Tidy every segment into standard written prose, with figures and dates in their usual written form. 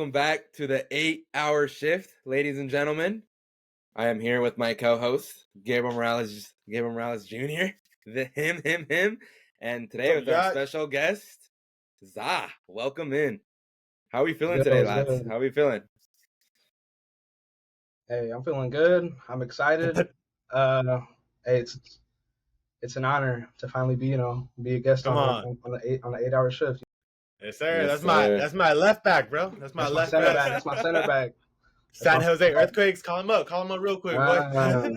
welcome back to the 8-hour shift, ladies and gentlemen. I am here with my co-host, Gabriel Morales Jr., him, and today with our special guest, Za. Welcome in. How are we feeling today, lads? How are we feeling? Hey, I'm feeling good. I'm excited. Hey, it's an honor to finally be a guest on the 8-hour shift. Yes, sir. Yes, that's my left back, bro. That's my center back. That's my center back. San Jose Earthquakes. Call him up, real quick, boy.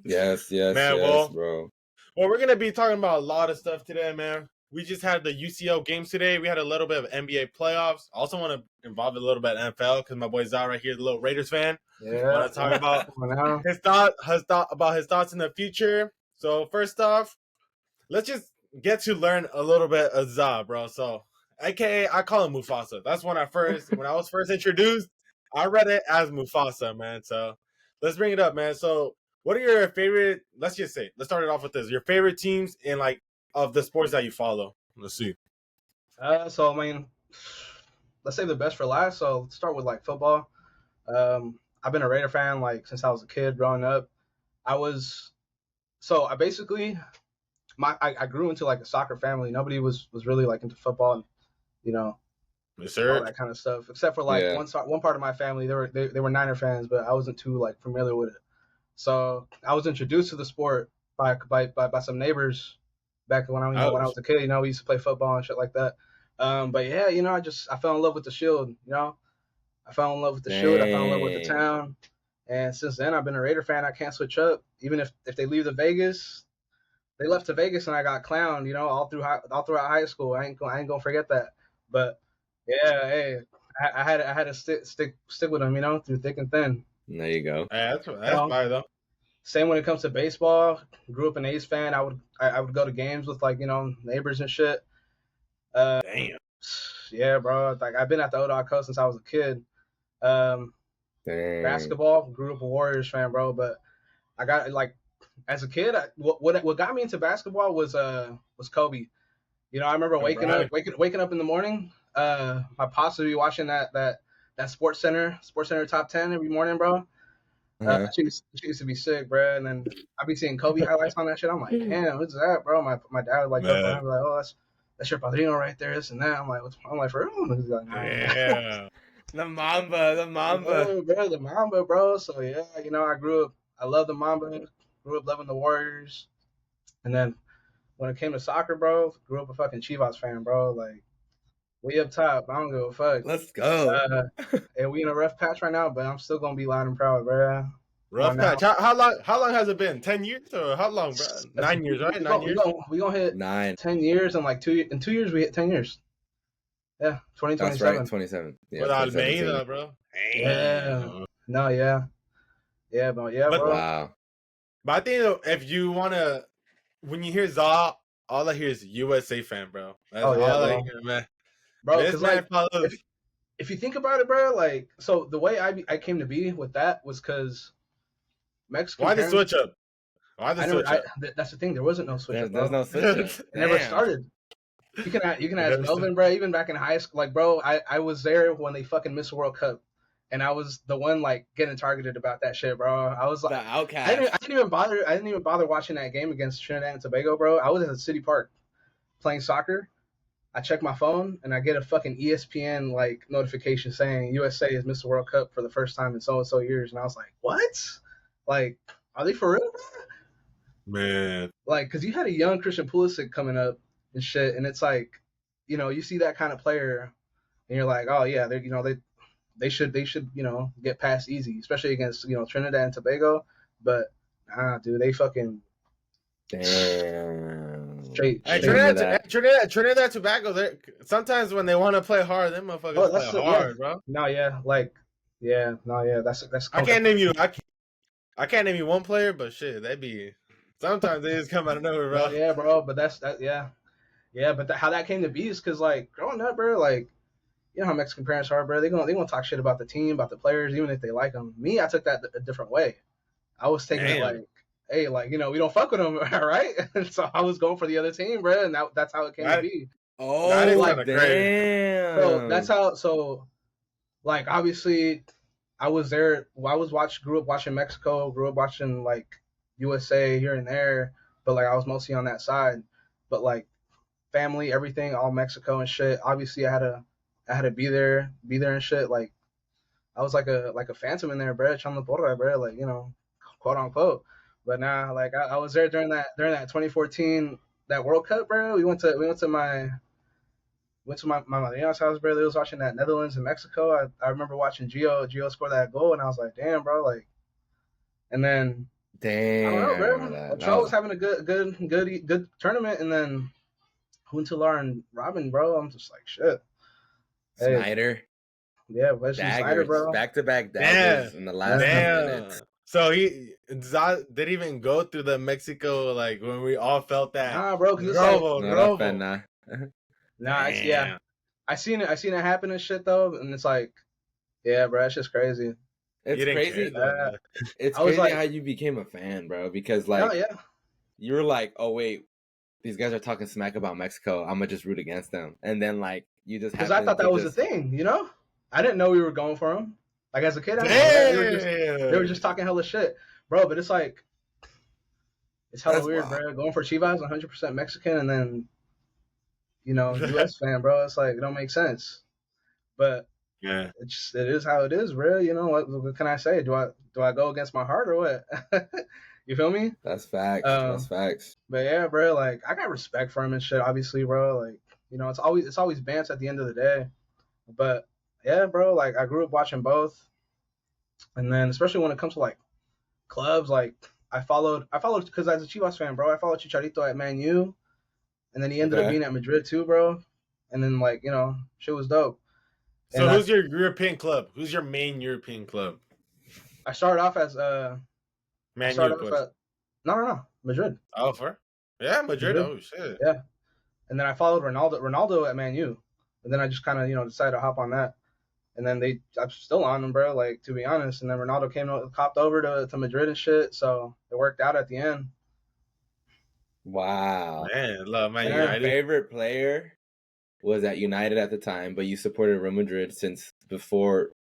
Yes, man, bro. Well, we're gonna be talking about a lot of stuff today, man. We just had the UCL games today. We had a little bit of NBA playoffs. I also want to involve a little bit of NFL because my boy Za right here, the little Raiders fan. Yeah. Want to talk about his thoughts in the future. So first off, let's just get to learn a little bit of Za, bro. So, AKA, I call him Mufasa. That's when I was first introduced. I read it as Mufasa, man. So let's bring it up, man. So what are your favorite? Let's start it off with this. Your favorite teams in of the sports that you follow. Let's see. So I mean, let's save the best for last. So let's start with football. I've been a Raider fan since I was a kid growing up. I basically I grew into a soccer family. Nobody was really into football and yes, sir. all that kind of stuff. Except for one part of my family, they were Niner fans, but I wasn't too familiar with it. So I was introduced to the sport by some neighbors back when I was a kid. We used to play football and shit like that. But yeah, I fell in love with the Shield. I fell in love with the Shield. I fell in love with the town. And since then, I've been a Raider fan. I can't switch up. Even if they leave to Vegas, they left to Vegas and I got clowned. All throughout high school. I ain't gonna forget that. But yeah, hey, I had to stick with them. Through thick and thin. There you go. Hey, that's fire though. Same when it comes to baseball. Grew up an A's fan. I would go to games with neighbors and shit. Damn. Yeah, bro. I've been at the O-Dog Coast since I was a kid. Basketball. Grew up a Warriors fan, bro. But I got as a kid, what got me into basketball was Kobe. I remember waking up in the morning. My pops would be watching that Sports Center Top 10 every morning, bro. She used to be sick, bro. And then I'd be seeing Kobe highlights on that shit. I'm like, damn, what's that, bro? My dad would go around and be like, oh, that's your padrino right there, this and that. I'm like, for real? He's like, yeah. The Mamba. Oh, bro, the Mamba, bro. So yeah, I love the Mamba. Grew up loving the Warriors. And then when it came to soccer, bro, grew up a fucking Chivas fan, bro. We up top. I don't give a fuck. Let's go. And we in a rough patch right now, but I'm still gonna be loud and proud, bro. Rough patch. How long has it been? 10 years or how long, bro? 9 years, right? 9 years. We gonna hit 9. 10 years and 2 years. In 2 years we hit 10 years. Yeah, 2027. That's right, 27. Yeah, with Almeida, bro. Yeah. No, yeah. Yeah, bro. Yeah, bro. Wow. But I think if you wanna, when you hear Za, all I hear is USA fan, bro. That's all I hear, man. Bro, because if you think about it, bro, so the way I came to be with that was because Mexican. Why the switch up? That's the thing. There wasn't no switch up. There's no switch up. It never started. You can ask Melvin, bro. Even back in high school, bro, I was there when they fucking missed the World Cup, and I was the one getting targeted about that shit, bro. I was the outcast. I didn't even bother watching that game against Trinidad and Tobago, bro. I was at the City Park playing soccer. I check my phone and I get a fucking ESPN notification saying USA has missed the World Cup for the first time in so and so years, and I was like, what? Are they for real, bro? Man. Because you had a young Christian Pulisic coming up and shit, and it's you see that kind of player, and you're like, oh yeah, they should get past easy, especially against Trinidad and Tobago, but dude, they fucking. Damn. Straight Trinidad Tobago. Sometimes when they want to play hard, them motherfuckers play hard, bro. No, yeah, that's. I can't name you one player, but shit, they be. Sometimes they just come out of nowhere, bro. Yeah, bro, but but how that came to be is because growing up, bro, you know how Mexican parents are, bro. They gonna talk shit about the team, about the players, even if they like them. Me, I took that a different way. I was taking it hey, we don't fuck with them, right? And so I was going for the other team, bro, and that's how it came to be. Oh, that is like damn. So that's how. So, like, obviously, I was there. I grew up watching Mexico. Grew up watching like USA here and there. But like, I was mostly on that side. But like, family, everything, all Mexico and shit. Obviously, I had to be there and shit. Like, I was like a phantom in there, bro. Echando porra, bro. Like, quote unquote. But now, like, I was there during that 2014 that World Cup, bro. We went to my madrina's house, bro. They was watching that Netherlands and Mexico. I remember watching Gio score that goal, and I was like, damn, bro, like. And then, damn, I don't know, bro. Ochoa was having a good tournament, and then Huntelaar and Robin, bro. I'm just like, shit. Snyder. Hey. Yeah, Wesley Snyder, bro. Back-to-back daggers in the last minutes. So Zod didn't even go through the Mexico, like, when we all felt that. Nah, bro, because it's like... Nah, I seen it happen and shit, though, and it's like, yeah, bro, it's just crazy. It's crazy. It's crazy how you became a fan, bro, because, like, you were like, oh, wait, these guys are talking smack about Mexico. I'm going to just root against them. And then, like, you just because I thought that was the thing, I didn't know we were going for them. Like, as a kid, they were just talking hella shit. Bro, but it's like, it's hella weird, bro. Going for Chivas, 100% Mexican, and then, U.S. fan, bro. It's like, it don't make sense. But yeah, it is how it is, bro. What can I say? Do I go against my heart or what? You feel me? That's facts. That's facts. But yeah, bro, like, I got respect for him and shit, obviously, bro. Like, it's always bants at the end of the day. But yeah, bro, like, I grew up watching both. And then, especially when it comes to, like, clubs, like, I followed, because as a Chivas fan, bro, I followed Chicharito at Man U. And then he ended up being at Madrid, too, bro. And then, like, shit was dope. So who's your European club? Who's your main European club? I started off as, Man U. No, Madrid. Oh, Madrid. Oh, shit. Yeah. And then I followed Ronaldo at Man U. And then I just kind of, decided to hop on that. And then I'm still on them, bro, like, to be honest. And then Ronaldo copped over to Madrid and shit. So it worked out at the end. Wow. Man, love Man United. Your favorite player was at United at the time, but you supported Real Madrid since before.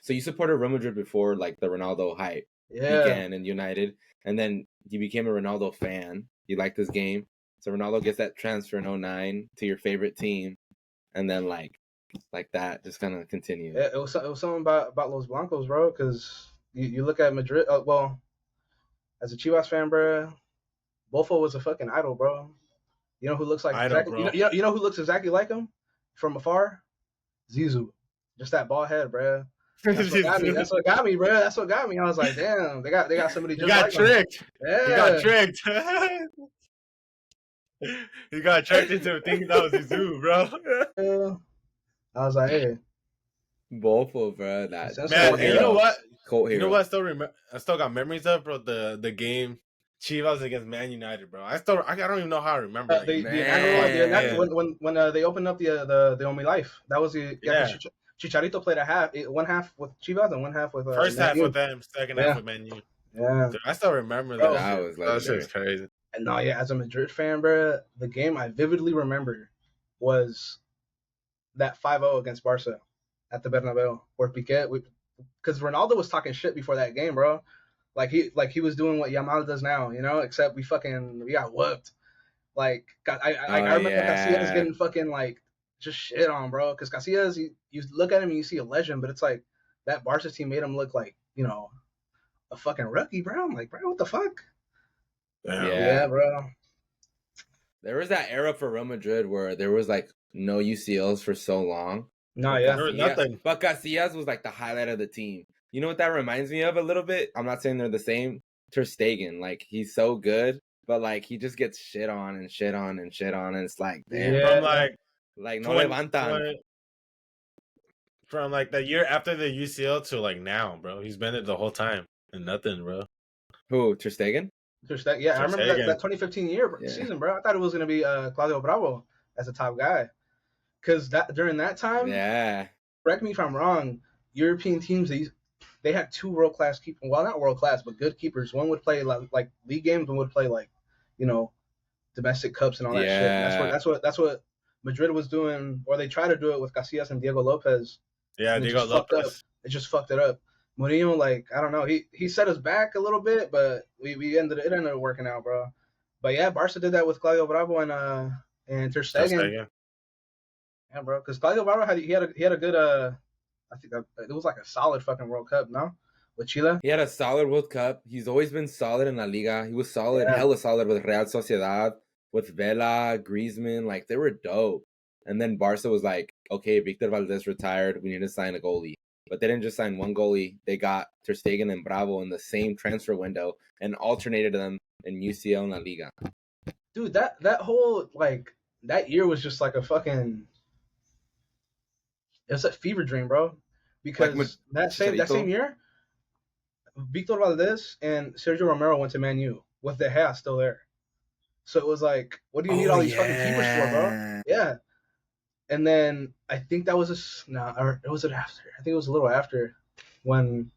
So you supported Real Madrid before, like, the Ronaldo hype began in United. And then you became a Ronaldo fan. You liked his game. So Ronaldo gets that transfer in 2009 to your favorite team. And then, like that, just kind of continued. Yeah, it was something about Los Blancos, bro, because you look at Madrid, well, as a Chivas fan, bro, Bofo was a fucking idol, bro. You know who looks like exactly, you know who looks exactly like him from afar? Zizou. Just that bald head, bro. That's what got me. That's what got me, bro. That's what got me. I was like, damn, they got somebody just like tricked. Him. Yeah. You got tricked. You got tricked into thinking that was Zizou, bro. I was like, hey. Bofo, bro. Man, you know what? You know what? I still got memories of, bro. The game Chivas against Man United, bro. I don't even know how I remember. When they opened up the Only Life, that was the Chicharito played a half, one half with Chivas and one half with first half with them, second half with Man U. Yeah, dude, I still remember that. That was crazy. And no, as a Madrid fan, bro, the game I vividly remember was that 5-0 against Barca at the Bernabeu, where Piqué, because Ronaldo was talking shit before that game, bro. Like he was doing what Yamal does now, except we got whooped. Like, I remember Casillas getting fucking, like, just shit on, bro. Because Casillas, you look at him and you see a legend, but it's like that Barca team made him look like, a fucking rookie, bro. I'm like, bro, what the fuck? Yeah, bro. There was that era for Real Madrid where there was, like, no UCLs for so long. No, yeah. There was nothing. But Casillas was, like, the highlight of the team. You know what that reminds me of a little bit? I'm not saying they're the same. Ter Stegen. Like, he's so good, but, like, he just gets shit on and shit on and shit on, and it's like, damn. Yeah. From, like no levantan. From, like, the year after the UCL to, like, now, bro. He's been it the whole time and nothing, bro. Who? Ter Stegen? Yeah, I remember that 2015 season, bro. I thought it was going to be Claudio Bravo as a top guy. Because during that time, correct me if I'm wrong, European teams, they had two world-class keepers. Well, not world-class, but good keepers. One would play like league games, one would play like, domestic cups and all that shit. That's what Madrid was doing, or they tried to do it with Casillas and Diego Lopez. Yeah, Diego Lopez. It just fucked it up. Mourinho, like, I don't know, he set us back a little bit, but it ended up working out, bro. But yeah, Barca did that with Claudio Bravo and Ter Stegen. Yeah, bro, because Claudio Bravo had a good I think it was like a solid fucking World Cup, no? With Chile. He had a solid World Cup. He's always been solid in La Liga. He was solid, hella solid with Real Sociedad, with Vela, Griezmann. Like, they were dope. And then Barca was like, okay, Victor Valdez retired. We need to sign a goalie. But they didn't just sign one goalie. They got Ter Stegen and Bravo in the same transfer window and alternated them in UCL and La Liga. Dude, that whole, like, that year was just like a fucking... It was a fever dream, bro. Because like, that same year, Victor Valdez and Sergio Romero went to Man U with De Gea still there. So it was like, what do you need all these fucking keepers for, bro? Yeah. And then I think that was or was it after? I think it was a little after when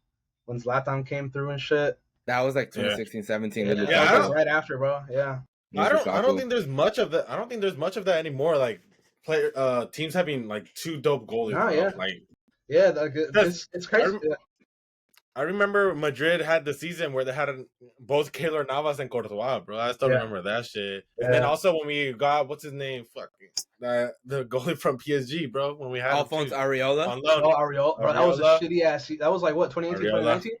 Zlatan came through and shit. That was like 2016, 17. Yeah, that was right after, bro. Yeah. I don't think there's much of that. I don't think there's much of that anymore. Like teams having like two dope goalies. No, yeah. Like, yeah, it's crazy. I remember Madrid had the season where they had both Keylor Navas and Courtois, bro. I still remember that shit. Yeah. And then also when we got, what's his name? The goalie from PSG, bro. When we had Alphonse Areola. Areola. Bro, that was a shitty ass. That was like what, 2018, 2019?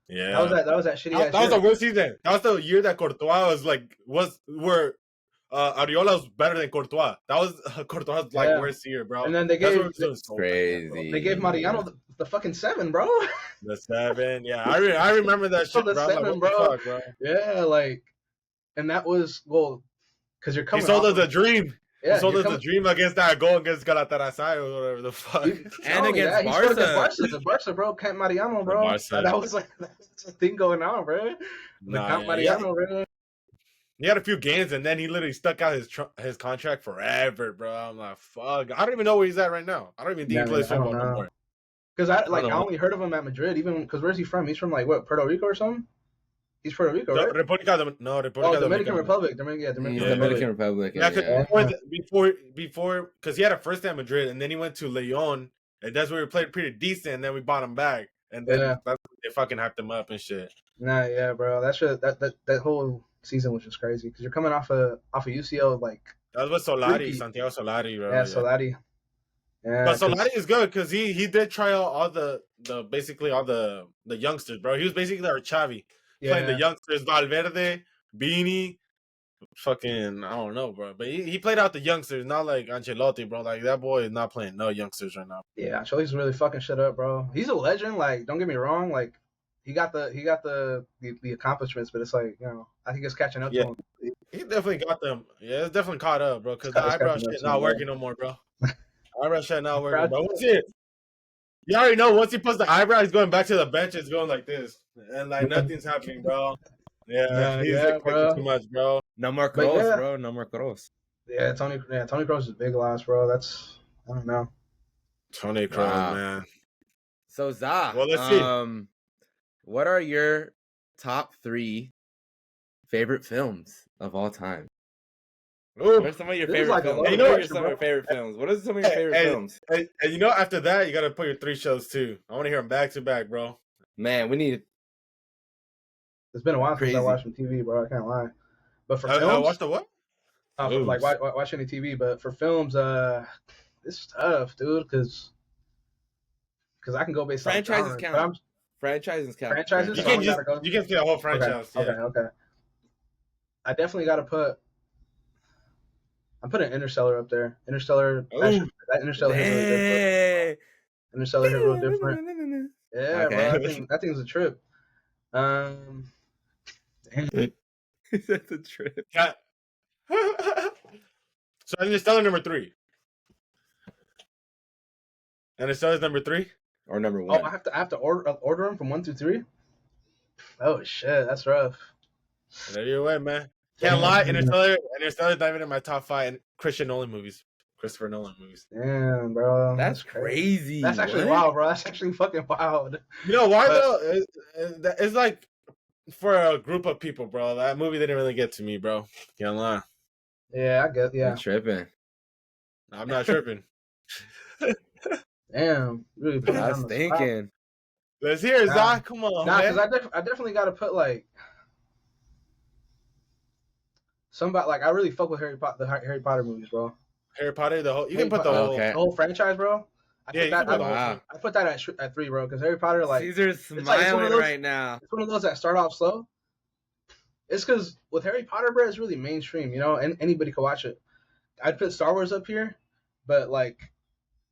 Yeah. That was that shitty ass. That was the worst season. That was the year that Courtois was where Areola was better than Courtois. That was Courtois' like worst year, bro. And then they gave crazy. They gave Mariano the fucking 7, bro. The 7, yeah. I remember that shit, bro. 7, bro. Fuck, bro. Yeah, like, and that was because you're coming. He sold us a dream. Yeah, he sold us a dream against that goal against Galatasaray or whatever the fuck. And against Barca. The Barca, bro. Count Mariano, bro. That was like that's a thing going on, bro. Count Mariano, bro. He had a few games, and then he literally stuck out his contract forever, bro. I'm like, fuck. I don't even know where he's at right now. I don't even think he plays football no more. Because I only heard of him at Madrid, even because where's he from? He's from like what, Puerto Rico or something? He's Puerto Rico, right? Dominican Republic. Dominican Republic. Yeah, before, because he had a first at Madrid, and then he went to Leon, and that's where he played pretty decent, and then we bought him back, and then they fucking hyped him up and shit. Nah, yeah, bro. That whole season was just crazy because you're coming off of UCL like. That was with Solari, Santiago Solari, bro. Yeah, Solari. Yeah, but Solari is good because he did try out all the basically all the youngsters, bro. He was basically our Xavi, playing the youngsters, Valverde, Beanie, fucking I don't know, bro. But he played out the youngsters, not like Ancelotti, bro. Like that boy is not playing no youngsters right now. Yeah, Ancelotti's really fucking shit up, bro. He's a legend. Like, don't get me wrong, like he got the accomplishments, but it's like, you know, I think it's catching up to him. He definitely got them. Yeah, it's definitely caught up, bro. Because the eyebrow shit not working no more, bro. Eyebrow shit not working, bro. What's it? You already know once he puts the eyebrow, he's going back to the bench. It's going like this, and like nothing's happening, bro. He's bro. Too much, bro. No more Kroos, bro. No more Kroos. Yeah, Tony Kroos is a big loss, bro. That's I don't know. Tony Kroos, man. So Za, well, let's see. What are your top 3 favorite films of all time? What are some of your favorite films? What are some of your favorite films? What are some of your favorite films? And you know, after that, you got to put your 3 shows too. I want to hear them back to back, bro. Man, we need. It's been a while since I watched some TV, bro. I can't lie. But for films, watch the what? Like watch any TV, but for films, this is tough, dude, because I can go based on franchises count. Franchises count. Franchises. You can see a whole franchise. Okay. I definitely got to put. I'm putting Interstellar up there. Interstellar. That Interstellar hit really different. Interstellar hit real different. Yeah, bro. That thing's a trip. That's a trip. Yeah. So Interstellar number 3. Interstellar's number 3 or number 1. Oh, I have to order them from 1 through 3. Oh shit, that's rough. There you went, man. Can't lie. Interstellar's not even in my top 5 Christopher Nolan movies. Damn, bro. That's crazy. That's actually wild, bro. That's actually fucking wild. You know why though? It's like for a group of people, bro. That movie didn't really get to me, bro. Can't lie. Yeah, I get. Yeah, I'm tripping. I'm not tripping. Damn, really. I was thinking. Let's hear it, Zach. Come on, because I definitely got to put like somebody like I really fuck with Harry Potter movies, bro. Harry Potter, you can put the whole franchise, bro. I put that at 3, bro, because Harry Potter, like, Caesar's smiling right now. It's one of those that start off slow. It's because with Harry Potter, bro, it's really mainstream, you know, and anybody can watch it. I'd put Star Wars up here, but like,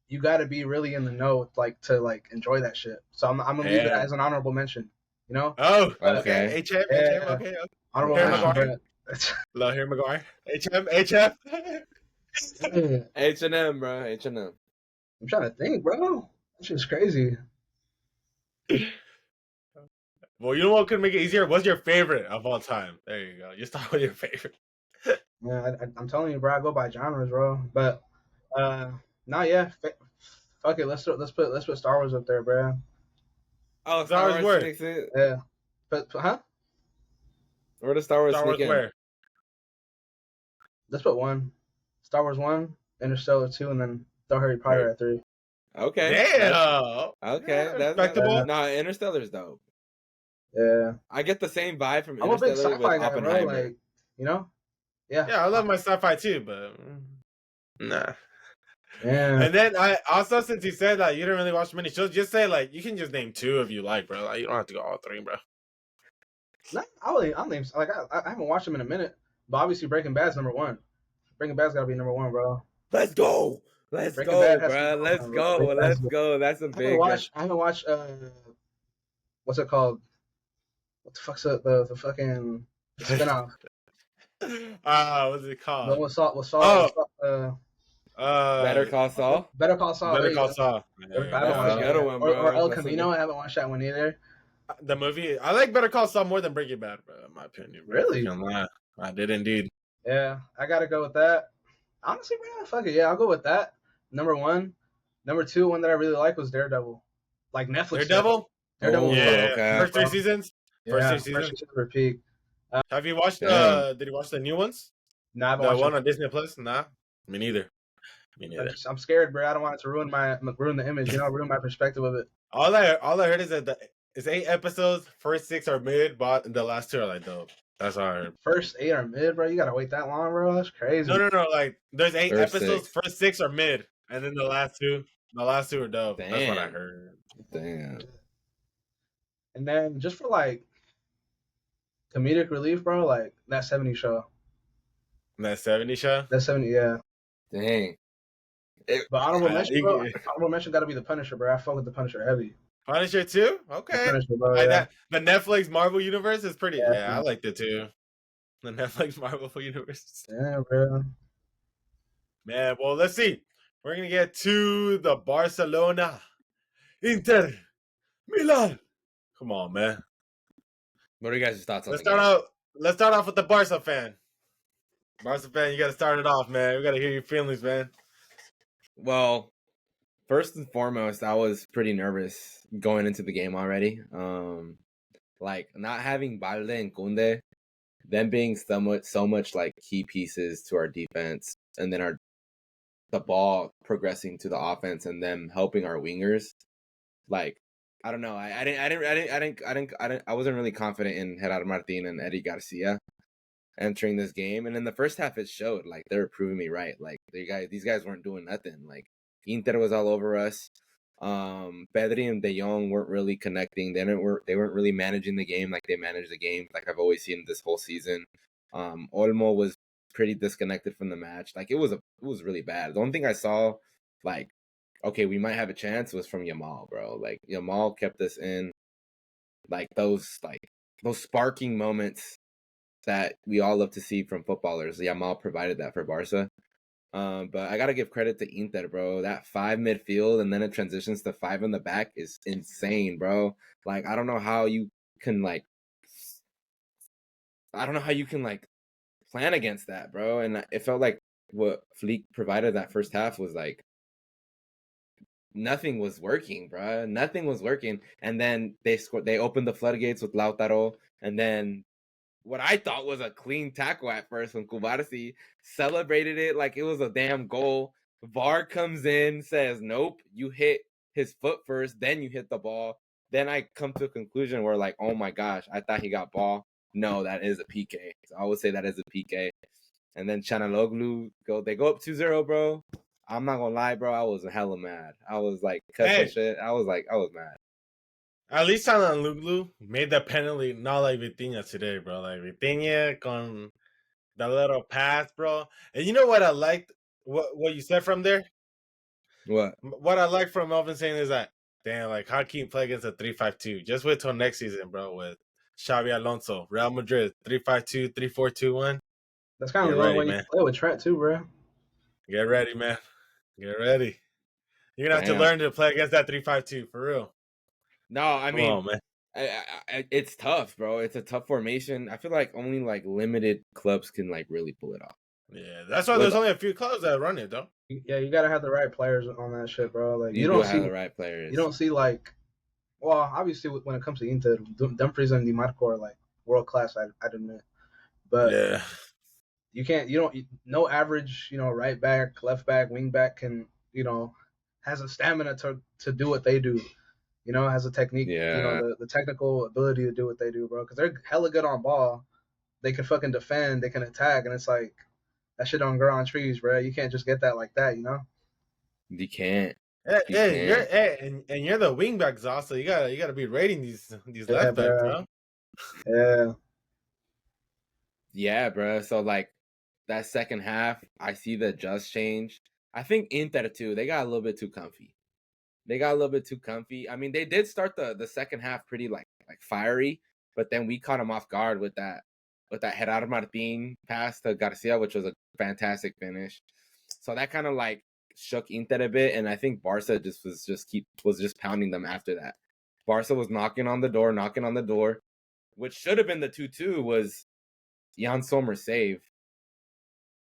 you got to be really in the know, like, to like enjoy that shit. So I'm gonna leave it as an honorable mention, you know. Oh, okay. HM, okay. Honorable mention. Love Harry Maguire. HF. H&M, bro. H&M. I'm trying to think, bro. That shit's crazy. Well, you know what could make it easier? What's your favorite of all time? There you go. You start with your favorite. Yeah, I'm telling you, bro. I go by genres, bro. But yeah. Fuck it. Let's put Star Wars up there, bro. Oh, Star Wars where? Yeah. But Where does Star Wars sneak in? Where? Let's put 1. Star Wars 1, Interstellar 2, and then throw Harry Potter at 3. Okay. Damn. Okay. Yeah, that's respectable. Nah, Interstellar's dope. Yeah. I get the same vibe from I'm Interstellar a big sci-fi with guy, Oppenheimer. bro. Like, you know? Yeah. Yeah, I love my sci-fi too, but nah. Yeah. And then I also, since you said that you don't really watch many shows, just say like you can just name 2 if you like, bro. Like you don't have to go all 3, bro. I'll name like I haven't watched them in a minute, but obviously Breaking Bad's number 1. Breaking Bad's gotta be number 1, bro. Let's go. Let's go, bro. Let's go. That's a big. I haven't watched. What's it called? What the fuck's the fucking spinoff? What's it called? With Saul. Better Call Saul. Better Call Saul. Better Call Saul. Or El Camino. I haven't watched that one either. The movie. I like Better Call Saul more than Breaking Bad, bro. In my opinion. Bro. Really? I did indeed. Yeah, I gotta go with that. Honestly, bro, fuck it. Yeah, I'll go with that. Number 1. Number 2, one that I really liked was Daredevil. Like Netflix. Daredevil. Yeah. Okay. First 3 seasons. First 3 seasons were peak. Have you watched? Did you watch the new ones? Nah, the one on Disney Plus. Nah, me neither. I'm scared, bro. I don't want it to ruin the image. You know, ruin my perspective of it. All I heard is that it's 8 episodes. First 6 are mid, but the last 2 are like dope. That's all I heard. First 8 are mid, bro. You gotta wait that long, bro. That's crazy. No. Like there's 8 episodes. First 6 are mid, and then the last 2 are dope. Damn. That's what I heard. Damn. And then just for like comedic relief, bro, like that 70 show. That 70 show? That 70, yeah. Dang. But honorable mention, bro. Honorable mention got to be the Punisher, bro. I fuck with the Punisher heavy. Punisher too? Okay. Punisher, bro, that, the Netflix Marvel universe is pretty. Yeah, I liked it too. The Netflix Marvel universe. Yeah, bro. Man, well, let's see. We're gonna get to the Barcelona, Inter, Milan. Come on, man. What are you guys' thoughts on Let's start off with the Barca fan. Barca fan, you gotta start it off, man. We gotta hear your feelings, man. Well, first and foremost, I was pretty nervous going into the game already. Like not having Balde and Kunde, them being so much like key pieces to our defense, and then the ball progressing to the offense, and them helping our wingers. Like I don't know, I wasn't really confident in Gerard Martin and Eddie Garcia entering this game, and in the first half it showed. Like they were proving me right. Like these guys weren't doing nothing. Like Inter was all over us. Pedri and De Jong weren't really connecting. They weren't really managing the game like they managed the game, like I've always seen this whole season. Olmo was pretty disconnected from the match. Like it was really bad. The only thing I saw, like, okay, we might have a chance, was from Yamal, bro. Like Yamal kept us in. Like those sparking moments that we all love to see from footballers. Yamal provided that for Barca. But I gotta give credit to Inter, bro. That 5 midfield and then it transitions to 5 in the back is insane, bro. Like I don't know how you can plan against that, bro. And it felt like what Flick provided that first half was like nothing was working, bro. Nothing was working. And then they opened the floodgates with Lautaro, and then what I thought was a clean tackle at first when Cubarsi celebrated it like it was a damn goal. VAR comes in, says, nope, you hit his foot first, then you hit the ball. Then I come to a conclusion where, like, oh my gosh, I thought he got ball. No, that is a PK. So I would say that is a PK. And then Chanaloglu, they go up 2-0, bro. I'm not going to lie, bro. I was hella mad. I was like, cussing shit. I was mad. At least Chanaloglu made the penalty, not like Vitinha today, bro. Like, Vitinha con the little pass, bro. And you know what I liked? What you said from there? What I like from Melvin saying is that, damn, like, how can you play against a 3-5-2? Just wait till next season, bro, with Xabi Alonso, Real Madrid, 3-5-2, 3-4-2-1. That's kind of the way you play with Trent, too, bro. Get ready, man. Get ready. You're going to have to learn to play against that 3-5-2, for real. No, I mean, on, man. It's tough, bro. It's a tough formation. I feel like only, like, limited clubs can, like, really pull it off. Yeah, that's why there's only a few clubs that run it, though. Yeah, you gotta have the right players on that shit, bro. Like you don't see the right players. You don't see like, well, obviously when it comes to Inter, Dumfries and Di Marco are like world class. I'd admit, but yeah, no average, right back, left back, wing back can, has a stamina to do what they do. Has a technique. Yeah. The technical ability to do what they do, bro. Because they're hella good on ball. They can fucking defend. They can attack, and it's like. That shit don't grow on trees, bro. You can't just get that like that, You can't. You're the wingback, Zaw, so you gotta be rating these left backs, bro. Yeah. Yeah, bro. So like that second half, I see the just change. I think Inter too. They got a little bit too comfy. I mean, they did start the second half pretty like fiery, but then we caught them off guard with that Gerard Martin pass to Garcia, which was a fantastic finish. So that kind of like shook Inter a bit, and I think Barca was just pounding them after that. Barca was knocking on the door, which should have been the 2-2 was Jan Sommer's save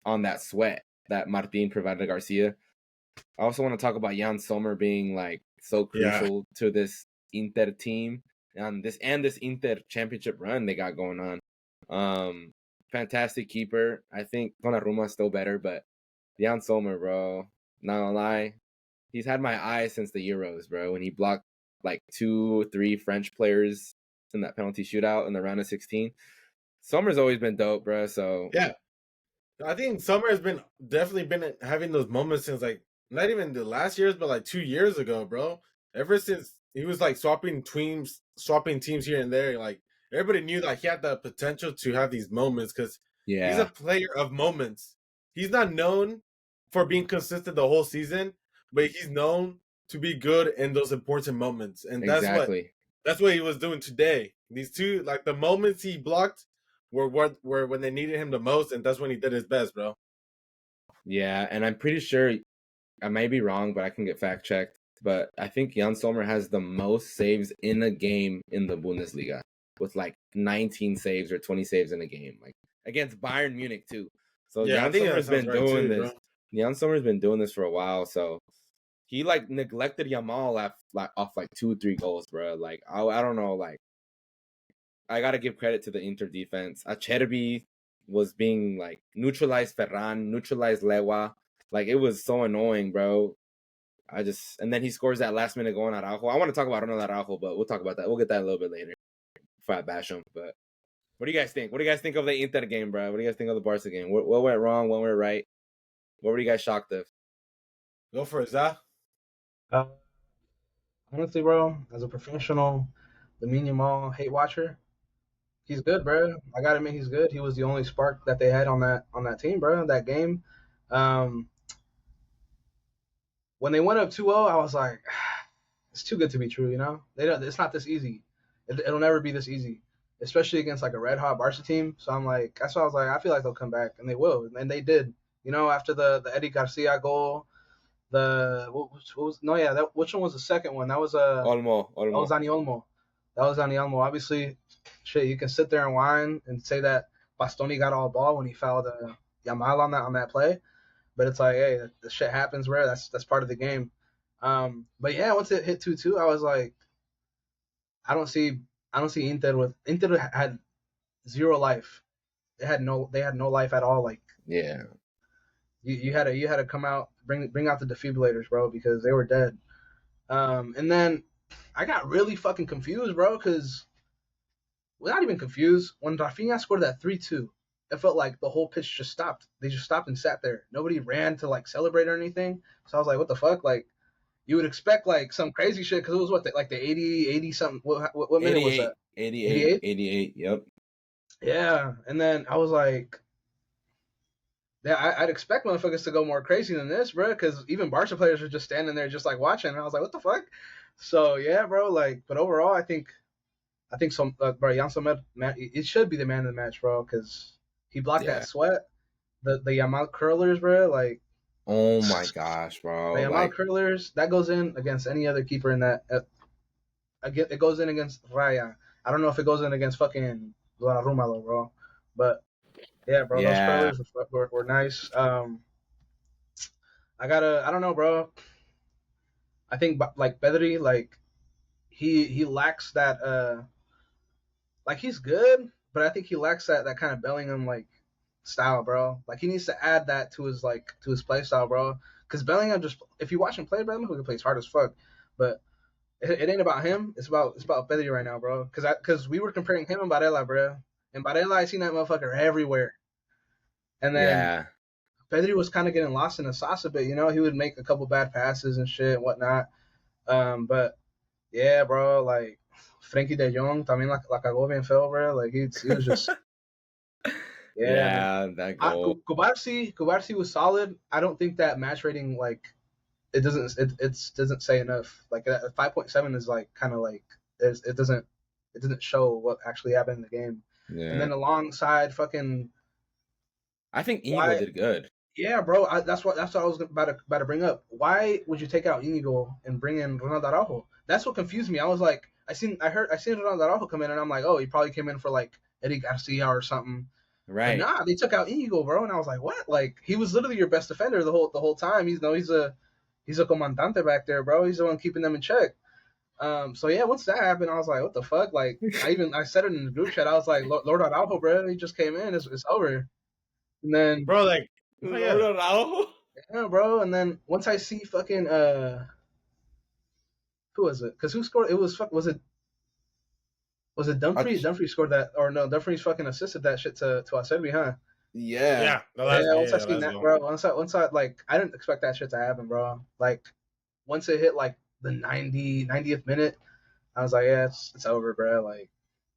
on that sweat that Martin provided to Garcia. I also want to talk about Jan Sommer being like so crucial to this Inter team and this Inter championship run they got going on. Fantastic keeper. I think Donnarumma is still better, but Jan Sommer, bro, not gonna lie, he's had my eye since the Euros, bro. When he blocked like 2-3 French players in that penalty shootout in the round of 16. Sommer's always been dope, bro. So yeah, I think Sommer has definitely been having those moments since like not even the last years, but like 2 years ago, bro. Ever since he was like swapping teams here and there, like. Everybody knew that he had the potential to have these moments because he's a player of moments. He's not known for being consistent the whole season, but he's known to be good in those important moments. And that's what he was doing today. These two, like the moments he blocked were when they needed him the most, and that's when he did his best, bro. Yeah, and I'm pretty sure, I may be wrong, but I can get fact checked. But I think Jan Sommer has the most saves in a game in the Bundesliga. With like 19 saves or 20 saves in a game, like against Bayern Munich too. So Jan Sommer's been doing this. Jan Sommer's been doing this for a while. So he like neglected Yamal off like 2-3 goals, bro. Like I don't know. Like I gotta give credit to the Inter defense. Acerbi was being like neutralized Ferran, neutralized Lewa. Like it was so annoying, bro. And then he scores that last minute goal on Araujo. I want to talk about Ronald Araujo, but we'll talk about that. We'll get that a little bit later. Before I bash them, but what do you guys think? What do you guys think of the Inter game, bro? What do you guys think of the Barca game? What went wrong? What went right? What were you guys shocked of? Go for it, Zah. Honestly, bro, as a professional, the Yamal hate watcher, he's good, bro. I gotta admit, he's good. He was the only spark that they had on that team, bro. That game, when they went up 2-0, I was like, it's too good to be true, It's not this easy. It'll never be this easy, especially against like a red hot Barca team. So I'm like, that's why I was like, I feel like they'll come back, and they will, and they did. After the Eddie Garcia goal, which one was the second one? That was Olmo. That was Dani Olmo. Obviously, shit, you can sit there and whine and say that Bastoni got all ball when he fouled Yamal on that play, but it's like, hey, the shit happens, bro. That's part of the game. But yeah, once it hit 2-2, I was like. I don't see Inter had zero life. They had no life at all. Like yeah, you had to come out bring out the defibrillators, bro, because they were dead. And then I got really fucking confused, bro, because well, not even confused. When Rafinha scored that 3-2, it felt like the whole pitch just stopped. They just stopped and sat there. Nobody ran to like celebrate or anything. So I was like, what the fuck? Like, you would expect like some crazy shit because it was like the 80 something. What minute was that? 88. Yep. Yeah, and then I was like, yeah, I'd expect motherfuckers to go more crazy than this, bro, because even Barca players are just standing there just like watching. And I was like, what the fuck? So yeah, bro. Like, but overall, I think so, bro. Jan Sommer, it should be the man of the match, bro, because he blocked that sweat, the Yamal curlers, bro. Like, oh my gosh, bro. The Yamal curlers that goes in against any other keeper in that. It goes in against Raya. I don't know if it goes in against fucking Donnarumma, bro. But yeah, bro, those curlers were nice. I don't know, bro. I think like Pedri, like he lacks that like he's good, but I think he lacks that kind of Bellingham like style, bro. Like he needs to add that to his play style, bro. Because Bellingham just, if you watch him play, Bellingham he plays hard as fuck, but it ain't about him. It's about Pedri right now, bro. Because we were comparing him and Barella, bro. And Barella, I seen that motherfucker everywhere. And then Pedri was kind of getting lost in the sauce a bit, you know. He would make a couple bad passes and shit and whatnot. But yeah, bro, like Frankie De Jong, también la cagó bien feo, bro. Like he was just that goal. Kubarsi was solid. I don't think that match rating like it doesn't say enough. Like 5.7 is like kind of like it doesn't show what actually happened in the game. Yeah. And then alongside fucking, I think Inigo did good. Yeah, bro. That's what I was about to bring up. Why would you take out Inigo and bring in Ronald Araujo? That's what confused me. I was like, I seen Ronald Araujo come in, and I'm like, oh, he probably came in for like Eddie Garcia or something. Right. But nah, they took out Inigo, bro, and I was like, what? Like he was literally your best defender the whole time. He's a comandante back there, bro. He's the one keeping them in check. So yeah, once that happened, I was like, what the fuck? Like I said it in the group chat. I was like, Lord Araujo, bro, he just came in. It's over. And then, bro, like, Lord Araujo. Yeah, bro. And then once I see fucking who was it? Because who scored? It was Dumfries? Dumfries scored that, or no? Dumfries fucking assisted that shit to Acerbi, huh? Yeah. Once I seen that, bro. Once I like, I didn't expect that shit to happen, bro. Like, once it hit like the 90th minute, I was like, yeah, it's over, bro. Like,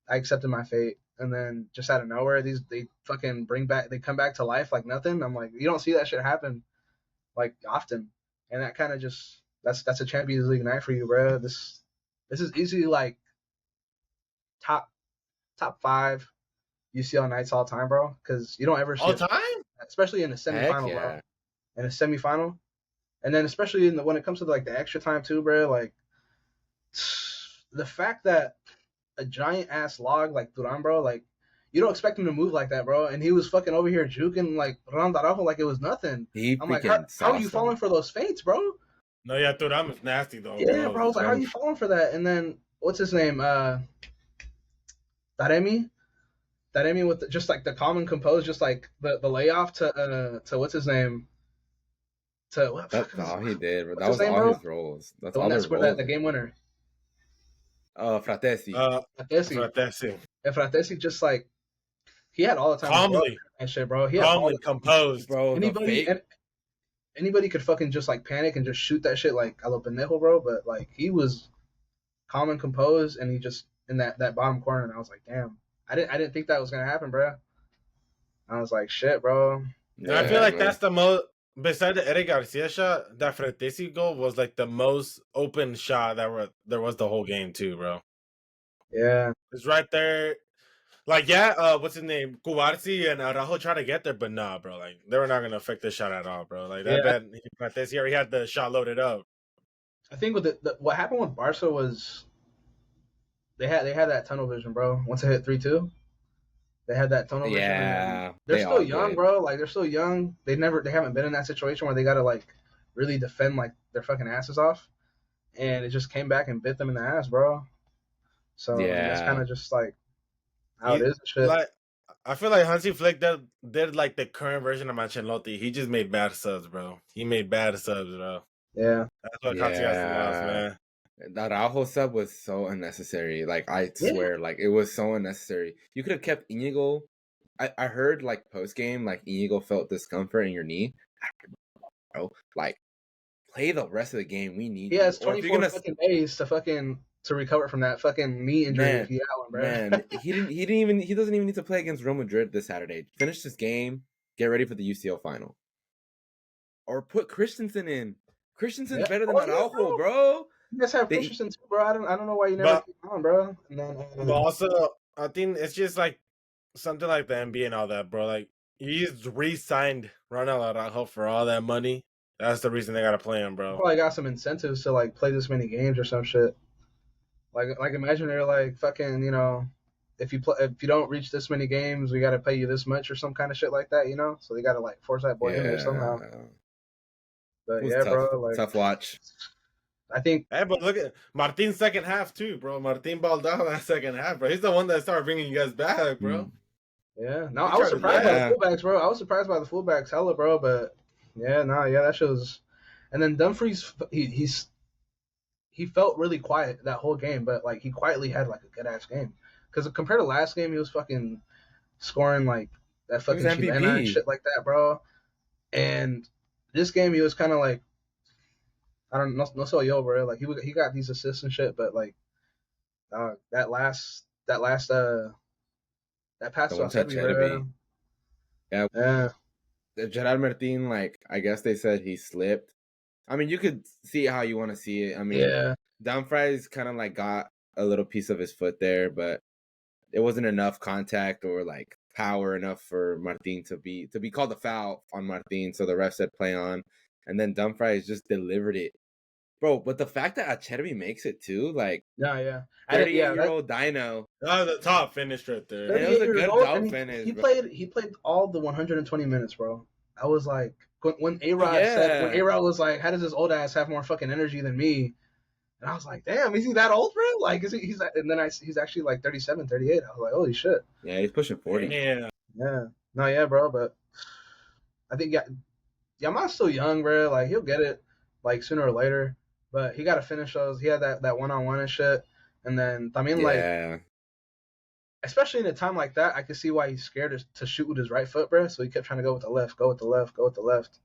I accepted my fate. And then just out of nowhere, they fucking they come back to life like nothing. I'm like, you don't see that shit happen like often, and that kind of just that's a Champions League night for you, bro. This is easily like top 5 UCL nights all time, bro. Because you don't ever see all time, especially in a semifinal, bro. In a semifinal, and then especially when it comes to like the extra time too, bro. Like the fact that a giant ass log like Duran, bro, like you don't expect him to move like that, bro. And he was fucking over here juking like Ronald Araujo like it was nothing. I'm like, how are you falling for those feints, bro? No, yeah, Duran was nasty though. Yeah, bro. Like, how are you falling for that? And then what's his name? Taremi with just like the calm and composed, just like the layoff to what's his name? To what? That's all he did, bro. That was all his roles. That's all his roles. The game winner. Fratesi. Fratesi. And Fratesi just like he had all the time. Calmly. And shit, bro. He calmly composed, bro. Anybody could fucking just like panic and just shoot that shit like a lo pendejo, bro. But like he was calm and composed, and he just in that bottom corner, and I was like, damn. I didn't think that was gonna happen, bro. I was like, shit, bro. Yeah, I feel like that's the most. Besides the Eric Garcia shot, that Fratesi goal was like the most open shot there was the whole game too, bro. Yeah, it's right there. Like, what's his name? Kubarsi and Araujo tried to get there, but nah, bro. Like, they were not gonna affect this shot at all, bro. Like that Fratesi already had the shot loaded up. I think with what happened with Barca was they had that tunnel vision, bro. Once they hit 3-2. They had that tunnel vision. Yeah, they're still young, bro. Like they're still young. They haven't been in that situation where they gotta like really defend like their fucking asses off, and it just came back and bit them in the ass, bro. So that's kind of just like how it is. And shit. I feel like Hansi Flick did like the current version of Ancelotti. He just made bad subs, bro. He made bad subs, bro. Yeah. That's what Casillas lost, man. That Araujo sub was so unnecessary. Like, I swear, like, it was so unnecessary. You could have kept Inigo. I heard, like, post-game, like, Inigo felt discomfort in your knee. Bro, like, play the rest of the game. We need He has 24 fucking days to recover from that fucking knee injury if he had one, bro. Man, he doesn't even need to play against Real Madrid this Saturday. Finish this game, get ready for the UCL final. Or put Christensen in. Christensen's better than Araujo, bro. You guys have Christensen too, bro. I don't know why you never keep on, bro. And then, but also, I think it's just like something like the NBA and all that, bro. Like, he's re-signed Ronald Araujo for all that money. That's the reason they gotta play him, bro. Probably got some incentives to like play this many games or some shit. Like imagine they're like fucking, you know, if you don't reach this many games, we gotta pay you this much or some kind of shit like that, you know. So they gotta like force that boy in there somehow. But yeah, tough, bro, like tough watch. I think. Hey, but look at Martin's second half too, bro. Martin balled out that second half, bro. He's the one that started bringing you guys back, bro. Yeah, no, I was surprised by the fullbacks, bro. I was surprised by the fullbacks, hella, bro. But that shows. And then Dumfries, he felt really quiet that whole game, but like he quietly had like a good ass game. Because compared to last game, he was fucking scoring like that fucking Chilena and shit like that, bro. And this game, he was kind of like, I don't know, no so yo, bro. Like he got these assists and shit, but like that pass to Xabi, yeah. Gerard Martin, like, I guess they said he slipped. I mean, you could see how you want to see it. I mean, Dumfries kind of like got a little piece of his foot there, but it wasn't enough contact or like power enough for Martin to be called a foul on Martin. So the ref said play on, and then Dumfries just delivered it, bro. But the fact that Acerbi makes it too, like, 38-year-old Dino, the top finish right there. It was a good top finish. He played all the 120 minutes, bro. I was like, when A-Rod was like, how does this old ass have more fucking energy than me? And I was like, damn, is he that old, bro? Like, he's actually like 37, 38. I was like, holy shit. Yeah, he's pushing 40. Yeah. No, yeah, bro, but I think Yamal's still young, bro. Like, he'll get it, like, sooner or later. But he got to finish those. He had that one-on-one and shit. And then, I mean, like, especially in a time like that, I could see why he's scared to shoot with his right foot, bro. So he kept trying to go with the left, go with the left.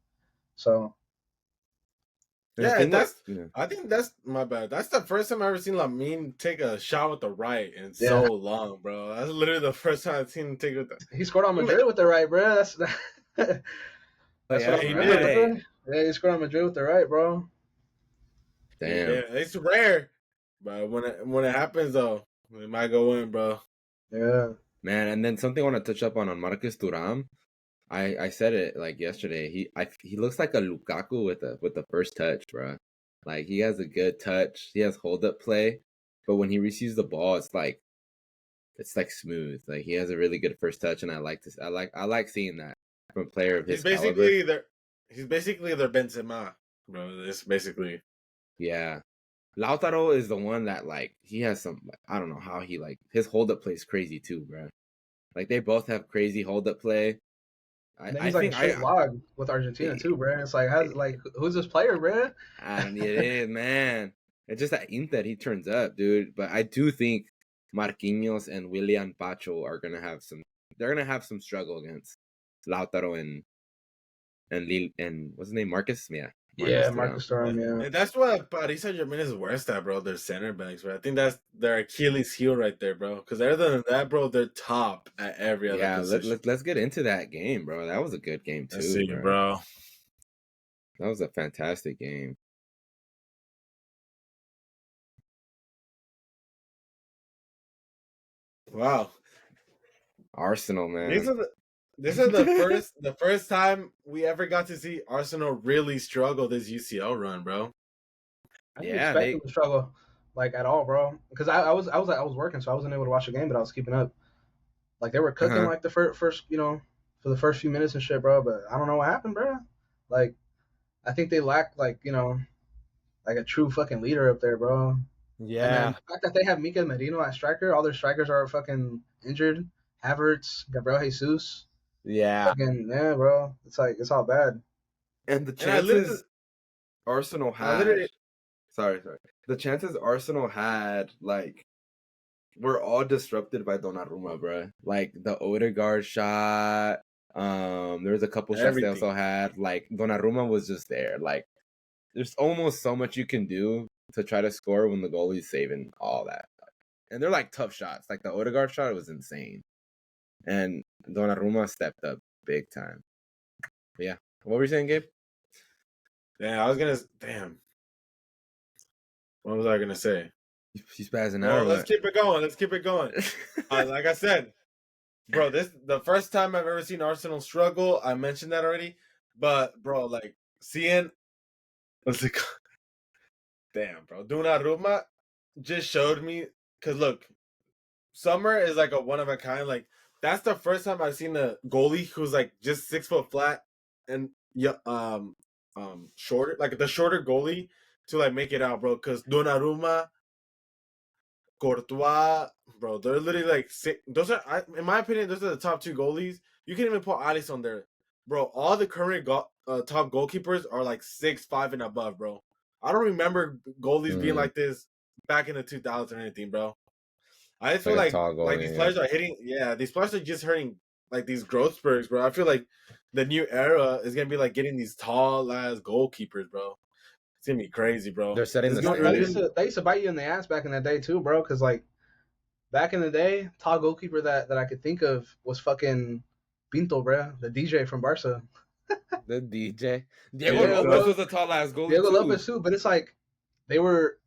So. Yeah, I think that's my bad. That's the first time I've ever seen Lamine take a shot with the right in so long, bro. That's literally the first time I've seen him take it with the. He scored on Madrid with the right, bro. That's what he did. Yeah, he scored on Madrid with the right, bro. Damn. Yeah, it's rare, but when it happens though, it might go in, bro. Yeah, man. And then something I want to touch up on Marcus Thuram. I said it like yesterday. He looks like a Lukaku with the first touch, bro. Like, he has a good touch. He has hold up play, but when he receives the ball, it's like smooth. Like, he has a really good first touch, and I like seeing that from a player of his caliber. He's basically their Benzema, bro. It's basically. Yeah. Lautaro is the one that, like, he has some, like, I don't know how he, like, his hold up play is crazy too, bro. Like, they both have crazy hold up play. He's like a straight log with Argentina too, bro. It's like, who's this player, bro? It is, man. It's just that Inter, he turns up, dude. But I do think Marquinhos and Willian Pacho are gonna have some. They're gonna have some struggle against Lautaro and what's his name, Marcus? Marcus Thuram. Yeah. And that's what Paris Saint-Germain is worst at, bro. Their center backs, bro. I think that's their Achilles heel right there, bro. Because other than that, bro, they're top at every other position. Let's get into that game, bro. That was a good game too, Let's see, bro. That was a fantastic game. Wow. Arsenal, man. This is the first time we ever got to see Arsenal really struggle this UCL run, bro. I didn't expect them to struggle like at all, bro. Because I was working, so I wasn't able to watch the game, but I was keeping up. Like, they were cooking like the first, you know, for the first few minutes and shit, bro. But I don't know what happened, bro. Like, I think they lack, like, you know, like a true fucking leader up there, bro. Yeah. And the fact that they have Mikel Merino at striker, all their strikers are fucking injured. Havertz, Gabriel Jesus. Yeah. Yeah, bro. It's all bad. And the chances Arsenal had. Sorry. The chances Arsenal had, like, were all disrupted by Donnarumma, bro. Like the Odegaard shot. There was a couple shots they also had. Like Donnarumma was just there. Like there's almost so much you can do to try to score when the goalie's saving all that. And they're like tough shots. Like the Odegaard shot was insane. And Donnarumma stepped up big time. But yeah. What were you saying, Gabe? Yeah, I was gonna. Damn. What was I gonna say? She's spazzing out. Let's keep it going. Like I said, bro, this the first time I've ever seen Arsenal struggle. I mentioned that already, but bro, like seeing, what's it called? Damn, bro, Donnarumma just showed me. Cause look, Summer is like a one of a kind. Like that's the first time I've seen a goalie who's like just 6 foot flat and shorter, like the shorter goalie to like make it out, bro. Cause Donnarumma, Courtois, bro, they're literally like those are, in my opinion, those are the top 2 goalies. You can even put Alisson there, bro. All the current top goalkeepers are like 6'5" and above, bro. I don't remember goalies being like this back in the 2000s or anything, bro. I just feel like these players are hitting. Yeah, these players are just hurting like these growth spurts, bro. I feel like the new era is gonna be like getting these tall ass goalkeepers, bro. It's gonna be crazy, bro. They're setting the standard. They used to bite you in the ass back in the day too, bro. Because like back in the day, tall goalkeeper that I could think of was fucking Pinto, bro, the DJ from Barca. The DJ. Diego Lopez was a tall ass goalie. Diego Lopez too, but it's like they were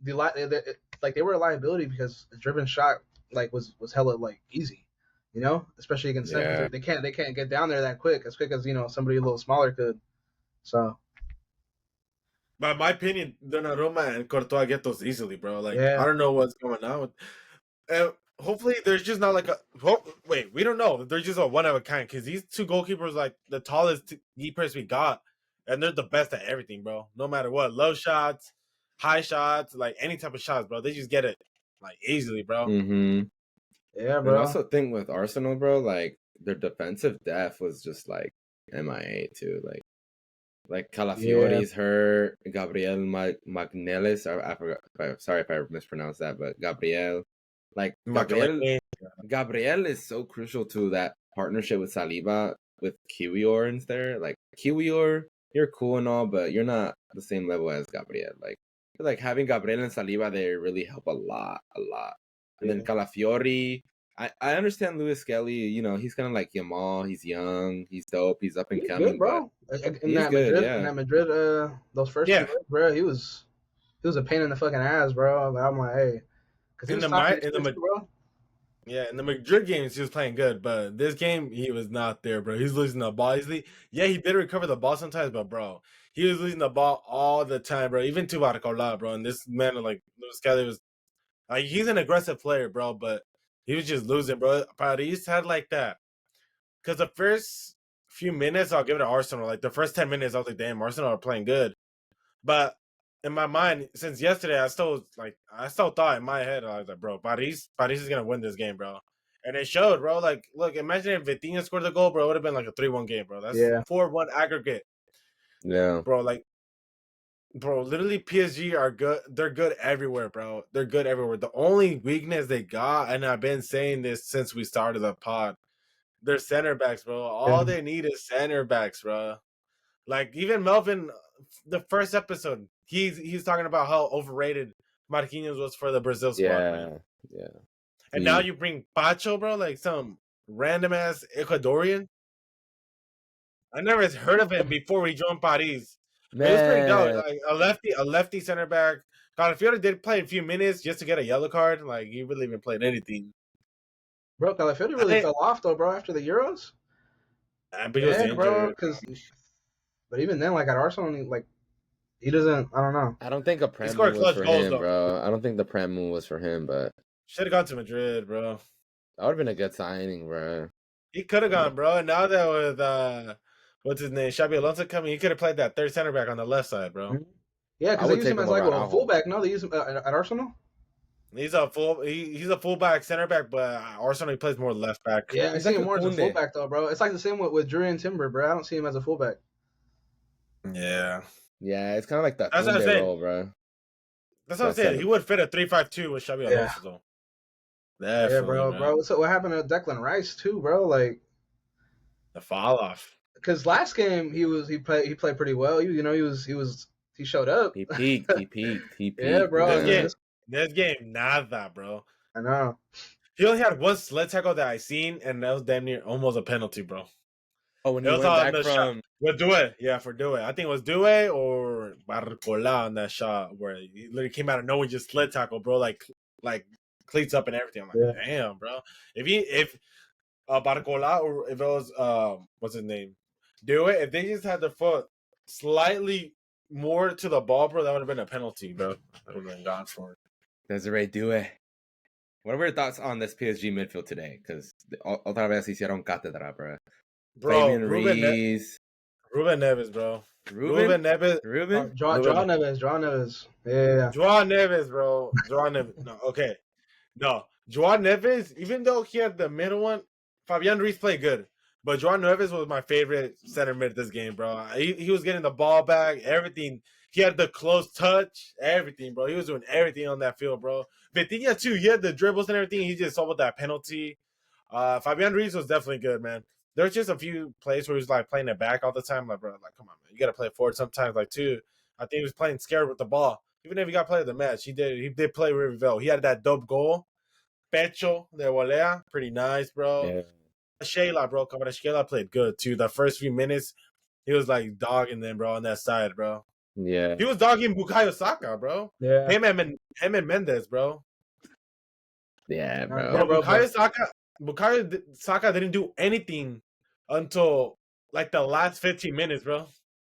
they were a liability because the driven shot like was hella like easy, you know, especially against them. They can't get down there that quick as somebody a little smaller could. So. But in my opinion, Donnarumma and Courtois get those easily, bro. Like I don't know what's going on. Hopefully, there's just not like a. Wait, we don't know. They're just a one of a kind because these 2 goalkeepers like the tallest keepers we got, and they're the best at everything, bro. No matter what, low shots, high shots, like any type of shots, bro. They just get it like easily, bro. Mm-hmm. Yeah, bro. I also think with Arsenal, bro, like their defensive depth was just like MIA too, like Calafiori's hurt, Gabriel Magnelis. I forgot. Sorry if I mispronounced that, but Gabriel. Like Gabriel is so crucial to that partnership with Saliba with Kiwior in there. Like Kiwior, you're cool and all, but you're not the same level as Gabriel. Like having Gabriel and Saliba there really help a lot. And then Calafiori, I understand Lewis Skelly. You know, he's kind of like Yamal. He's young. He's dope. He's up and coming, good, bro. In that Madrid, those first 2 years, bro, he was a pain in the fucking ass, bro. I'm like, hey. In the Madrid games, he was playing good, but this game, he was not there, bro. He's losing the ball easily. Yeah, he did recover the ball sometimes, but, bro, he was losing the ball all the time, bro. Even to Barcelona, bro. And this man, like, Lewis Kelly was, like, he's an aggressive player, bro, but he was just losing, bro. Paris had, like, that. Because the first few minutes, I'll give it to Arsenal. Like, the first 10 minutes, I was like, damn, Arsenal are playing good. But in my mind, since yesterday, I still thought in my head, I was like, bro, Paris is gonna win this game, bro. And it showed, bro. Like, look, imagine if Vitinha scored the goal, bro. It would have been like a 3-1 game, bro. That's 4-1 aggregate. Yeah, bro. Like, bro, literally PSG are good. They're good everywhere, bro. They're good everywhere. The only weakness they got, and I've been saying this since we started the pod, they're center backs, bro. All they need is center backs, bro. Like, even Melvin, the first episode, he's talking about how overrated Marquinhos was for the Brazil squad. Yeah. And now you bring Pacho, bro, like some random ass Ecuadorian. I never heard of him before he joined Paris. Man. It was pretty dope. Like a lefty center back. Calafiori did play a few minutes just to get a yellow card. Like, he really even played anything. Bro, Calafiori really fell off though, bro, after the Euros. But he was injured, bro. But even then, like at Arsenal, like he doesn't. I don't know. I don't think a Prem move was for him, bro. I don't think the Prem move was for him, but should have gone to Madrid, bro. That would have been a good signing, bro. He could have gone, bro. And now that with what's his name, Xabi Alonso coming, he could have played that third center back on the left side, bro. Yeah, because they use him as like a fullback. No, they use him at Arsenal. He's a fullback, center back, but Arsenal he plays more left back. Yeah, I see him more as a fullback though, bro. It's like the same with Julian Timber, bro. I don't see him as a fullback. Yeah. Yeah, it's kind of like the Kunde role, bro. That's what I'm saying. He would fit a 3-5-2 with Xabi Alonso, though. Definitely, yeah, bro. So what happened to Declan Rice too, bro? Like the fall off. Because last game he played pretty well. He showed up. He peaked. Yeah, bro. This game, nada, bro. I know. He only had one sled tackle that I seen, and that was damn near almost a penalty, bro. Oh, when he went back from with Due, for Due. I think it was Due or Barcola on that shot where he literally came out of nowhere, just sled tackle, bro, like cleats up and everything. I'm like, damn, bro. If Barcola or if it was what's his name, Due, if they just had their foot slightly more to the ball, bro, that would have been a penalty, bro. That would have been gone for it. Desiree Due. What are your thoughts on this PSG midfield today? Because otra vez hicieron cátedra, bro. Bro, Ruben Neves, bro. Ruben Neves. Joao Neves. Yeah. Joao Neves, bro. Joao Neves. No, okay. No. Joao Neves, even though he had the middle one, Fabian Ruiz played good. But Joao Neves was my favorite center mid this game, bro. He was getting the ball back, everything. He had the close touch, everything, bro. He was doing everything on that field, bro. Vitinha, too, he had the dribbles and everything. He just solved that penalty. Fabian Ruiz was definitely good, man. There's just a few plays where he was like playing it back all the time. Like, bro, like, come on, man. You got to play forward sometimes. Like, too, I think he was playing scared with the ball. Even if he got player of the match, he did play really well. He had that dope goal. Pecho de volea. Pretty nice, bro. Yeah. Sheila, bro. Sheila played good, too. The first few minutes, he was like dogging them, bro, on that side, bro. Yeah. He was dogging Bukayo Saka, bro. Yeah. Him and Mendes, bro. Yeah, bro. Yeah, bro. Bukayo Saka didn't do anything until like the last 15 minutes, bro.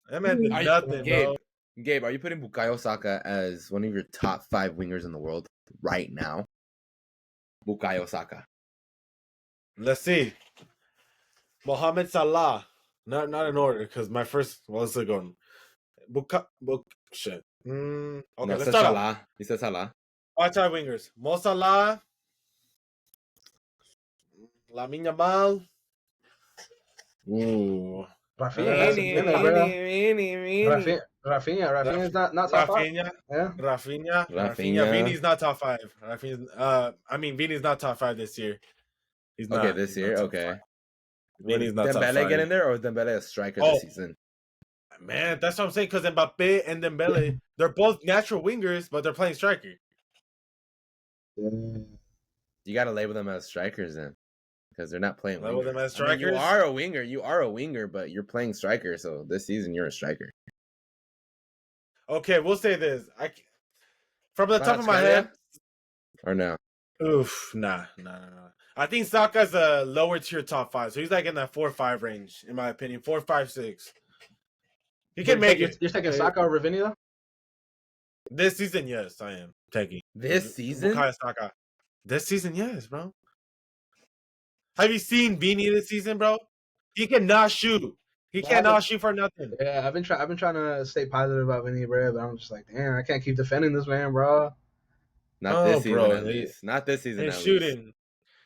That man did nothing, bro. Gabe, are you putting Bukayo Saka as one of your top 5 wingers in the world right now? Bukayo Saka. Let's see. Mohamed Salah. Not in order, because my first... What's it going? Shit. Okay, no, let's start Salah. He said Salah. All-time wingers. Mo Salah. Lamine Yamal. Ooh. Rafinha is not top 5. Yeah. Rafinha. Vini's not top 5. Vini's not top 5 this year. He's not. Okay, this year. Okay. Vini's not top 5. Dembélé get in there, or Dembélé a striker this season? Man, that's what I'm saying. Because Mbappe and Dembélé, they're both natural wingers, but they're playing striker. You got to label them as strikers then. Because they're not playing label them as strikers? You are a winger, but you're playing striker. So this season, you're a striker. Okay, we'll say this. From the top of my head. Or no? Oof, nah. I think Saka's a lower tier top 5. So he's like in that 4-5 range, in my opinion. 4-5-6. He can make it. You're taking Saka over Vini, though? This season, yes, I am taking. This season? Saka. This season, yes, bro. Have you seen Vini this season, bro? He cannot shoot. He cannot shoot for nothing. Yeah, I've been trying to stay positive about Vini, bro, but I'm just like, damn, I can't keep defending this man, bro. Not this season, at least. Not this season, his shooting.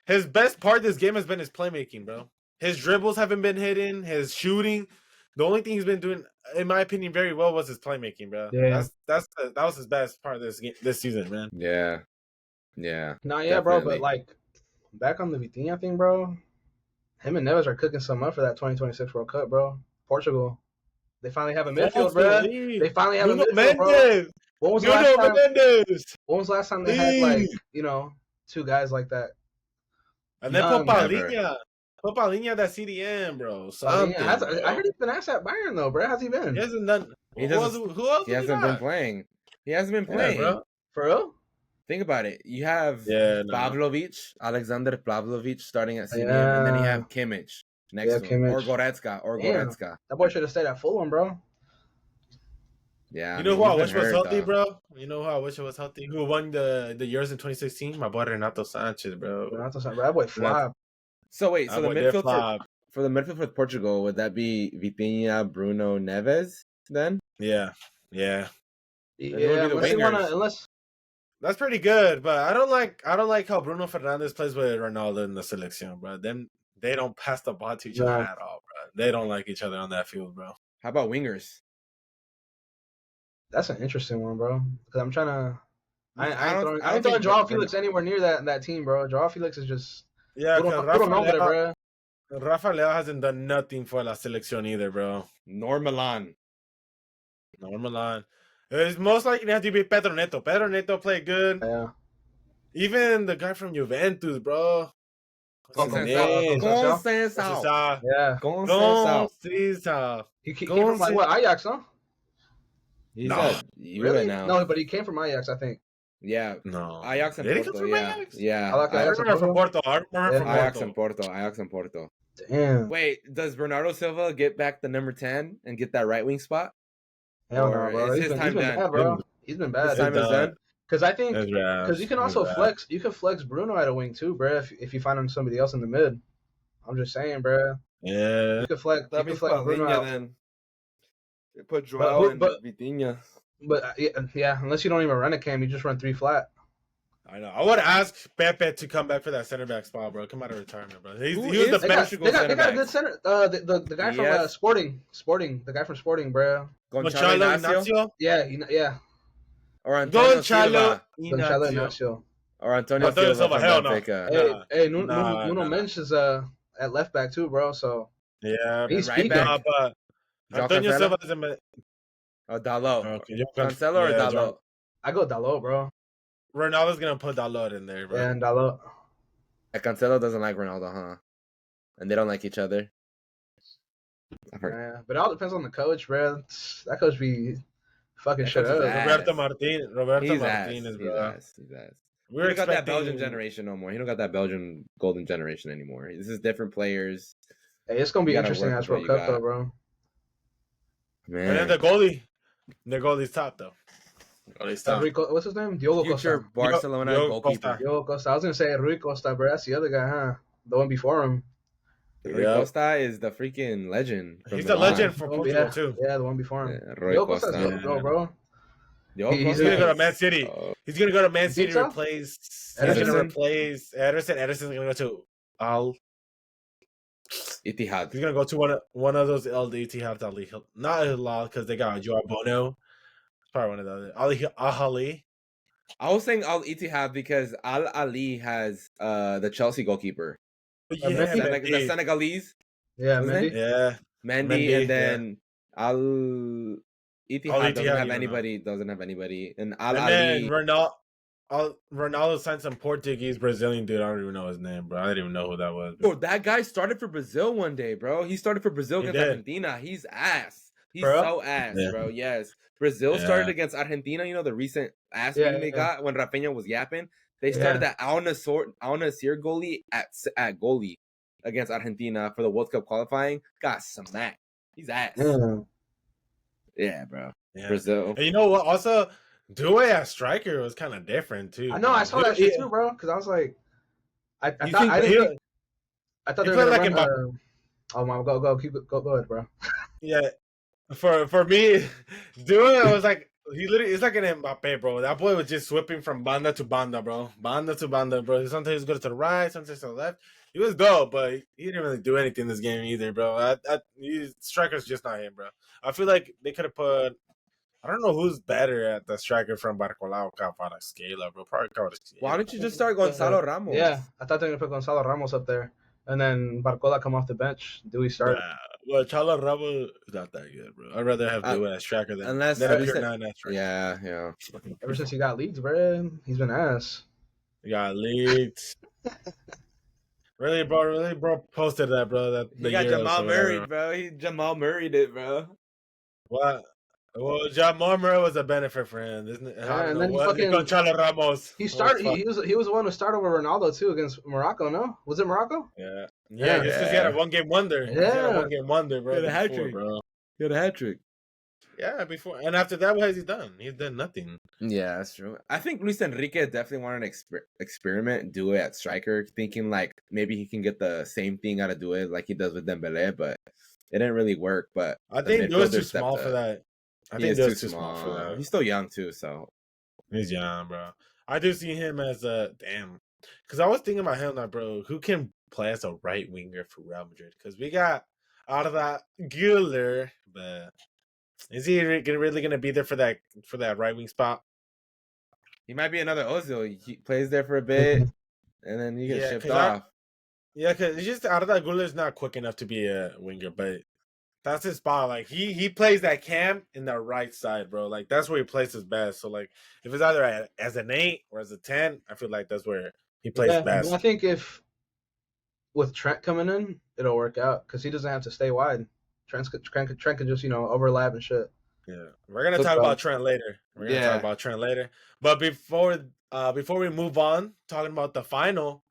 His best part of this game has been his playmaking, bro. His dribbles haven't been hitting. His shooting. The only thing he's been doing, in my opinion, very well was his playmaking, bro. Yeah. That was his best part of this season, man. Yeah. No, yeah, definitely. Bro, but like, back on the Vitinha thing, bro. Him and Neves are cooking something up for that 2026 World Cup, bro. Portugal. They finally have a midfield, bro. They finally have a midfield, bro. When was the last time they had, like, 2 guys like that? And then Popalinha, that CDM, bro. I heard he's been asked at Bayern, though, bro. How's he been? He hasn't done... Who else he hasn't been playing. He hasn't been playing. Bro. For real? Think about it. You have Pavlovic, Alexander Pavlovic starting at CDM, and then you have Kimmich next to him. Or Goretzka. That boy should have stayed at Fulham, bro. Yeah. You know who I wish was healthy, bro? You know who I wish was healthy? Who won the Euros in 2016? My boy Renato Sanchez, bro. That boy fly. So wait, so the midfield for the midfield for Portugal, would that be Vitinha, Bruno, Neves then? Yeah. Unless That's pretty good, but I don't like how Bruno Fernandes plays with Ronaldo in the selección, bro. They don't pass the ball to each other at all, bro. They don't like each other on that field, bro. How about wingers? That's an interesting one, bro. Because I'm trying to. I don't throwing Joao Felix anywhere near that team, bro. Joao Felix is just. Yeah, Rafa Leao hasn't done nothing for la selección either, bro. Nor Milan. It's most likely to have to be Pedro Neto. Pedro Neto played good. Yeah. Even the guy from Juventus, bro. Conceição. Yeah. Conceição. He came from Ajax, huh? He's at really? now. No, but he came from Ajax, I think. Yeah. No. Ajax and Porto, yeah. Yeah. Ajax from Porto. Ajax and Porto. Damn. Wait, does Bernardo Silva get back the number 10 and get that right wing spot? Hell no, bro. He's been bad, bro. He's been bad. His time is done. Because I think you can also flex. You can flex Bruno at a wing too, bro. If you find him somebody else in the mid, I'm just saying, bro. Yeah. You can flex. Bruno out. Then. Put Joao and Vitinha. But yeah, unless you don't even run a cam, you just run 3 flat. I know. I would ask Pepe to come back for that center back spot, bro. Come out of retirement, bro. He was the best. They got a good center. The guy from Sporting. The guy from Sporting, bro. Gonçalo Inácio. Yeah. Or Antonio Silva. Inácio. Or Antonio Silva. Hell no. Hey, Nuno Mensch is at left back too, bro. So yeah, he's right back. But Antonio Silva doesn't. Oh, Dalot. Okay. Cancelo or Dalot? I go Dalot, bro. Ronaldo's gonna put Dalot in there, bro. Yeah, and Dalot. Cancelo doesn't like Ronaldo, huh? And they don't like each other. Yeah, but it all depends on the coach, bro. That coach be fucking shit up. Roberto Martinez, bro. He's ass. We don't got that Belgian generation no more. He don't got that Belgian golden generation anymore. This is different players. Hey, it's gonna be interesting as World Cup, though, bro. Man, and then the goalie's top though. Enrique, what's his name? Diogo Future Costa. Barcelona goalkeeper. Diogo Costa. I was gonna say Rui Costa, but that's the other guy, huh? The one before him. Rui Costa is the freaking legend. He's a legend for Portugal too. Yeah, the one before him. Rui Costa, bro. He's gonna go to Man City. He's gonna go to Man City to replace. Ederson. Ederson's gonna go to Al Ittihad. He's gonna go to one of those Ittihad. Not Hilal because they got Joao Bono. Probably one of the other. Ali. I was saying Al Ittihad because Al Ali has the Chelsea goalkeeper. Yeah, the Senegalese. Yeah, Mendy. Yeah, Mendy, and then Al Ittihad doesn't have anybody, and Al Ali. Ronaldo signed some Portuguese Brazilian dude. I don't even know his name, bro. I didn't even know who that was. Bro, that guy started for Brazil one day, bro. He started for Brazil against Argentina. He's ass. He's so ass, bro. Yes. Brazil started against Argentina. You know, the recent ass game they got when Rafinha was yapping. They started that Al Nassr goalie at goalie against Argentina for the World Cup qualifying. Got smacked. He's ass. Yeah, bro. Yeah. Brazil. And you know what? Also, Due as striker was kind of different too. I know. I saw that shit too, bro. Because I was like, I thought they were gonna run. Oh my, go ahead, bro. Yeah, for me, Due was like it's like an Mbappe, bro. That boy was just whipping from banda to banda, bro. Banda to banda, bro. Sometimes he was good to the right, sometimes to the left. He was dope, but he didn't really do anything in this game either, bro. Striker's just not him, bro. I feel like they could have put. I don't know who's better at the striker from Barcolao Scala, bro. Probably Why don't you just start Gonçalo Ramos? Yeah, I thought they were going to put Gonçalo Ramos up there. And then Barcola come off the bench. Dewey start. Well, Gonçalo Ramos is not that good, bro. I'd rather have Dewey as striker than a pure non-net striker. Yeah. Ever since he got leads, bro, he's been ass. He got leads. Really, bro, posted that, bro. He got Jamal Murray, bro. He Jamal Murray'd it, bro. What? Well, Jamal Murray was a benefit for him, isn't it? And then Gonçalo Ramos. He started. He was the one who started over Ronaldo too against Morocco. No, was it Morocco? Yeah. Just because he had a 1-game wonder. Yeah, 1-game wonder, bro. He had a hat trick, bro. He had a hat trick. Yeah, before and after that, what has he done? He's done nothing. Yeah, that's true. I think Luis Enrique definitely wanted to experiment, do it at striker, thinking like maybe he can get the same thing out of do it like he does with Dembélé, but it didn't really work. But I think it was too small for that. I think he is too small for that. He's still young too, so he's young, bro. I do see him as a damn. Because I was thinking about him, like, bro, who can play as a right winger for Real Madrid? Because we got out of that Güler, but is he really gonna be there for that right wing spot? He might be another Ozil. He plays there for a bit, and then you get shipped off. Because it's just out of that Güler's not quick enough to be a winger, but that's his spot. Like he plays that cam in the right side, bro. Like that's where he plays his best. So like if it's either as an 8 or as a 10, I feel like that's where he plays best. I think if with Trent coming in, it'll work out because he doesn't have to stay wide. Trent can just overlap and shit. Yeah, we're gonna talk about Trent later. But before we move on, talking about the final,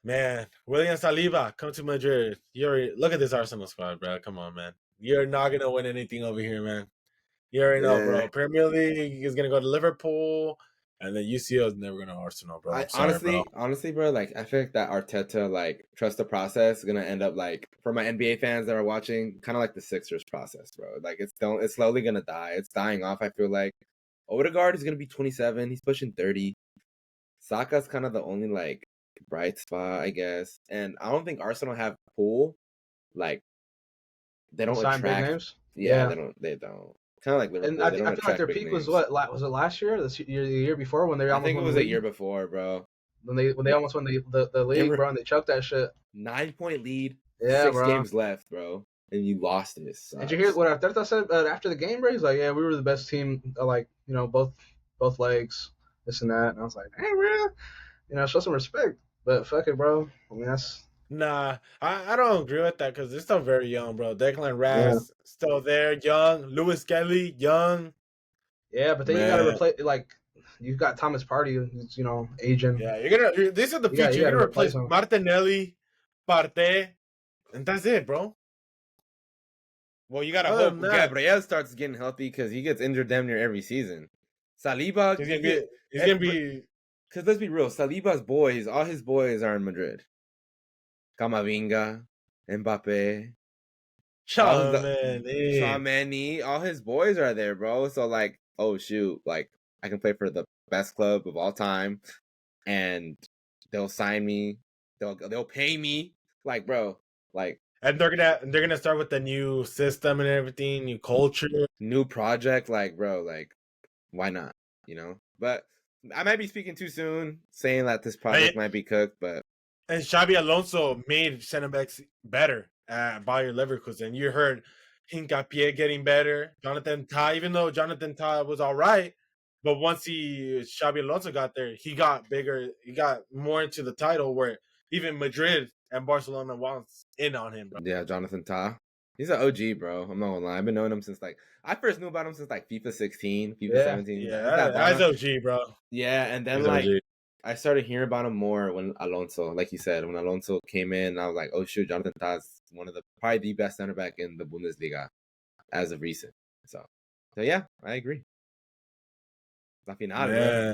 man, William Saliba come to Madrid. Look at this Arsenal squad, bro. Come on, man. You're not gonna win anything over here, man. You already know, bro. Premier League is gonna go to Liverpool, and then UCL is never gonna Arsenal, bro. Honestly, bro, like I feel like that Arteta like trust the process is gonna end up like for my NBA fans that are watching, kind of like the Sixers process, bro. Like it's slowly gonna die. It's dying off. I feel like Odegaard is gonna be 27. He's pushing 30. Saka's kind of the only like bright spot, I guess. And I don't think Arsenal have pool. Like they don't attract big names. Yeah, they don't. Kind of like Liverpool. And I feel like their peak was what? Was it last year? The year before when they almost? I think it was a year before, bro. When they almost won the league, bro, and they choked that shit. 9-point lead. Yeah, 6 bro. games left, bro, and you lost it. Did you hear what Arteta said after the game, bro? He's like, "Yeah, we were the best team. Like, both legs, this and that." And I was like, "Hey, bro, show some respect." But fuck it, bro. I mean, that's. Nah, I don't agree with that because they're still very young, bro. Declan Rice still there, young. Lewis Kelly, young. Yeah, but then you gotta replace you got Thomas Partey, who's aging. Yeah, this is the future. You're gonna replace Martinelli, Partey, and that's it, bro. Well, you gotta hope Gabriel starts getting healthy because he gets injured damn near every season. Saliba, he's gonna be. Because let's be real, Saliba's boys, all his boys are in Madrid. Camavinga, Mbappe, Tchouaméni, all his boys are there, bro. So like, oh shoot, like I can play for the best club of all time, and they'll sign me, they'll pay me, like bro, like. And they're gonna start with the new system and everything, new culture, new project, like bro, like why not, But I might be speaking too soon, saying that this project might be cooked, but. And Xabi Alonso made center backs better at Bayer Leverkusen. You heard Hincapié getting better. Jonathan Tah, even though Jonathan Tah was all right, but once Xabi Alonso got there, he got bigger. He got more into the title where even Madrid and Barcelona wants in on him, bro. Yeah, Jonathan Tah. He's an OG, bro. I'm not gonna lie. I've been knowing him since I first knew about him since FIFA 16, FIFA 17. Yeah, that's OG, bro. Yeah, and then I started hearing about him more when Alonso, like you said, when Alonso came in, I was like, oh shoot, Jonathan Tah is probably the best center back in the Bundesliga as of recent. So yeah, I agree. La final, bro.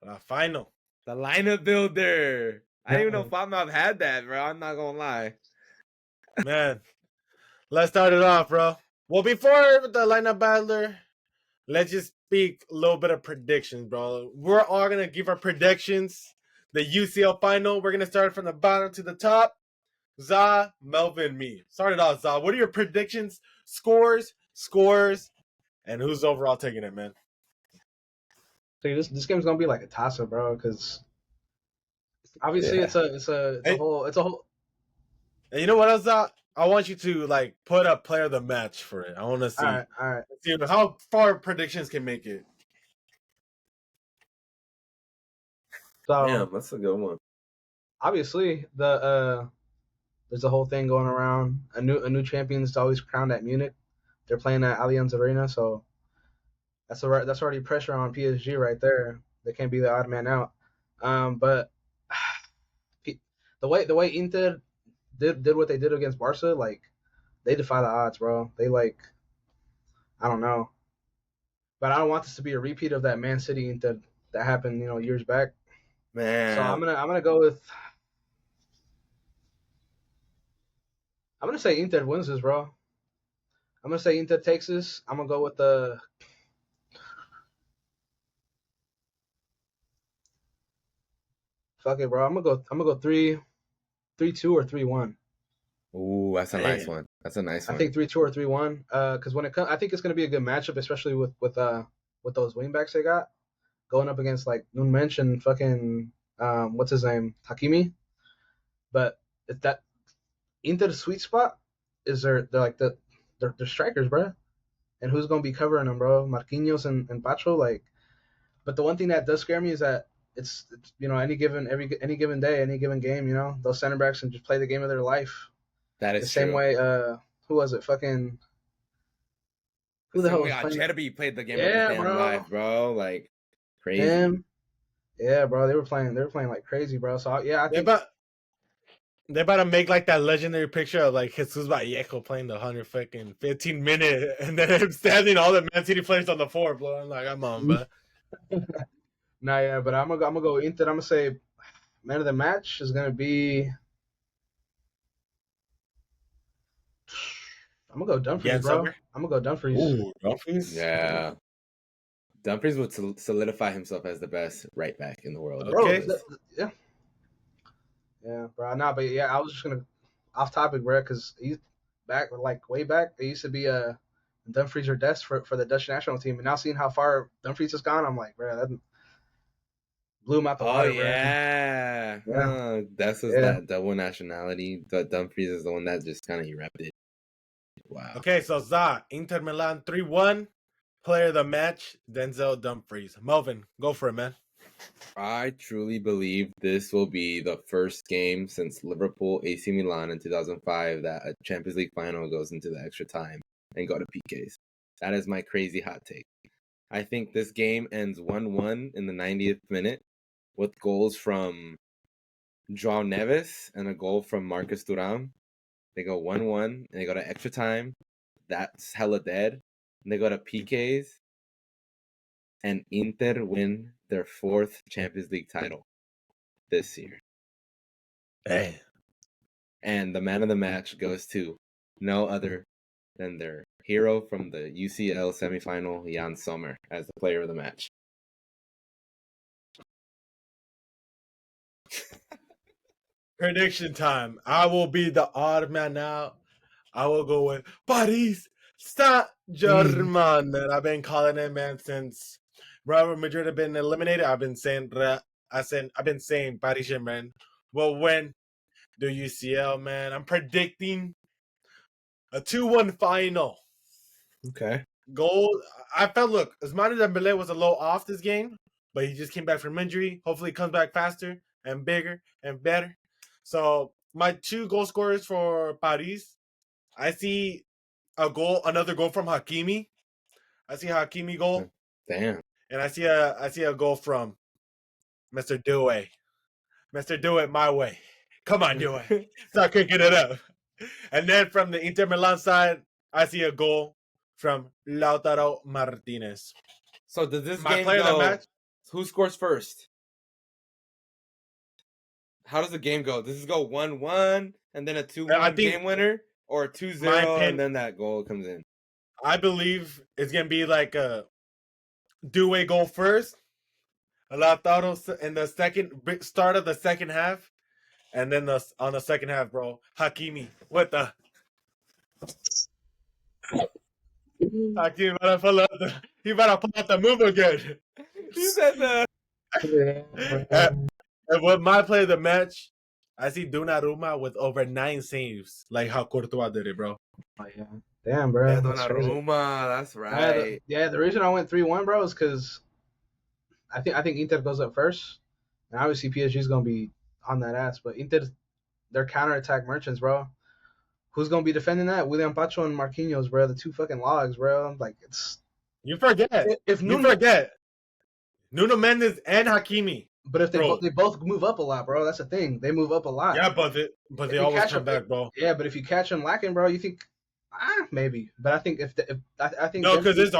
La final. The lineup builder. I didn't even know FODMAP had that, bro. I'm not gonna lie. Man, let's start it off, bro. Well, before the lineup builder, let's just speak a little bit of predictions, bro. We're all going to give our predictions. The UCL final, we're going to start from the bottom to the top. Za, Melvin, me. Start it off, Za. What are your predictions? Scores, and who's overall taking it, man? So this game's going to be like a toss-up, bro, because obviously it's a whole... And you know what else, Za? I want you to put a player of the match for it. I want to see. All right. See how far predictions can make it. So yeah, that's a good one. Obviously, there's a whole thing going around. A new champion is always crowned at Munich. They're playing at Allianz Arena, so that's already pressure on PSG right there. They can't be the odd man out. But the way Inter did what they did against Barca, they defy the odds, bro. They I don't know, but I don't want this to be a repeat of that Man City Inter that happened, years back. Man, so I'm gonna go with. I'm gonna say Inter wins this, bro. I'm gonna say Inter takes this. I'm gonna go with the. fuck it, bro. I'm gonna go 3-2 or 3-1. Ooh, that's a nice one. That's a nice one. I think 3-2 or 3-1. Because when it comes, I think it's gonna be a good matchup, especially with those wingbacks they got going up against like Nunmensch and fucking what's his name, Hakimi. But if that Inter's sweet spot is they're strikers, bro. And who's gonna be covering them, bro? Marquinhos and Pacho, like. But the one thing that does scare me is that it's any given day, any given game, those center backs can just play the game of their life. That is the same true. way. Who was it? Fucking. Who the hell was playing? Xabi played the game of his damn life, bro. Like crazy. Damn. Yeah, bro. They were playing like crazy, bro. So yeah, I think. They're about to make like that legendary picture of like Jesus Vallejo playing the 115 minute and then him standing all the Man City players on the floor, bro. I'm like, I'm on, bro. Nah, yeah, but I'm gonna go Inter. I'm gonna say man of the match is gonna be. I'm gonna go Dumfries, bro. I'm gonna go Dumfries. Ooh, Dumfries? Yeah. Dumfries would solidify himself as the best right back in the world. Okay. Yeah. Yeah, bro. Nah, but yeah, I was just gonna off topic, bro, because he's back, like way back. It used to be Dumfries or Dest for the Dutch national team, and now seeing how far Dumfries has gone, I'm like, bro, that blew him out the water. Yeah. Dest was that double nationality, but Dumfries is the one that just kind of erupted. Wow. Okay, so Inter Milan 3-1, player of the match, Denzel Dumfries. Melvin, go for it, man. I truly believe this will be the first game since Liverpool AC Milan in 2005 that a Champions League final goes into the extra time and go to PKs. That is my crazy hot take. I think this game ends 1-1 in the 90th minute with goals from João Neves and a goal from Marcus Thuram. They go 1-1 and they go to extra time. That's hella dead. And they go to PKs and Inter win their 4th Champions League title this year. Hey. And the man of the match goes to no other than their hero from the UCL semifinal, Jan Sommer, as the player of the match. Prediction time. I will be the odd man out. I will go with Paris Saint-Germain. Man, I've been calling it, man, since Real Madrid have been eliminated. I've been saying Paris Saint-Germain will win the UCL, man. I'm predicting a 2-1 final. Okay. Goal. I felt, look, Dembélé was a little off this game, but he just came back from injury. Hopefully he comes back faster and bigger and better. So my 2 goal scorers for Paris, I see another goal from Hakimi. I see Hakimi goal. Damn. And I see a goal from Mr. Do It. Mr. Do It my way. Come on, Do It. Start cooking it up. And then from the Inter Milan side, I see a goal from Lautaro Martinez. So does this game go? Who scores first? How does the game go? Does this go 1-1 and then a 2-1 game winner, or 2-0 and then that goal comes in? I believe it's gonna be like a Due goal first, Lautaro in the start of the second half, and then on the second half, bro, Hakimi with the Hakimi he better pull out the move again. He said that. And with my play of the match, I see Donnarumma with over 9 saves, like how Courtois did it, bro. Oh, yeah. Damn, bro. Yeah, Donnarumma, that's right. The reason I went 3-1, bro, is because I think Inter goes up first, and obviously PSG is gonna be on that ass. But Inter, they're counterattack merchants, bro. Who's gonna be defending that? William Pacho and Marquinhos, bro. The 2 fucking logs, bro. Like it's. You forget. You forget. Nuno Mendes and Hakimi. But if they both move up a lot, bro, that's the thing. They move up a lot. Yeah, but they always come back, bro. Yeah, but if you catch them lacking, bro, you think maybe. But I think I think no, because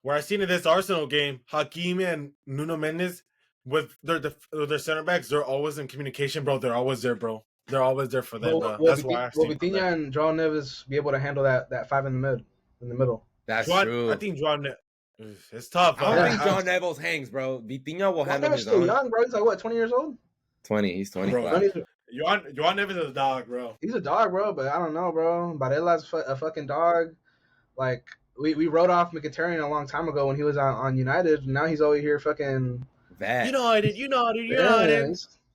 where I seen in this Arsenal game, Hakimi and Nuno Mendes with their center backs, they're always in communication, bro. They're always there, bro. They're always there for them. That's why. Will Vitinha and João Neves be able to handle that 5 in the middle? That's true. I think João It's tough. I don't think John Neville's hangs, bro. Vitinha will handle his still own. young, bro. He's like, what, 20 years old? 20. He's 20. Joan Neves is a dog, bro. He's a dog, bro, but I don't know, bro. Barella's a fucking dog. Like, we wrote off Mkhitaryan a long time ago when he was on United, and now he's over here fucking... That. United.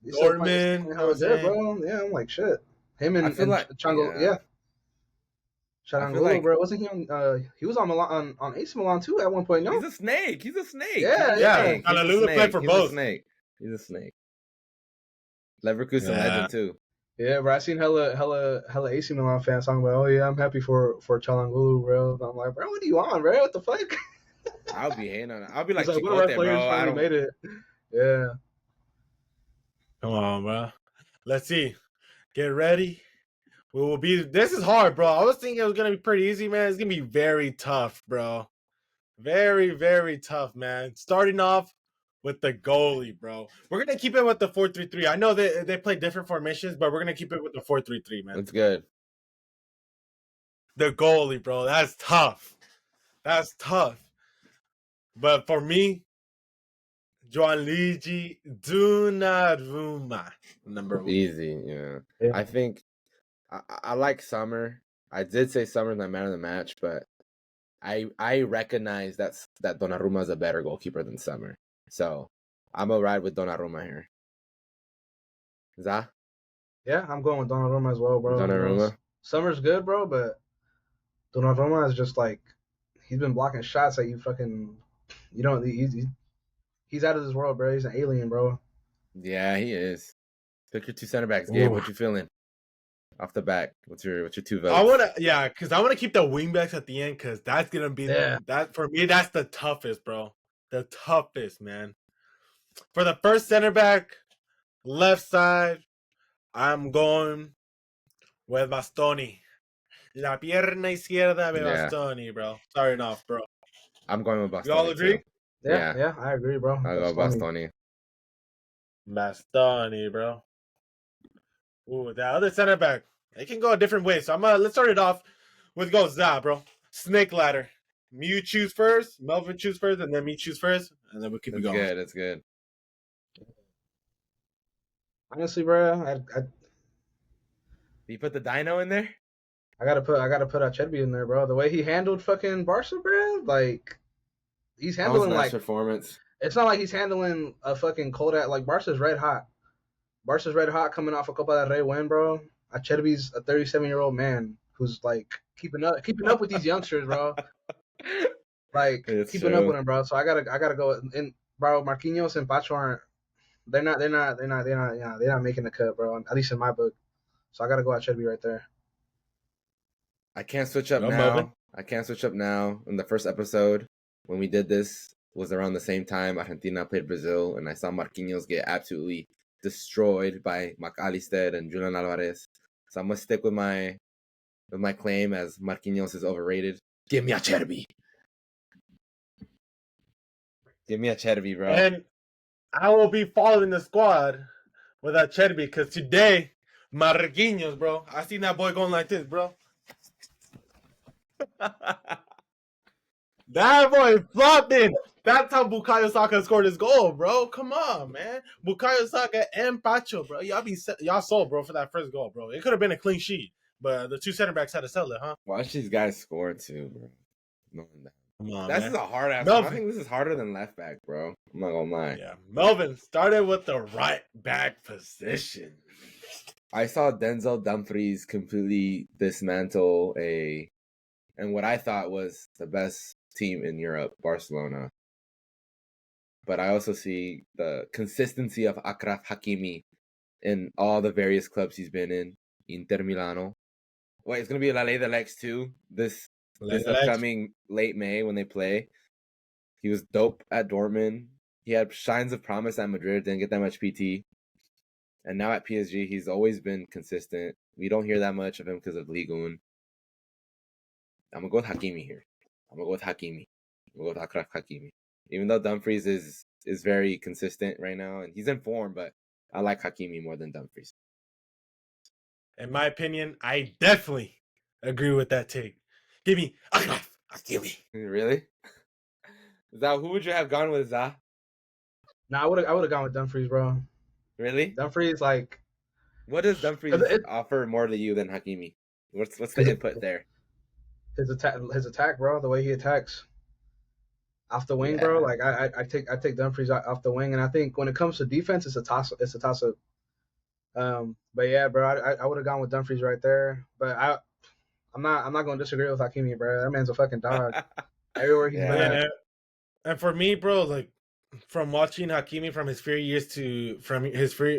Dortmund. Bro. Yeah, I'm like, shit. Him and Chango, yeah. Chango, bro. Wasn't he on... he was on Milan, on AC Milan, too, at one point, no? He's a snake. Yeah. Chango played for both. He's a snake. Leverkusen legend, too. Yeah, bro. I seen hella AC Milan fans talking about, oh, yeah, I'm happy for Çalhanoğlu, bro. I'm like, bro, what are you on, bro? What the fuck? I'll be hating on it. I'll be like, Chicote, bro. I don't... made it. Yeah. Come on, bro. Let's see. Get ready. We will be. This is hard, bro. I was thinking it was gonna be pretty easy, man. It's gonna be very tough, bro. Very, very tough, man. Starting off with the goalie, bro. We're gonna keep it with the 4-3-3. I know they play different formations, but we're gonna keep it with the 4-3-3, man. That's good. The goalie, bro. That's tough. But for me, Gianluigi Donnarumma, number 1. Easy, yeah. I think I like Summer. I did say Summer's my man of the match, but I recognize that Donnarumma is a better goalkeeper than Summer. So I'm gonna ride with Donnarumma here. Za? Yeah, I'm going with Donnarumma as well, bro. Donnarumma. Summer's good, bro, but Donnarumma is just like, he's been blocking shots that you fucking, you don't. He's out of this world, bro. He's an alien, bro. Yeah, he is. Pick your 2 center backs, Gabe. What you feeling? Off the back, what's your 2 votes? Because I wanna keep the wingbacks at the end, because that's gonna be that for me. That's the toughest, bro. The toughest, man. For the first center back, left side, I'm going with Bastoni. La pierna izquierda de Bastoni, bro. Starting off, bro. I'm going with Bastoni. You all agree? Yeah, I agree, bro. I'll go Bastoni. Bastoni, bro. Ooh, that other center back, it can go a different way. So let's start it off with Za, bro. Snake ladder. You choose first, Melvin choose first, and then me choose first, and then we'll keep it going. That's good. Honestly, bro, You put the Dino in there? I gotta put Acerbi in there, bro. The way he handled fucking Barca, bro, like he's handling like performance. It's not like he's handling a fucking cold at like Barca's red hot. Barca's red hot coming off a Copa del Rey win, bro. Acerbi's a 37-year-old man who's like keeping up with these youngsters, bro. Like keeping up with him, bro. So I gotta go in, bro. Marquinhos and Pacho aren't. They're not making the cut, bro. At least in my book. So I gotta go Acerbi right there. I can't switch up now. I can't switch up now. In the first episode, when we did this, was around the same time Argentina played Brazil, and I saw Marquinhos get absolutely destroyed by McAllister and Julian Alvarez. So I'm gonna stick with my claim as Marquinhos is overrated. Give me Acerbi. Give me Acerbi, bro. And I will be following the squad with Acerbi because today, Marquinhos, bro. I seen that boy going like this, bro. That boy flopping. That's how Bukayo Saka scored his goal, bro. Come on, man. Bukayo Saka and Pacho, bro. Y'all sold, bro, for that first goal, bro. It could have been a clean sheet, but the 2 center backs had to sell it, huh? Watch these guys score too, bro. Come on, That's a hard ass. I think this is harder than left back, bro. I'm not gonna lie. Yeah, Melvin started with the right back position. I saw Denzel Dumfries completely dismantle and what I thought was the best team in Europe, Barcelona. But I also see the consistency of Achraf Hakimi in all the various clubs he's been in. Inter Milano. Wait, it's gonna be La Ley del X too. This upcoming late May when they play. He was dope at Dortmund. He had shines of promise at Madrid, didn't get that much PT. And now at PSG, he's always been consistent. We don't hear that much of him because of Ligue 1. I'm going to go with Hakimi here. I'm going to go with Hakimi. I'm going to go with Achraf Hakimi. Even though Dumfries is very consistent right now, and he's in form, but I like Hakimi more than Dumfries. In my opinion, I definitely agree with that take. Give me Achraf Hakimi. Really? Zah, who would you have gone with, Zah? Nah, I would have gone with Dumfries, bro. Really? Dumfries, like. What does Dumfries offer more to you than Hakimi? What's the input there? His attack, bro. The way he attacks off the wing, bro. Like I take Dumfries off the wing, and I think when it comes to defense, it's a toss up. But yeah, bro, I would have gone with Dumfries right there. But I'm not gonna disagree with Hakimi, bro. That man's a fucking dog. Everywhere he's been. And for me, bro, like from watching Hakimi from his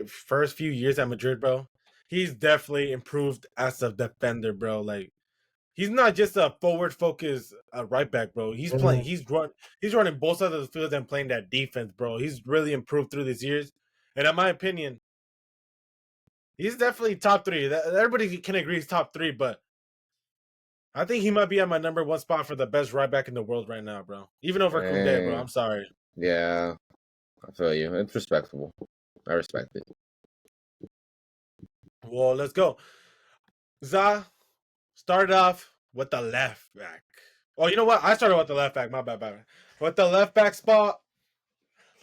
first few years at Madrid, bro, he's definitely improved as a defender, bro. Like he's not just a forward focused right back, bro. He's playing. He's running both sides of the field and playing that defense, bro. He's really improved through these years, and in my opinion, he's definitely top 3. Everybody can agree he's top 3, but I think he might be at my number 1 spot for the best right back in the world right now, bro. Even over Koundé, bro. I'm sorry. Yeah, I feel you. It's respectable. I respect it. Well, let's go. Zah started off with the left back. Oh, you know what? I started with the left back. My bad. With the left back spot,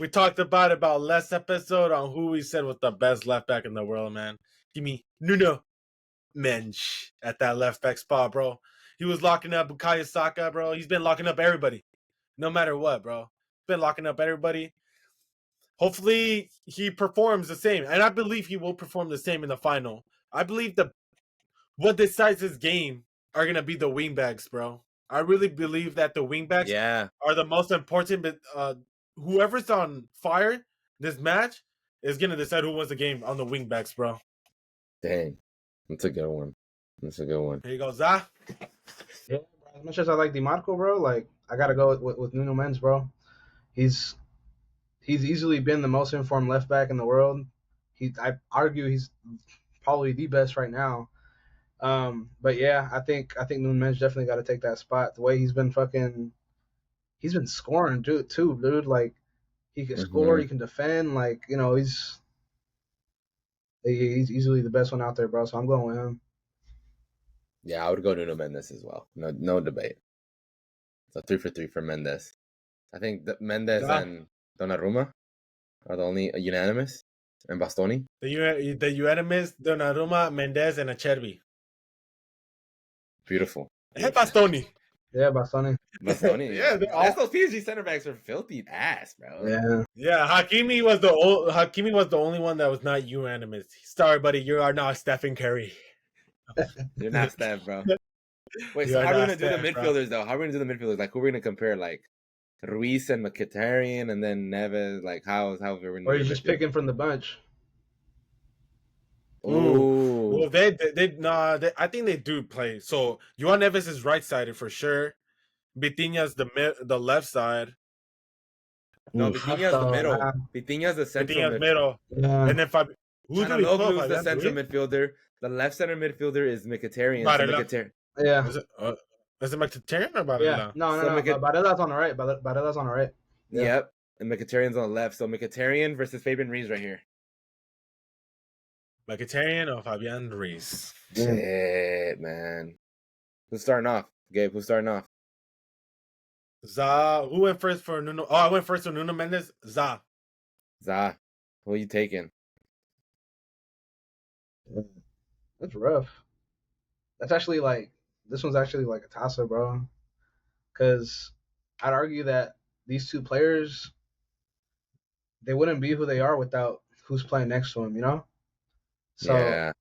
we talked about last episode on who we said was the best left back in the world, man. Give me Nuno Mensch at that left back spot, bro. He was locking up Bukayo Saka, bro. He's been locking up everybody, no matter what, bro. He's been locking up everybody. Hopefully, he performs the same, and I believe he will perform the same in the final. I believe what decides this game are gonna be the wingbacks, bro. I really believe that the wingbacks are the most important. But whoever's on fire this match is gonna decide who wins the game on the wingbacks, bro. Dang, that's a good one. Here you go, Zah. Yeah, bro. As much as I like DiMarco, bro, like I gotta go with Nuno Mendes, bro. He's easily been the most informed left back in the world. I argue he's probably the best right now. But yeah, I think Nuno Mendes definitely got to take that spot. The way he's been scoring too, dude. Like he can score, he can defend. Like he's easily the best one out there, bro. So I'm going with him. Yeah, I would go Nuno Mendes as well. No debate. So 3 for 3 for Mendes. I think that Mendes and Donnarumma are the only unanimous, and Bastoni. The unanimous Donnarumma, Mendes, and Acerbi. Beautiful. And Bastoni. Yeah, Bastoni. Yeah, that's those PSG center backs are filthy ass, bro. Yeah. Hakimi was the only one that was not unanimous. Sorry, buddy, you are not Stephen Curry. You're not Steph, bro. Wait, so how are we gonna do the midfielders though? How are we gonna do the midfielders? Like, who are we gonna compare? Like Ruiz and Mkhitaryan, and then Neves. Like, how are we gonna? Or you're just picking from the bunch. Ooh. Well, I think they do play. So João Neves is right sided for sure. Vitinha's the left side. No, Vitinha's the middle. Vitinha's the central. Vitinha's middle. Yeah. And then who's the central midfielder? The left center midfielder is Mkhitaryan. Yeah. Is it Mkhitaryan or Barella? Yeah. No. Barella's on the right. Barella's on the right. Yeah. Yep. And Mkhitaryan's on the left. So Mkhitaryan versus Fabian Ruiz right here. Mkhitaryan or Fabian Ruiz? Shit, man. Who's starting off? Gabe, who's starting off? Zah. Who went first for Nuno? Oh, I went first for Nuno Mendes. Zah. Who are you taking? That's rough. This one's actually like a toss-up, bro. Because I'd argue that these two players, they wouldn't be who they are without who's playing next to them, So, yeah.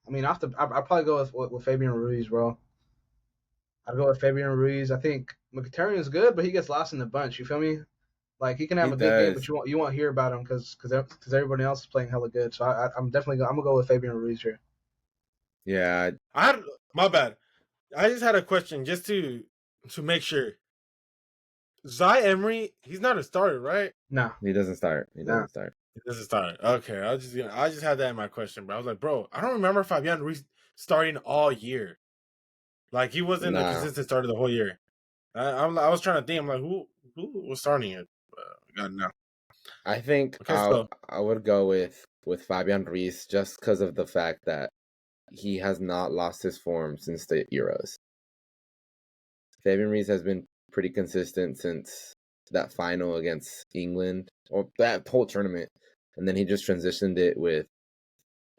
I mean, I'd probably go with Fabian Ruiz, bro. I'd go with Fabian Ruiz. I think Mkhitaryan is good, but he gets lost in the bunch. You feel me? Like he can have a good game, but you won't hear about him because everybody else is playing hella good. So I'm gonna go with Fabian Ruiz here. Yeah, my bad. I just had a question just to make sure. Zai Emery, he's not a starter, right? No, he doesn't start. He doesn't start. Okay, I just had that in my question, but I was like, bro, I don't remember Fabian Ruiz starting all year. Like he wasn't a consistent starter the whole year. I was trying to think. I'm like, who was starting it? God no. I think I would go with Fabian Ruiz just because of the fact that he has not lost his form since the Euros. Fabian Ruiz has been pretty consistent since that final against England, or that whole tournament. And then he just transitioned it with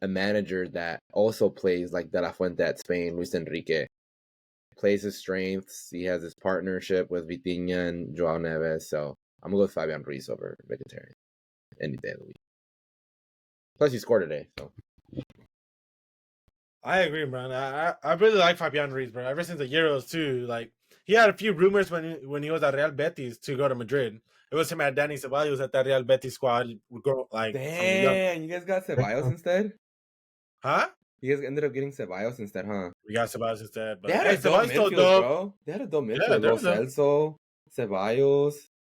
a manager that also plays like De La Fuente at Spain, Luis Enrique. Plays his strengths. He has his partnership with Vitinha and Joao Neves. So I'm going to go with Fabian Ruiz over Vegetarian any day of the week. Plus, he scored today. So I agree, man. I really like Fabian Ruiz, bro. Ever since the Euros, too. Like, he had a few rumors when he was at Real Betis to go to Madrid. It was him at Dani Ceballos at that Real Betis squad. Damn, you guys got Ceballos instead? Huh? You guys ended up getting Ceballos instead, huh? We got Ceballos instead. But they had a dope midfield, bro. They had a dope midfield. Lo Celso, Ceballos,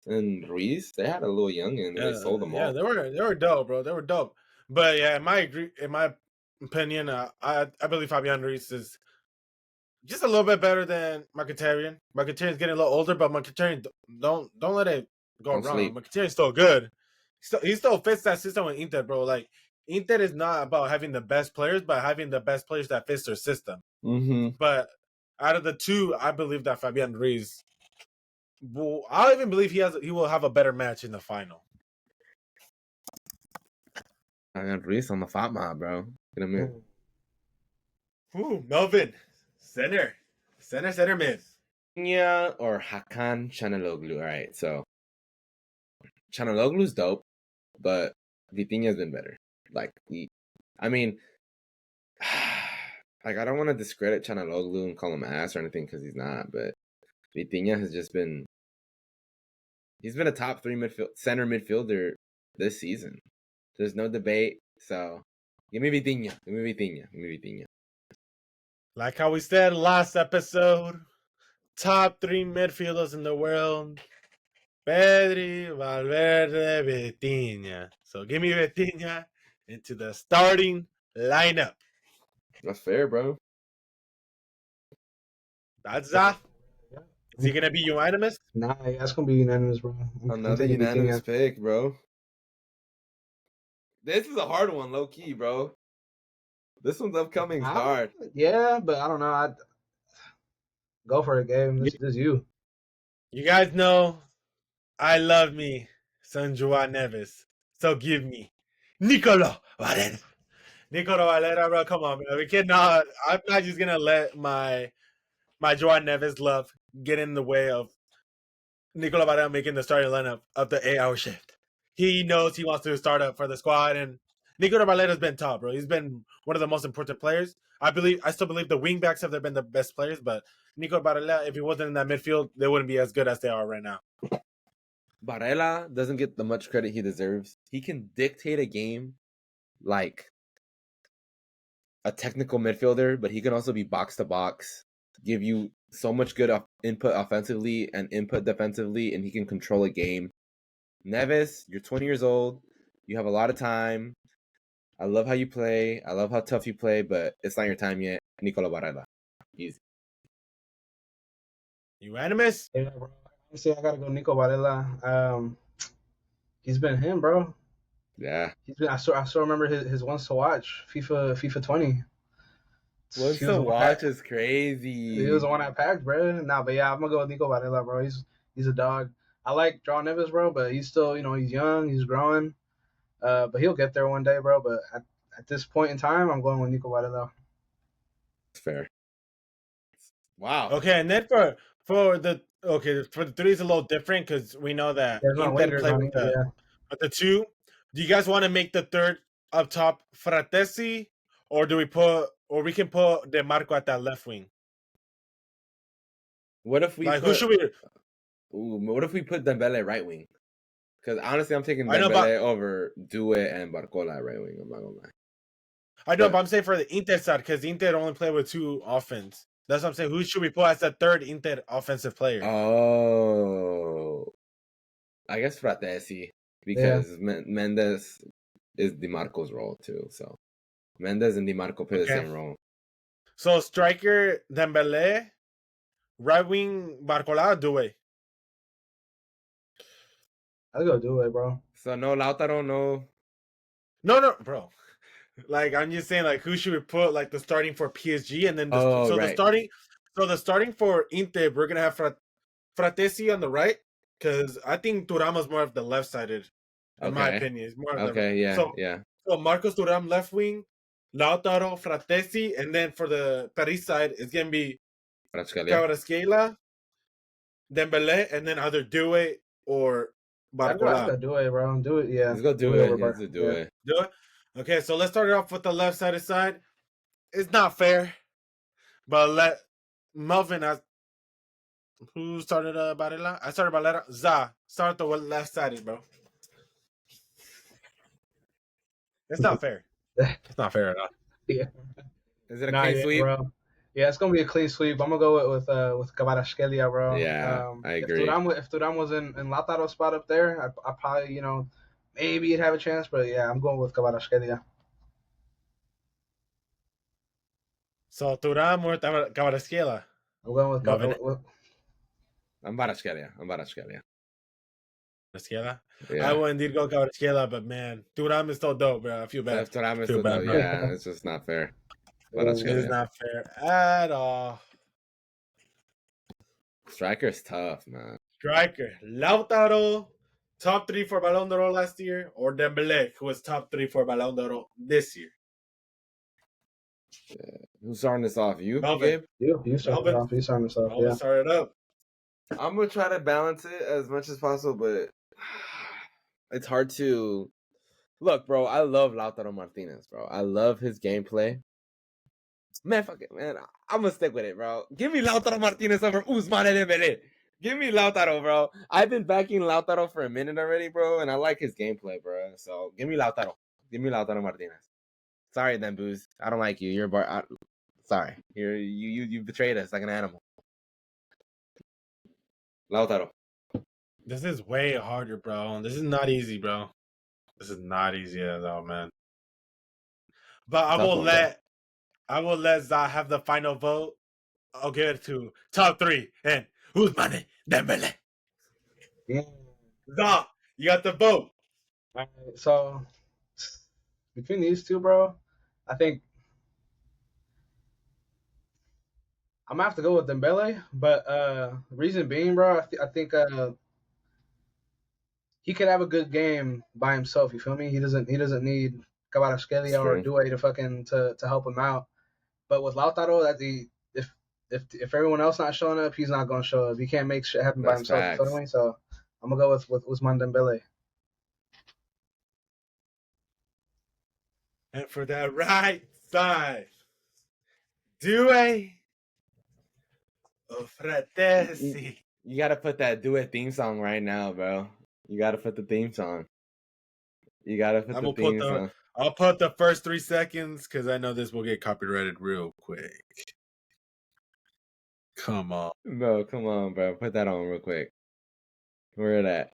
and Ruiz. They had a little youngin, and they sold them all. Yeah, they were dope, bro. They were dope. But yeah, in my opinion, I believe Fabian Ruiz is just a little bit better than Mkhitaryan. Mkhitaryan's getting a little older, but Mkhitaryan, don't let it go wrong. Mkhitaryan's still good. He still fits that system with Inter, bro. Like, Inter is not about having the best players, but having the best players that fits their system. Mm-hmm. But out of the two, I believe that Fabian Ruiz, I even believe he will have a better match in the final. Fabian Ruiz on the Fatma, bro. Get him in. Ooh, Melvin, center mid. Yeah, or Hakan Çalhanoğlu. All right, so Çalhanoğlu's dope, but Vitinha's been better. Like, I don't want to discredit Çalhanoğlu and call him ass or anything because he's not, but Vitinha has just been, he's been a top 3 center midfielder this season. There's no debate, so give me Vitinha. Like how we said last episode, top 3 midfielders in the world, Pedri, Valverde, Vitinha. So give me Vitinha into the starting lineup. That's fair, bro. That's that. Is he gonna be unanimous? Nah, that's gonna be unanimous, bro. Another unanimous pick, bro. This is a hard one, low key, bro. This one's upcoming hard. Yeah, but I don't know. I'd go for it, Gabe. This is you. You guys know I love me some Joao Neves. So give me Nicolo Valera. Nicolo Valera, bro. Come on, man. We cannot. I'm not just gonna let my Joao Neves love get in the way of Nicolo Valera making the starting lineup of the 8-hour shift. He knows he wants to start up for the squad, and Nicolo Valera's been top, bro. He's been one of the most important players. I still believe the wingbacks have been the best players, but Nicolo Valera, if he wasn't in that midfield, they wouldn't be as good as they are right now. Barella doesn't get the much credit he deserves. He can dictate a game like a technical midfielder, but he can also be box to box, give you so much good input offensively and input defensively, and he can control a game. Neves, you're 20 years old. You have a lot of time. I love how you play. I love how tough you play, but it's not your time yet. Nicolo Barella. Easy. Unanimous? Yeah, bro. Honestly, I gotta go Nico Varela. He's been him, bro. Yeah. He's been. I still remember his ones to watch. FIFA 20. Ones to watch is crazy. He was the one I packed, bro. Nah, but yeah, I'm gonna go with Nico Varela, bro. He's a dog. I like Joao Neves, bro, but he's still, he's young, he's growing. But he'll get there one day, bro. But at this point in time, I'm going with Nico Varela. Fair. Wow. Okay, and then for the 3 is a little different because we know that Inter play with the 2. Do you guys want to make the 3rd up top Fratesi, or we can put De Marco at that left wing? What if we who should we? What if we put Dembélé right wing? Because honestly, I'm taking Dembélé over Doué and Barcola right wing. I'm not gonna lie. I know, but I'm saying for the Inter side, because Inter only play with 2 offense. That's what I'm saying. Who should we put as the 3rd Inter offensive player? Oh, I guess Fratesi, because Mendes is Di Marco's role too. So Mendes and Di Marco play the same role. So striker Dembélé, right wing Barcola, Doué. I'll go Doué, bro. So no Lautaro, no. No, bro. Like, I'm just saying, like, who should we put, like, the starting for PSG, and then the starting for Inter, we're gonna have Fratesi on the right because I think Thuram's more of the left-sided. In my opinion, he's more of the So Marcos Thuram left wing, Lautaro, Fratesi, and then for the Paris side, it's gonna be Kvaratskhelia, Dembélé, and then either Doué or Barcola. Let's go Doué, bro. Do it, yeah. Let's go Doué. Let's do it. Do it. Okay, so let's start it off with the left-sided side. It's not fair, but let Melvin has. Who started Barella? I started Barella. Start the left-sided, bro. It's not fair. It's not fair at all. Yeah. Is it a clean sweep? Bro. Yeah, it's gonna be a clean sweep. I'm gonna go with Kvaratskhelia, bro. Yeah, I agree. If Thuram was in Lautaro's spot up there, I probably maybe he'd have a chance. But yeah, I'm going with Kvaratskhelia. So Thuram or Kvaratskhelia? I'm going with I'm Kvaratskhelia. Kvaratskhelia? Yeah. I would indeed go Kvaratskhelia, but man, Thuram is so dope, bro. I feel bad. Thuram is so dope. Yeah, it's just not fair. It is not fair at all. Striker is tough, man. Striker. Lautaro, top 3 for Ballon d'Or last year, or Dembélé, who was top 3 for Ballon d'Or this year. Yeah. Who's starting this off? You, Gabe? You starting this off. Yeah. Start it up. I'm going to try to balance it as much as possible, but it's hard to... Look, bro, I love Lautaro Martinez, bro. I love his gameplay. Man, fuck it, man. I'm going to stick with it, bro. Give me Lautaro Martinez over Ousmane Dembélé. Give me Lautaro, bro. I've been backing Lautaro for a minute already, bro, and I like his gameplay, bro. So, give me Lautaro. Give me Lautaro Martinez. Sorry, then, Booze. I don't like you. You're sorry. You betrayed us like an animal. Lautaro. This is way harder, bro. This is not easy, bro. This is not easy at all, man. But I will let Za have the final vote. I'll give it to top 3 and Ousmane Dembélé. Yeah. Za, you got the vote. All right, so between these two, bro, I think I'm gonna have to go with Dembélé. But reason being, bro, I think he could have a good game by himself. You feel me? He doesn't need Kvaratskhelia or Doué to help him out. But with Lautaro, if everyone else not showing up, he's not gonna show up. He can't make shit happen by himself. You feel me? So I'm gonna go with Ousmane Dembélé. And for that right side, Doué or Fratesi. You gotta put that Doué theme song right now, bro. You gotta put the theme song. I'll put the first 3 seconds because I know this will get copyrighted real quick. Come on. Bro, come on, bro. Put that on real quick. Where it at?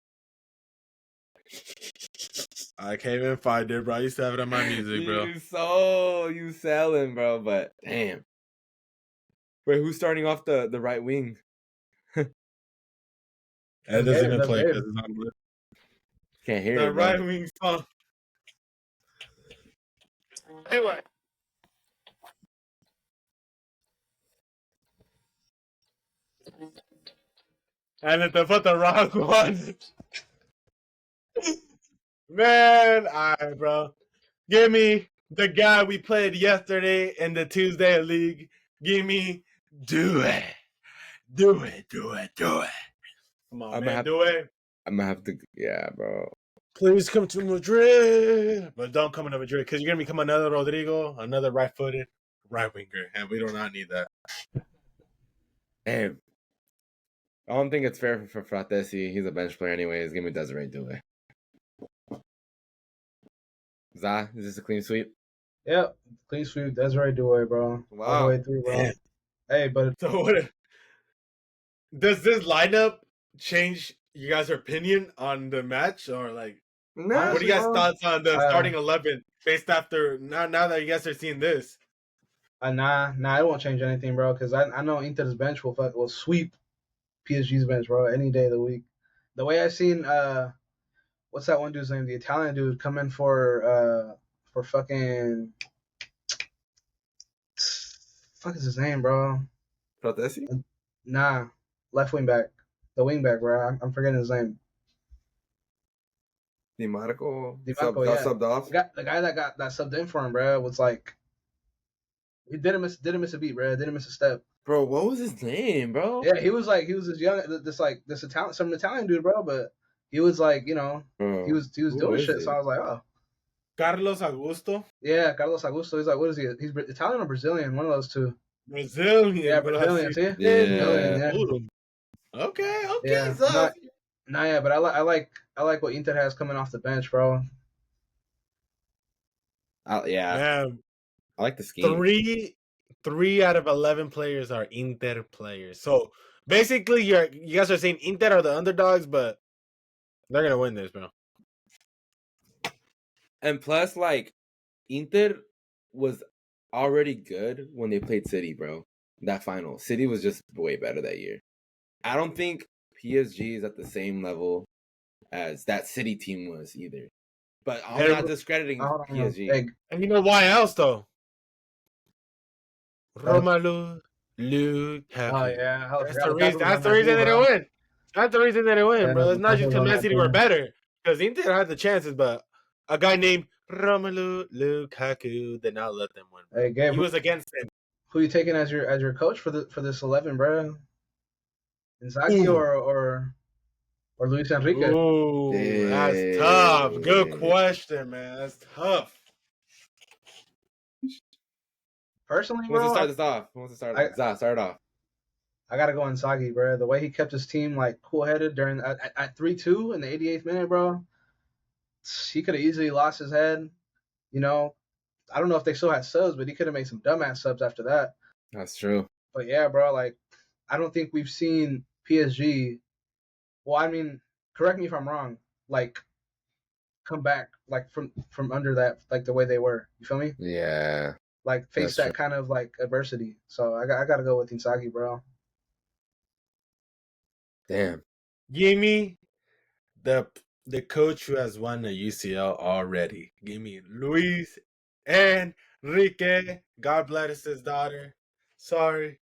I can't even find it, bro. I used to have it on my music, bro. You selling, bro, but damn. Wait, who's starting off the right wing? That doesn't even play because it's on blue. Can't hear the it. The right wing song. Anyway. And if they put the wrong one. Man, alright, bro. Give me the guy we played yesterday in the Tuesday League. Give me Doué. Do it. Come on, man. Do it. I'm going to have to, yeah, bro. Please come to Madrid. But don't come to Madrid because you're going to become another Rodrigo, another right-footed right winger. And we do not need that. Damn. I don't think it's fair for Fratesi. He's a bench player anyways. Give me Desiree Doué. Za, is this a clean sweep? Yep, clean sweep. Desiree Doué, bro. Wow. All the way through, bro. Man. Hey, but so what? Does this lineup change you guys' opinion on the match, or like, what do you guys' thoughts on the starting 11 based after now that you guys are seeing this? Nah, it won't change anything, bro. Because I know Inter's bench will sweep PSG's bench, bro, any day of the week. The way I seen what's that one dude's name? The Italian dude come in for fucking fuck is his name, bro? Fratesi? Nah, left wing back. the wingback, bro. I'm forgetting his name. DiMarco yeah. Subbed off. The guy that subbed in for him, bro, was like, he didn't miss a beat, bro. Didn't miss a step. Bro, what was his name, bro? Yeah, he was this young, this Italian dude, bro. But he was like, he was doing shit. So I was like, oh. Carlos Augusto. Yeah, Carlos Augusto. He's like, what is he? He's Italian or Brazilian? One of those two. Brazilian. Yeah, Brazilian. See? Yeah. Brazilian, yeah. Okay. Yeah. So. Yeah, but I like what Inter has coming off the bench, bro. Man, I like the scheme. 3 out of 11 players are Inter players. So basically, you guys are saying Inter are the underdogs, but they're gonna win this, bro. And plus, like, Inter was already good when they played City, bro. That final, City was just way better that year. I don't think PSG is at the same level as that City team was either. But I'm not discrediting PSG. And you know why else though? Romelu Lukaku. Oh yeah, that's the reason they win. That's the reason they win, bro. It's not just because Man City were better. Because Inter had the chances, but a guy named Romelu Lukaku did not let them win. Hey, Gabe, he was against him. Who you taking as your coach for this 11, bro? Inzaghi or Luis Enrique? Ooh, that's tough. Good question, man. That's tough. Personally, Who bro, wants to start this off? Start off. I gotta go Inzaghi, bro. The way he kept his team like cool-headed during at 3-2 in the 88th minute, bro. He could have easily lost his head. I don't know if they still had subs, but he could have made some dumbass subs after that. That's true. But yeah, bro, like I don't think we've seen PSG. Well, I mean, correct me if I'm wrong. Like, come back like from under that, like the way they were. You feel me? Yeah. Like face that kind of like adversity. So I got to go with Inzaghi, bro. Damn. Give me the coach who has won the UCL already. Give me Luis Enrique. God bless his daughter. Sorry,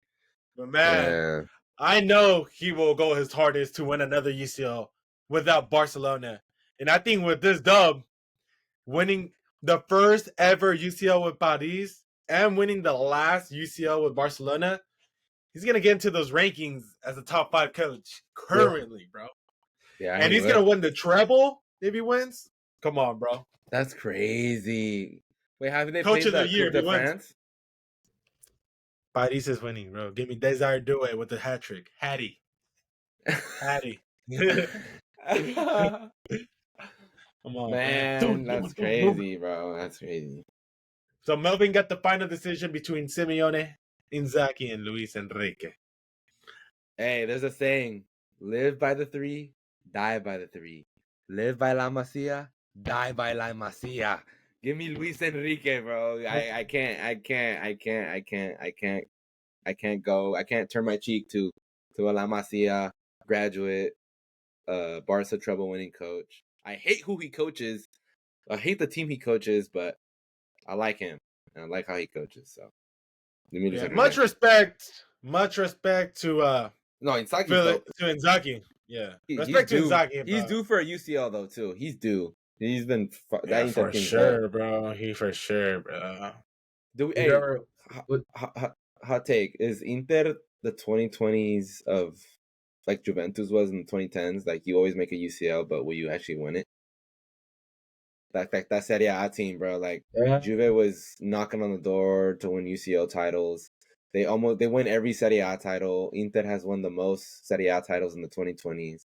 but man, I know he will go his hardest to win another UCL without Barcelona. And I think with this dub, winning the first ever UCL with Paris and winning the last UCL with Barcelona, he's going to get into those rankings as a top 5 coach currently, bro. Yeah, and he's going to win the treble if he wins. Come on, bro. That's crazy. Wait, haven't they coach played of the year Coupe de France? Paris is winning, bro. Give me Desire Doué with the hat trick. Hattie. Come on, man. That's crazy, bro. That's crazy. So Melvin got the final decision between Simeone, Inzaghi, and Luis Enrique. Hey, there's a saying: live by the 3, die by the 3. Live by La Masia, die by La Masia. Give me Luis Enrique, bro. I can't go. I can't turn my cheek to a La Masia graduate, Barca treble winning coach. I hate who he coaches. I hate the team he coaches, but I like him and I like how he coaches. So much respect to Inzaghi. To Inzaghi. Yeah. Respect to Inzaghi. He's due for a UCL though too. He's due. He's been for sure, bro. He for sure, bro. Hot take. Is Inter the 2020s of like Juventus was in the 2010s? Like you always make a UCL, but will you actually win it? That Serie A team, bro. Like Juve was knocking on the door to win UCL titles. They win every Serie A title. Inter has won the most Serie A titles in the 2020s.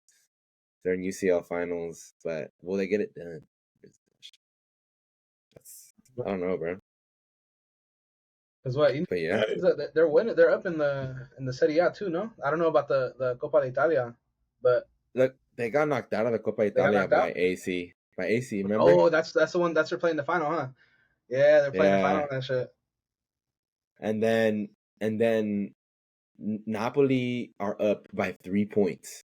They're in UCL finals, but will they get it done? I don't know, bro. Because what? But yeah, they're winning. They're up in the Serie A too. No, I don't know about the Copa d'Italia, but look, they got knocked out of the Copa d'Italia by AC. By AC, remember? Oh, that's the one. They're playing the final, huh? Yeah, they're playing the final on that shit. And then Napoli are up by 3 points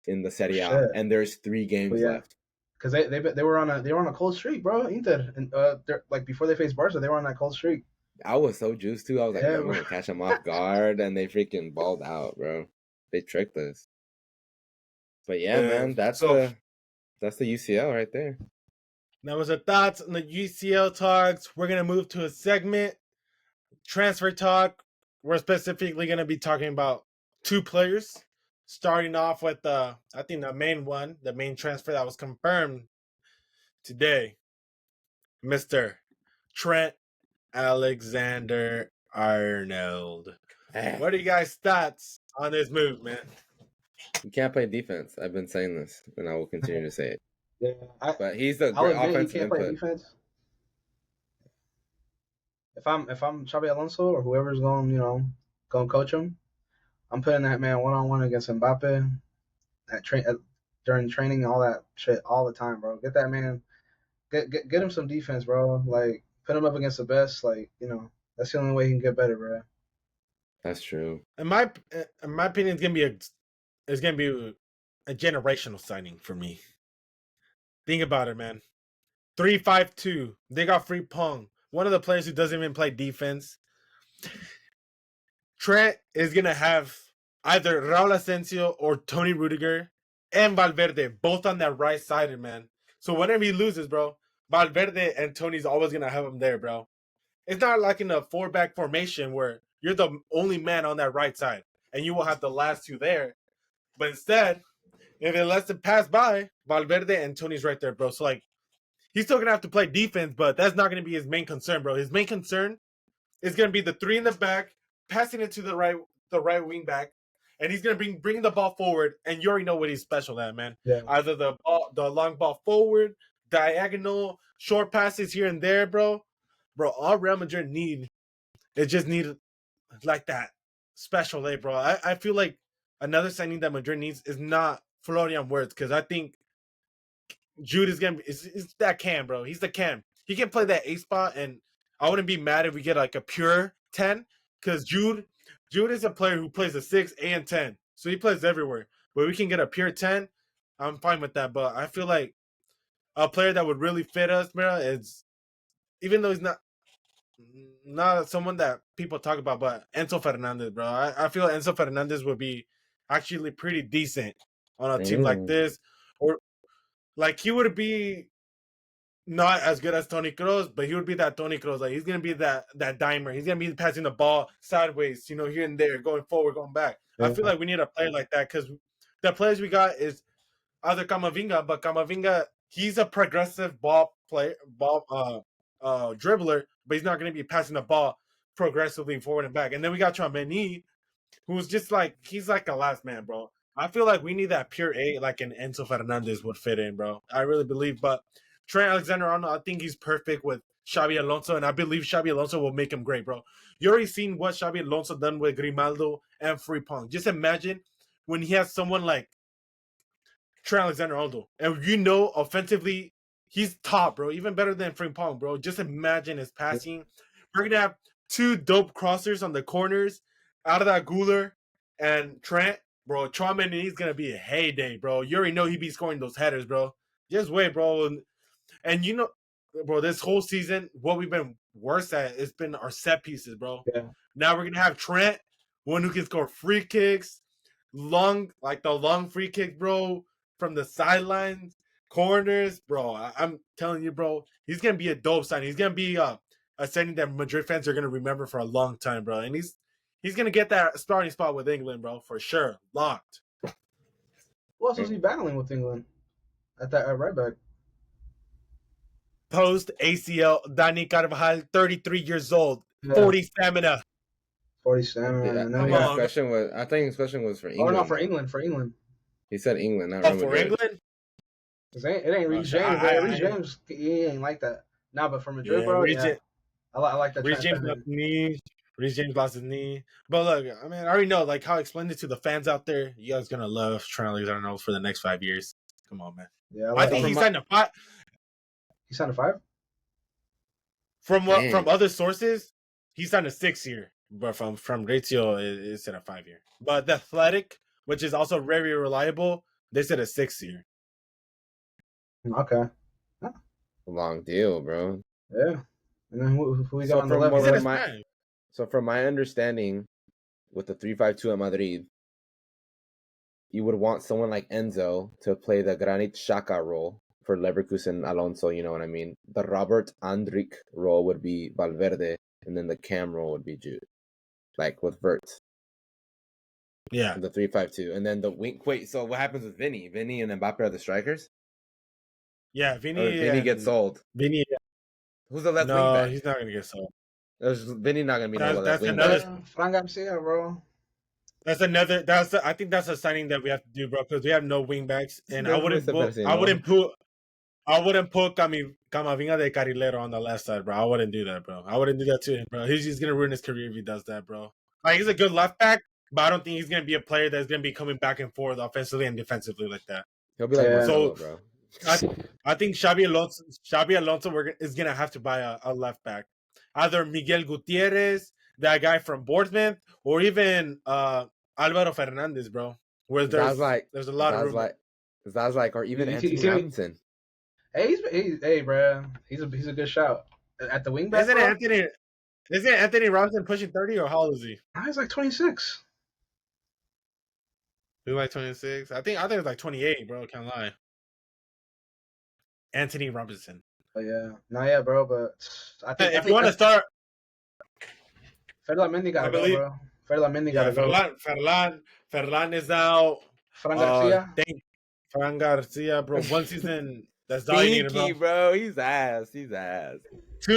in the Serie A, and there's 3 games left. Because they were on a cold streak, bro. Inter, and they're like before they faced Barca, they were on that cold streak. I was so juiced too. I was like, I'm gonna catch them off guard, and they freaking balled out, bro. They tricked us. But yeah, man, that's the UCL right there. That was our thoughts on the UCL talks. We're gonna move to a segment, transfer talk. We're specifically gonna be talking about 2 players. Starting off with I think the main transfer that was confirmed today, Mr. Trent Alexander-Arnold. What are you guys' thoughts on this move, man? You can't play defense. I've been saying this, and I will continue to say it. Yeah, but he's the great offensive input. Play defense. If I'm Xabi Alonso or whoever's going coach him, I'm putting that man 1-on-1 against Mbappe during training, all that shit, all the time, bro. Get that man, get him some defense, bro. Like, put him up against the best. Like, that's the only way he can get better, bro. That's true. In my opinion, it's gonna be a generational signing for me. Think about it, man. 3-5-2. They got Frimpong, one of the players who doesn't even play defense. Trent is gonna have either Raul Asensio or Tony Rudiger and Valverde, both on that right side, man. So whenever he loses, bro, Valverde and Tony's always gonna have him there, bro. It's not like in a 4-back formation where you're the only man on that right side and you will have the last 2 there. But instead, if it lets it pass by, Valverde and Tony's right there, bro. So, like, he's still going to have to play defense, but that's not going to be his main concern, bro. His main concern is going to be the 3 in the back, passing it to the right wing back, and he's going to bring the ball forward, and you already know what he's special at, man. Yeah. Either the long ball forward, diagonal, short passes here and there, bro. Bro, all Real Madrid need like that special day, bro. I feel like another signing that Madrid needs is not Florian Wirtz, because I think Jude is gonna be is that cam, bro. He's the cam. He can play that 8 spot, and I wouldn't be mad if we get like a pure 10, because Jude is a player who plays a 6, 8, and 10, so he plays everywhere. But we can get a pure 10, I'm fine with that. But I feel like a player that would really fit us, bro, is, even though he's not someone that people talk about, but Enzo Fernandez, bro. I feel Enzo Fernandez would be actually pretty decent on a team like this. Or, like, he would be not as good as Toni Kroos, but he would be that Toni Kroos. Like, he's going to be that dimer. He's going to be passing the ball sideways, here and there, going forward, going back. Yeah. I feel like we need a player like that, because the players we got is either Camavinga, but Camavinga, he's a progressive dribbler, but he's not going to be passing the ball progressively forward and back. And then we got Tchouaméni, who's just like, he's like a last man, bro. I feel like we need that pure 8, like an Enzo Fernandez would fit in, bro. I really believe. But Trent Alexander-Arnold, I think he's perfect with Xabi Alonso, and I believe Xabi Alonso will make him great, bro. You already seen what Xabi Alonso done with Grimaldo and Frimpong. Just imagine when he has someone like Trent Alexander-Arnold, and offensively, he's top, bro. Even better than Frimpong, bro. Just imagine his passing. We're gonna have 2 dope crossers on the corners out of that Guler and Trent, bro. Tchouaméni is gonna be a heyday, bro. You already know he be scoring those headers, bro. Just wait, bro. And bro, this whole season, what we've been worse at, it's been our set pieces, bro. Yeah. Now we're gonna have Trent, one who can score free kicks, long free kick, bro, from the sidelines, corners, bro. I'm telling you, bro, he's gonna be a dope signing. He's gonna be a signing that Madrid fans are gonna remember for a long time, bro. And he's gonna get that starting spot with England, bro, for sure, locked. Who else is he battling with England at right back? Post ACL, Dani Carvajal, 33 years old, 40 stamina. 40 stamina. I think his question was for England. Oh no, for England. He said England, not Real Madrid. England? It ain't Reece James, bro. Reece James, he ain't like that. Nah, but for Madrid, bro, I like that. Reece James lost his knee. But look, I mean, I already know, like, how I explained it to the fans out there. You guys gonna love Trent Alexander-Arnold for the next 5 years. Come on, man. Yeah, I think he signed a 5. He signed a 5? From other sources, he signed a 6-year. But from Ratio, it said a 5-year. But The Athletic, which is also very reliable, they said a 6-year. Okay. Yeah. Long deal, bro. Yeah. And then who we got on the left? So from my understanding, with the 3-5-2 at Madrid, you would want someone like Enzo to play the Granit Xhaka role for Leverkusen Alonso, you know what I mean? The Robert Andrich role would be Valverde, and then the Cam role would be Jude, like with Verts. Yeah. The 3-5-2. And then the wing. Wait, so what happens with Vinny? Vinny and Mbappe are the strikers? Yeah, Vinny gets sold. Vinny. Who's the left wing back? No, he's not going to get sold. Vinny not going to be no left wing back. Fran Garcia, bro. I think that's a signing that we have to do, bro, because we have no wing backs, and I wouldn't put Camavinga de Carrilero on the left side, bro. I wouldn't do that, bro. I wouldn't do that to him, bro. He's just gonna ruin his career if he does that, bro. Like, he's a good left back, but I don't think he's gonna be a player that's gonna be coming back and forth offensively and defensively like that. He'll be like Marcelo, bro. I think Xabi Alonso is gonna have to buy a left back, either Miguel Gutierrez, that guy from Bournemouth, or even Alvaro Fernandez, bro. Where there's a lot of room. Zazlike, or even Anthony Robinson. Hey, bro. He's a good shout at the wing back. Isn't Anthony Robinson pushing 30, or how old is he? He's like 26. He's like 26. I think it's like 28, bro. Can't lie. Anthony Robinson. Oh yeah, not yet, bro. But I think if you want to start, Ferland Mendy got to go, bro. Ferland Mendy got to go. Ferland is out. Fran Garcia. Fran Garcia, bro. One season. That's all you need, bro. He's ass. 2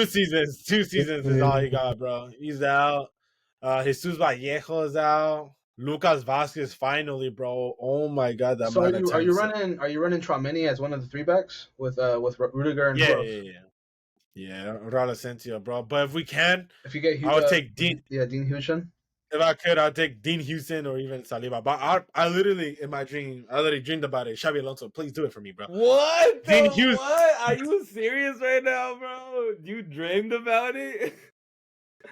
seasons. 2 seasons is all you got, bro. He's out. Jesus Vallejo is out. Lucas Vasquez finally, bro. Oh my god, that. So are you running Tchouaméni as one of the 3 backs with Rudiger and yeah, Raul Asensio, bro. But if you get I would take Dean. Yeah, Dean Houston. If I could, I'd take Dean Houston or even Saliba. But I literally, in my dream, dreamed about it. Xabi Alonso, please do it for me, bro. What? Dean Houston. What? Are you serious right now, bro? You dreamed about it?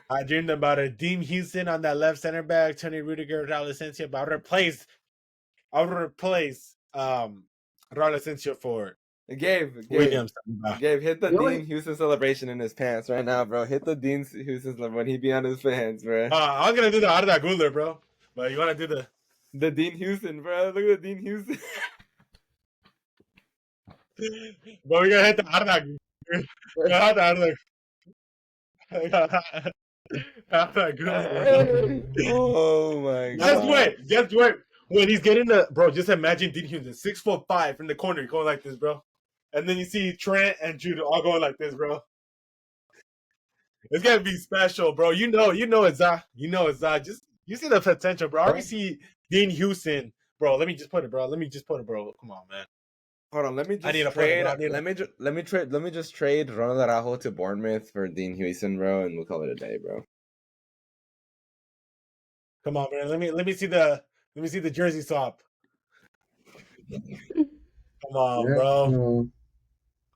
I dreamed about it. Dean Houston on that left center back, Tony Rudiger, Raul Asensio. But I'll replace Raul Asensio for Williams. Gabe, hit the Dean Houston celebration in his pants right now, bro. Hit the Dean Houston when he be on his fans, bro. I'm gonna do the Arda Güler, bro. But you wanna do the Dean Houston, bro? Look at the Dean Houston. But we're gonna hit the Arda Güler. Oh my god! Guess what? When he's getting just imagine Dean Houston, 6'5" in the corner, going like this, bro. And then you see Trent and Jude all going like this, bro. It's gonna be special, bro. You know it's just you see the potential, bro. I already see Dean Houston, bro. Let me just put it, bro. Come on, man. Hold on, let me just trade Ronald Araujo to Bournemouth for Dean Houston, bro, and we'll call it a day, bro. Come on, man. Let me see the jersey swap. Come on, bro.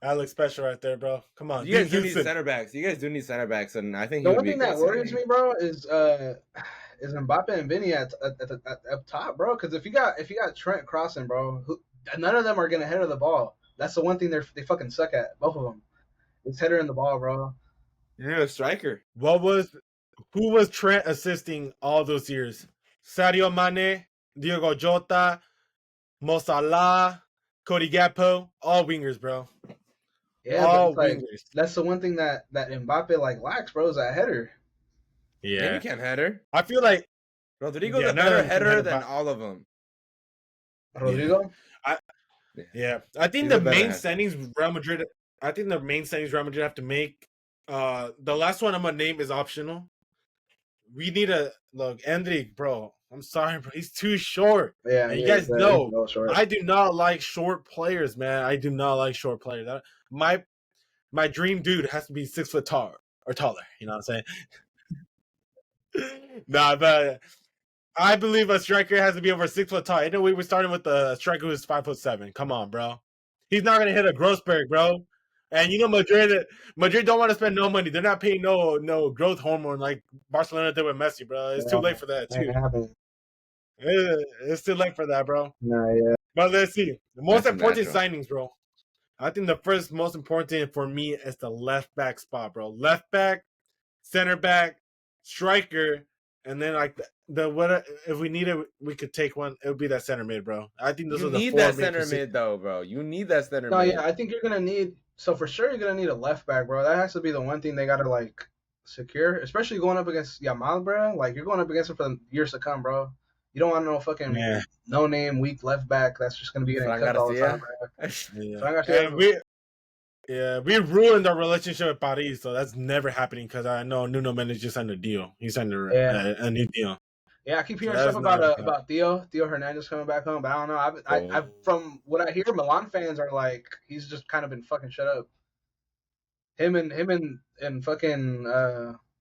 That looks special right there, bro. Come on. You guys do need center backs. And I think the one thing that worries me, bro, is Mbappe and Vinny at top, bro. Because if you got Trent crossing, bro, none of them are gonna header the ball. That's the one thing they fucking suck at. Both of them. It's headering the ball, bro. Yeah, a striker. Who was Trent assisting all those years? Sadio Mane, Diogo Jota, Mo Salah, Cody Gakpo, all wingers, bro. Yeah, all wingers. That's the one thing that Mbappe lacks, bro, is that header. Yeah, you can't header. I feel like Rodrigo's a better header than all of them. Rodrigo? I think the main signings Real Madrid. I think the main signings Real Madrid have to make. The last one I'm gonna name is optional. We need a look, Enrique, bro. I'm sorry, bro. He's too short. Yeah, you guys know I do not like short players, man. I do not like short players. My dream dude has to be 6 foot tall or taller. You know what I'm saying? Nah, but I believe a striker has to be over 6 foot tall. We were starting with the striker who's 5'7". Come on, bro. He's not gonna hit a Grossberg, bro. And you know Madrid don't want to spend no money. They're not paying no growth hormone like Barcelona did with Messi, bro. It's too late for that too. It's too late for that, bro. Nah, yeah. But let's see. The most important signings, bro. I think the first most important for me is the left back spot, bro. Left back, center back, striker, And then like what if we need it, we could take one. It would be that center mid, bro. I think those you are the need four that center mid though, bro. You need that center mid. Yeah, I think you're gonna need. So for sure, you're gonna need a left back, bro. That has to be the one thing they gotta like secure, especially going up against Yamal, bro. Like you're going up against him for the years to come, bro. You don't want no fucking no name weak left back that's just gonna be getting cut all the time, bro. We ruined our relationship with Paris, so that's never happening because I know Nuno Mendes just signed a deal. He signed a new deal. Yeah, I keep hearing stuff about Theo Hernandez coming back home, but I don't know. I from what I hear, Milan fans are like he's just kind of been fucking shut up. Him and fucking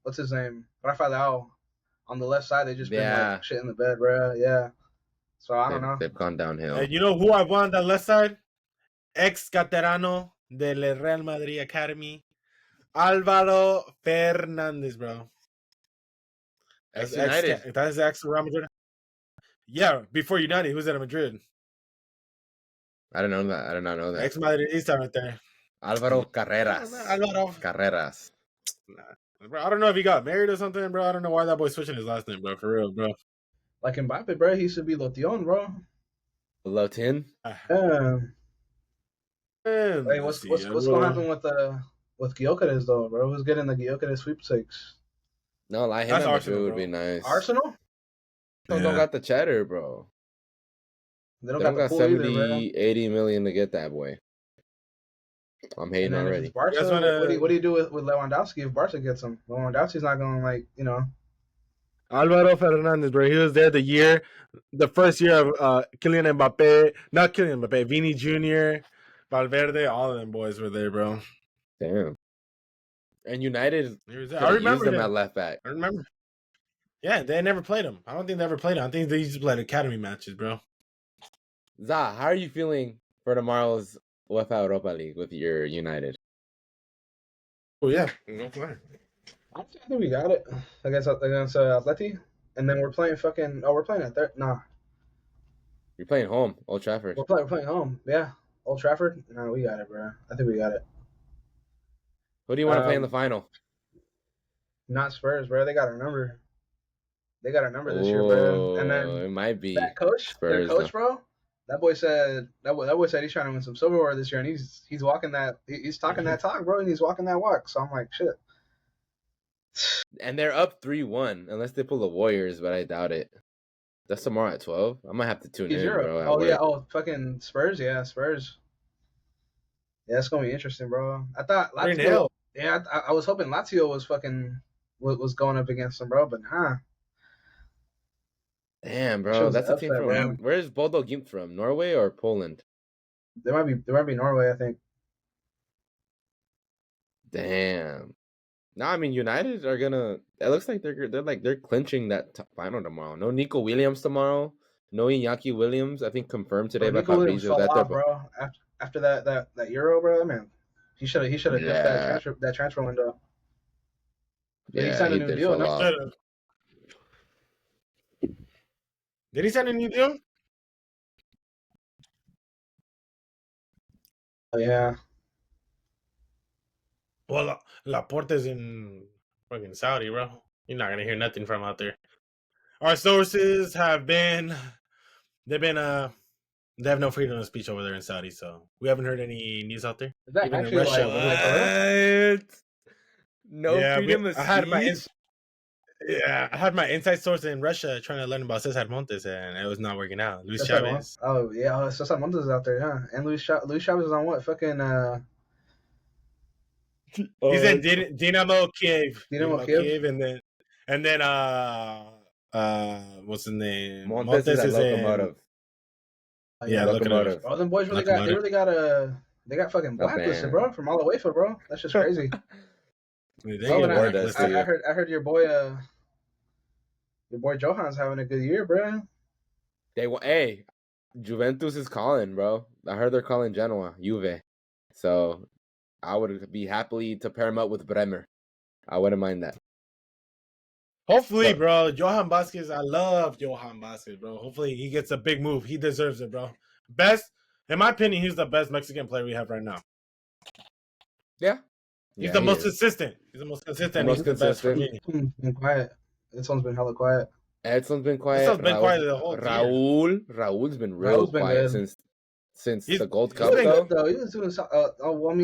what's his name, Rafael on the left side. They just been like shit in the bed, bro. Yeah. So I don't know. They've gone downhill. And you know who I want on the left side? Ex Caterano del Real Madrid Academy, Álvaro Fernández, bro. Ex-United. That's ex-Real Madrid. Yeah, before United, he was at Madrid. I don't know that. I did not know that. Ex-Madridista right there. Álvaro Carreras. Carreras. Bro, I don't know if he got married or something, bro. I don't know why that boy's switching his last name, bro. For real, bro. Like Mbappe, bro. He used to be Lotion, bro. Lotin? Hey, what's gonna happen with Gyökeres though, bro? Who's getting the Gyökeres sweepstakes? No, like him at Madrid would be nice. Arsenal? They don't got the cheddar, bro. They don't got 70, either, 80 million to get that boy. I'm hating already. Barca, what do you do with Lewandowski if Barca gets him? Lewandowski's not going Álvaro Fernández, bro. He was there the first year of Kylian Mbappe, not Kylian Mbappe, Vini Jr., Valverde, all of them boys were there, bro. Damn. And United, I remember them at left back. I remember. Yeah, they never played him. I don't think they ever played him. I think they used to play academy matches, bro. Za, how are you feeling for tomorrow's UEFA Europa League with your United? Oh yeah, no fire. I think we got it against Atleti, and then we're playing we're playing at third. Nah, you're playing home, Old Trafford. We're playing home, yeah, Old Trafford. No, we got it, bro. I think we got it. Who do you want to play in the final? Not Spurs, bro. They got our number. They got our number this year, bro. And then it might be that coach, Spurs, their coach, bro. That boy said he's trying to win some silverware this year, and he's walking that. He's talking that talk, bro, and he's walking that walk. So I'm like, shit. And they're up 3-1, unless they pull the Warriors, but I doubt it. That's tomorrow at 12. I might have to tune in, bro. Fucking Spurs, yeah, Spurs. Yeah, it's gonna be interesting, bro. I thought Lazio. Yeah, I was hoping Lazio was going up against them, bro, but Damn, bro, that's a team from. Bro. Where's Bodo Glimt from? Norway or Poland? There might be Norway, I think. Damn. No, I mean United are gonna. It looks like they're clinching that final tomorrow. No Nico Williams tomorrow. No Iñaki Williams. I think confirmed today by Fabrizio that bro. After that Euro, bro, man, he should have dipped that transfer window. But he signed a new deal. Did he sign a new deal? Oh yeah. Well, Laporta's in fucking Saudi, bro. You're not gonna hear nothing from out there. Our sources they have no freedom of speech over there in Saudi, so we haven't heard any news out there. Is that even actually Russia? Freedom of speech? I had my inside source in Russia trying to learn about Cesar Montes, and it was not working out. Luis Chavez. Oh yeah, Cesar Montes is out there, huh? And Luis Chavez is on what? Fucking he's in Dynamo Kiev. Dynamo Kiev, and then what's his name? Montes is Locomotive. Yeah, Locomotive. Oh, them boys really got fucking blacklisted, bro, from all the UEFA, bro. That's just crazy. I heard your boy Johan's having a good year, bro. Hey, Juventus is calling, bro. I heard they're calling Genoa, Juve. So I would be happily to pair him up with Bremer. I wouldn't mind that. Hopefully, bro. Johan Vasquez, I love Johan Vasquez, bro. Hopefully he gets a big move. He deserves it, bro. In my opinion, he's the best Mexican player we have right now. Yeah. He's the most consistent. He's the most consistent. He's the best for me. Quiet. This one's been hella quiet. Edson's been quiet. Edson's been quiet the whole year. Raul's been real quiet since the Gold Cup. He's been good though. He was doing.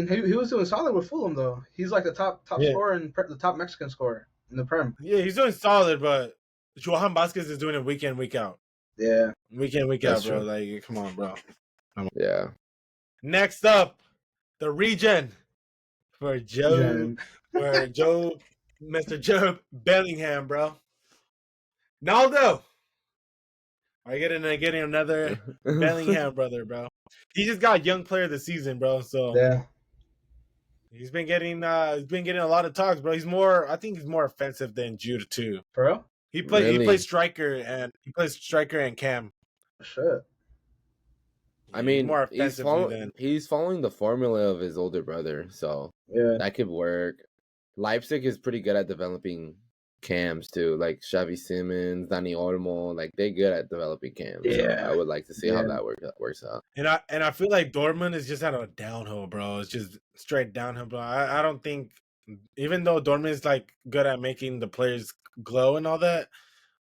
He was doing solid with Fulham though. He's like the top scorer and the top Mexican scorer in the Prem. Yeah, he's doing solid, but Johan Vasquez is doing it week in, week out. Yeah, week in, week out, bro. Like, come on, bro. Yeah. Next up, the region for Mr. Joe Bellingham, bro. Naldo. Are you getting another Bellingham brother, bro? He just got young player of the season, bro. So yeah, he's been getting a lot of talks, bro. I think he's more offensive than Jude too. For real? He plays striker and cam. Shit. I mean, he's following the formula of his older brother, so yeah, that could work. Leipzig is pretty good at developing cams too, like Xavi Simons, Dani Olmo, like they're good at developing cams. Yeah, so I would like to see how that works out. And I feel like Dortmund is just at a downhill, bro. It's just straight downhill, bro. I don't think, even though Dortmund is like good at making the players glow and all that,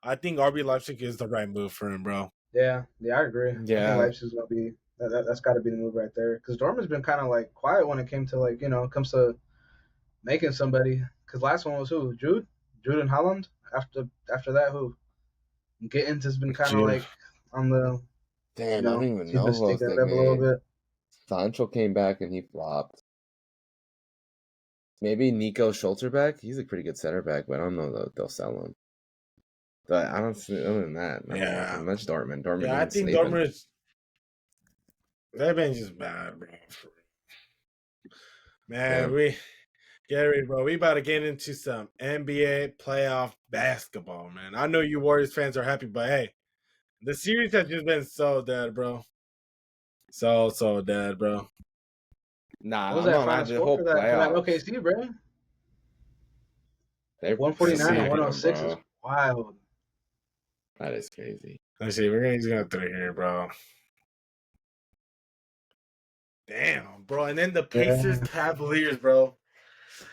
I think RB Leipzig is the right move for him, bro. Yeah, I agree. Yeah, I think Leipzig's gonna be that's got to be the move right there. Because Dortmund's been kind of like quiet when it came to like comes to making somebody. Because last one was who? Jude and Haaland. After that, who? Gittins has been kind of like on the. Damn, I don't even know. Stick that up a little bit. Sancho came back and he flopped. Maybe Nico Schulterbeck. He's a pretty good center back, but I don't know though. They'll sell him. But I don't see other than that. Yeah, much Dortmund. Yeah, I think Dortmund is. They've been just bad, bro. Man, we get ready, bro. We about to get into some NBA playoff basketball, man. I know you Warriors fans are happy, but hey, the series has just been so dead, bro. So dead, bro. Nah, what was that final score for that OKC, bro? They're 149 and 106 is wild. That is crazy. Let's see. We're just gonna throw it here, bro. Damn, bro. And then the Pacers Cavaliers, bro.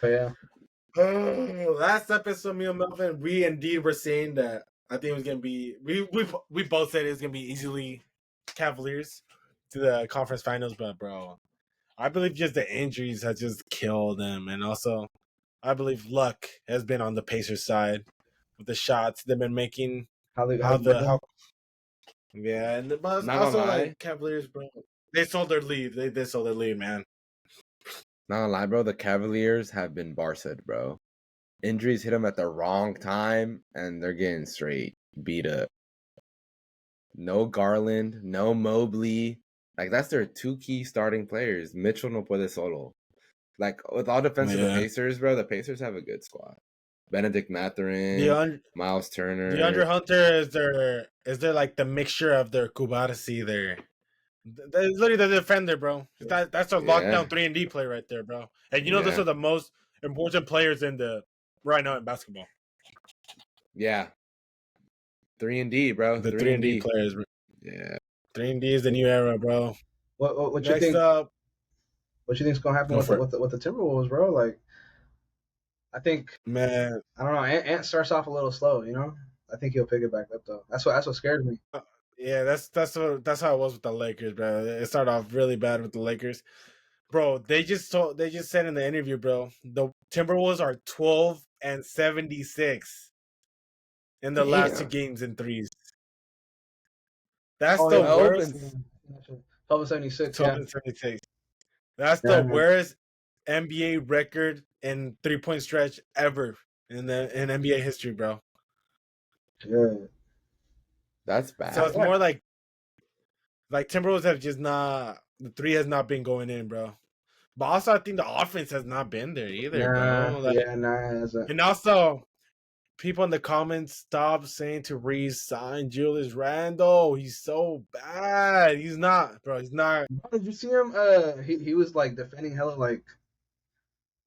Yeah. Oh, last episode, me and Melvin, we indeed were saying that I think it was gonna be. We both said it was gonna be easily Cavaliers to the conference finals, but bro, I believe just the injuries have just killed them, and also I believe luck has been on the Pacers side with the shots they've been making. Yeah, and also like Cavaliers, bro. They sold their lead. They sold their lead, man. Not gonna lie, bro. The Cavaliers have been Barca'd, bro. Injuries hit them at the wrong time, and they're getting straight beat up. No Garland, no Mobley. Like, that's their two key starting players. Mitchell no puede solo. Like, with all defense of the Pacers, bro, the Pacers have a good squad. Benedict Mathurin, Miles Turner. DeAndre Hunter is their like the mixture of their Kubarsi there. That's literally the defender, bro. That's a lockdown 3-and-D play right there, bro. And those are the most important players right now in basketball. Yeah. 3-and-D, bro. The 3-and-D players, bro. Yeah. 3-and-D is the new era, bro. What you think? What you think's gonna happen with the Timberwolves, bro? Like, I think, man, I don't know. Ant starts off a little slow, I think he'll pick it back up though. That's what scared me. Yeah, that's how it was with the Lakers, bro. It started off really bad with the Lakers, bro. They just said in the interview, bro, the Timberwolves are 12-76 in the last two games in threes. That's the worst. 12-76. 12-76. That's the worst NBA record in 3-point stretch ever in NBA history, bro. Yeah. That's bad. So it's more like Timberwolves have just the three has not been going in, bro. But also I think the offense has not been there either, bro. It hasn't. And also, people in the comments stop saying to re-sign Julius Randle. He's so bad. He's not, bro. He's not. Did you see him? He was like defending hella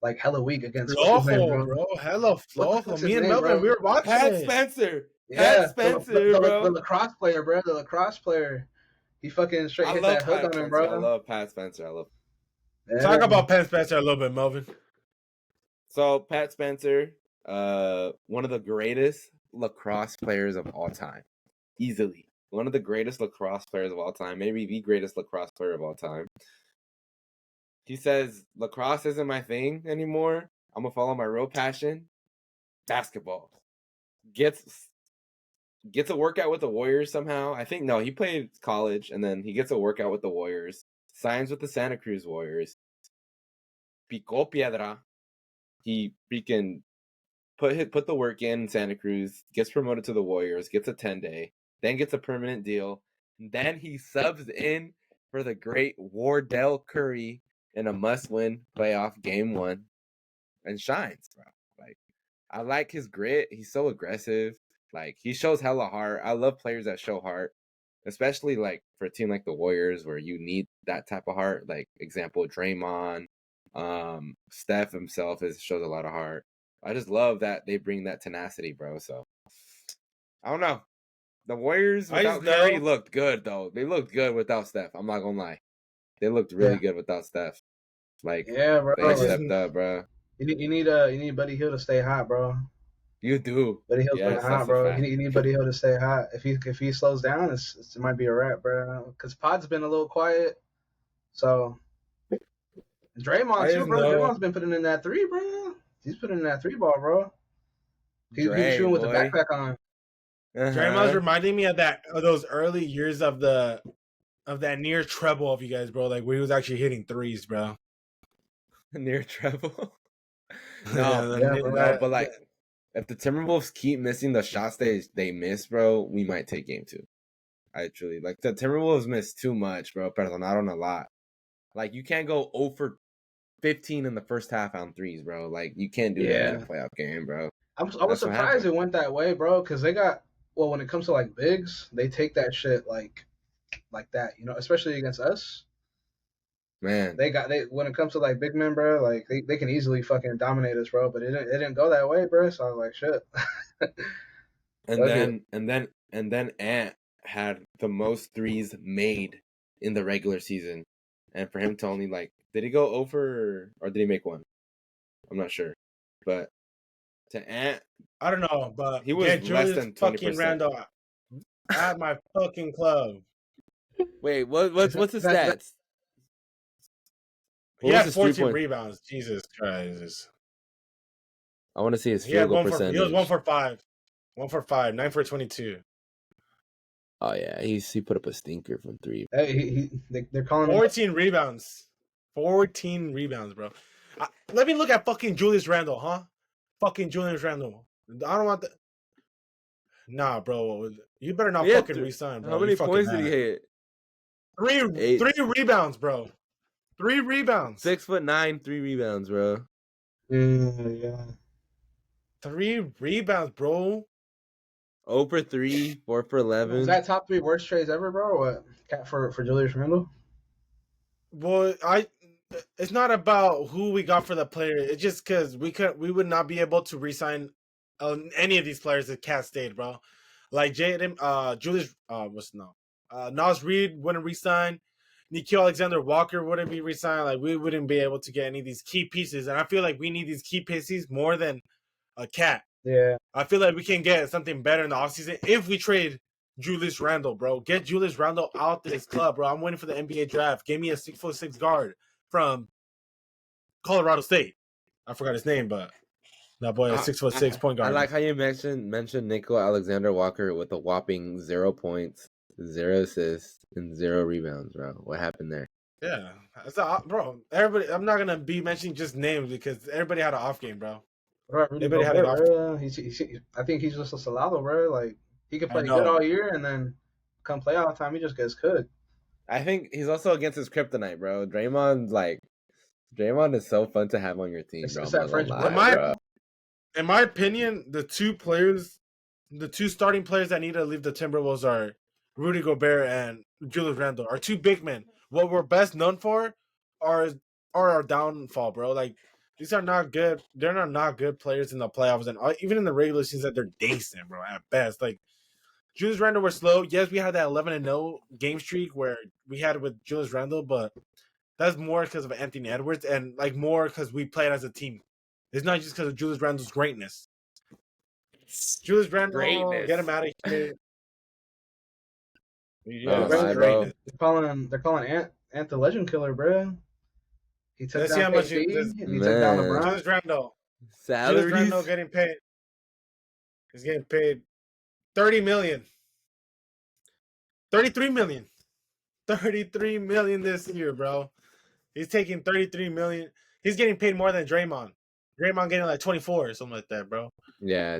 like hella weak against Flojo, bro. Hella Flojo. Me and Melvin, we were watching Pat Spencer. Yeah, Pat Spencer, bro. The lacrosse player, bro. The lacrosse player. He fucking straight hit that hook on him, bro. I love Pat Spencer. Talk about Pat Spencer a little bit, Melvin. So Pat Spencer, one of the greatest lacrosse players of all time. Easily. One of the greatest lacrosse players of all time. Maybe the greatest lacrosse player of all time. He says, lacrosse isn't my thing anymore. I'm going to follow my real passion. Basketball. Gets a workout with the Warriors somehow. I think, no, he played college, and then he gets a workout with the Warriors. Signs with the Santa Cruz Warriors. Picó piedra. He freaking put the work in Santa Cruz, gets promoted to the Warriors, gets a 10-day, then gets a permanent deal. And then he subs in for the great Wardell Curry in a must-win playoff game 1 and shines, bro. Like, I like his grit. He's so aggressive. Like, he shows hella heart. I love players that show heart, especially like for a team like the Warriors where you need that type of heart. Like, example, Draymond, Steph himself shows a lot of heart. I just love that they bring that tenacity, bro. So I don't know. The Warriors without Curry looked good though. They looked good without Steph. I'm not gonna lie. They looked really good without Steph. Like, yeah, bro. They stepped up, bro. You need Buddy Hield to stay hot, bro. You do. Buddy Hield's been hot, bro. You need Buddy Hield to stay hot. If he slows down, it might be a wrap, bro. Because Pod's been a little quiet. So Draymond too, bro. Draymond's been putting in that 3, bro. He's putting in that 3 ball, bro. He's shooting with the backpack on. Draymond's reminding me of those early years of that near treble of you guys, bro. Like where he was actually hitting threes, bro. Near treble. No, but like if the Timberwolves keep missing the shots they miss, bro, we might take game 2. I truly like the Timberwolves miss too much, bro. Perdonaron a lot. Like you can't go 0 for 15 in the first half on threes, bro. Like you can't do that in a playoff game, bro. I was surprised it went that way, bro, because they got when it comes to like bigs, they take that shit like that, you know, especially against us. Man, when it comes to like big men, bro, like they can easily fucking dominate us, bro. But it didn't go that way, bro. So I was like, shit. and then Ant had the most threes made in the regular season, and for him to only like, did he go over or did he make 1? I'm not sure, but to Ant, I don't know, but he was less than 20%. Fucking Randall at my fucking club. Wait, what's his stats? He had 14 rebounds. Jesus Christ. I want to see his field goal percentage. He was 1 for 5. 1 for 5. 9 for 22. Oh, yeah. He put up a stinker from 3. Hey, they're calling 14 rebounds. 14 rebounds, bro. Let me look at fucking Julius Randle, huh? Fucking Julius Randle. I don't want that. Nah, bro. You better not fucking resign, bro. How many points did he hit? 3 rebounds, bro. 3 rebounds. 6'9", 3 rebounds, bro. Yeah. 3 rebounds, bro. 0 for 3, 4 for 11. Is that top 3 worst trades ever, bro? Or what? For Julius Randle? Well, it's not about who we got for the player. It's just because we would not be able to re-sign any of these players at Cat State, bro. Like Julius, Nas Reed wouldn't re-sign. Nikhil Alexander-Walker wouldn't be re-signed. Like we wouldn't be able to get any of these key pieces, and I feel like we need these key pieces more than a Cat. Yeah, I feel like we can get something better in the offseason if we trade Julius Randle, bro. Get Julius Randle out this club, bro. I'm waiting for the NBA draft. Give me a 6'6" guard from Colorado State. I forgot his name, but that boy, a 6'6" point guard. I like how you mentioned Nikhil Alexander-Walker with a whopping 0 points, 0 assists, and 0 rebounds, bro. What happened there? Yeah, bro. Everybody, I'm not gonna be mentioning just names because everybody had an off game, bro. Everybody had an off game. I think he's just a salado, bro. Like he could play good all year, and then come playoff time, he just gets cooked. I think he's also against his kryptonite, bro. Draymond is so fun to have on your team, bro. In my opinion, the two starting players that need to leave the Timberwolves are Rudy Gobert and Julius Randle. Our 2 big men. What we're best known for are our downfall, bro. Like these are not good. They're not good players in the playoffs, and even in the regular season, they're decent, bro. At best, like Julius Randle were slow. Yes, we had that 11-0 game streak where we had it with Julius Randle, but that's more because of Anthony Edwards and like more because we played as a team. It's not just because of Julius Randle's greatness. Julius Randle, get him out of here. Yeah, bro. They're calling Ant the Legend Killer, bro. He took down KD, and he took down LeBron. Julius Randle. Salaries? Julius Randle getting paid. He's getting paid $30 million. $33 million. $33 million this year, bro. He's taking $33 million. He's getting paid more than Draymond. Draymond getting like 24 or something like that, bro. Yeah,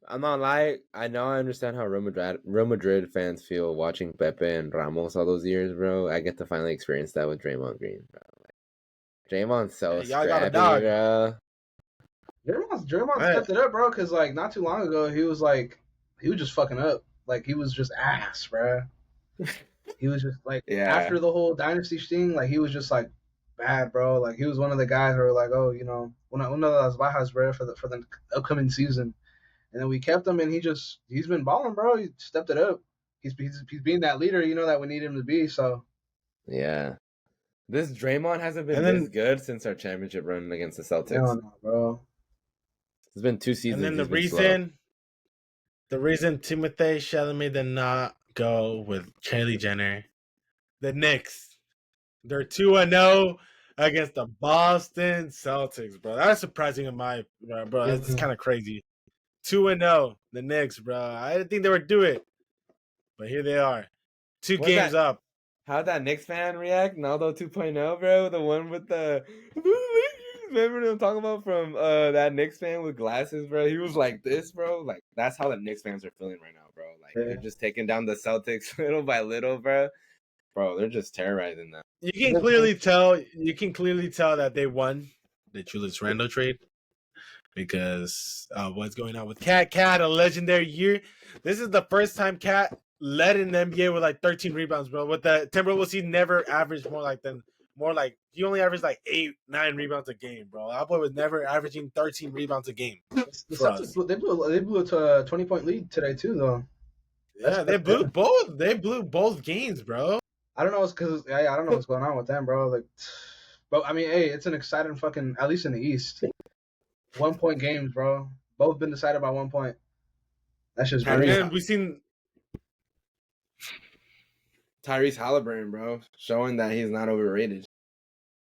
I'm not lying. I understand how Real Madrid fans feel watching Pepe and Ramos all those years, bro. I get to finally experience that with Draymond Green, bro. Draymond's so scrappy, bro. Draymond stepped it up, bro, because like not too long ago he was just fucking up. Like he was just ass, bro. He was just like after the whole dynasty thing, like he was just like bad, bro. Like he was one of the guys who were like, oh, you know, one of those bajas, bro, for the upcoming season. And then we kept him, and he's been balling, bro. He stepped it up. He's being that leader, you know, that we need him to be. So yeah. This Draymond hasn't been this good since our championship run against the Celtics. No, bro. It's been 2 seasons. And then the reason Timothée Chalamet did not go with Kylie Jenner, the Knicks, they're 2-0 against the Boston Celtics, bro. That's surprising in my bro. That's kind of crazy. 2-0, the Knicks, bro. I didn't think they would do it, but here they are, 2 games up. How'd that Knicks fan react? Naldo 2.0, bro. The one with the. Remember them talking about from that Knicks fan with glasses, bro? He was like this, bro. Like that's how the Knicks fans are feeling right now, bro. Like they're just taking down the Celtics little by little, bro. Bro, they're just terrorizing them. You can clearly tell. You can clearly tell that they won the Julius Randle trade because what's going on with Cat? Cat had a legendary year. This is the first time Cat led in the NBA with like 13 rebounds, bro. With the Timberwolves, he never averaged more like he only averaged like 8-9 rebounds a game, bro. That boy was never averaging 13 rebounds a game. The Celtics, they blew it to a 20-point lead today too, though. Yeah, they blew both. They blew both games, bro. I don't know. It's because I don't know what's going on with them, bro. Like, but I mean, hey, it's an exciting fucking, at least in the East, 1-point games, bro. Both been decided by 1 point. That's just and then we seen Tyrese Halliburton, bro, showing that he's not overrated.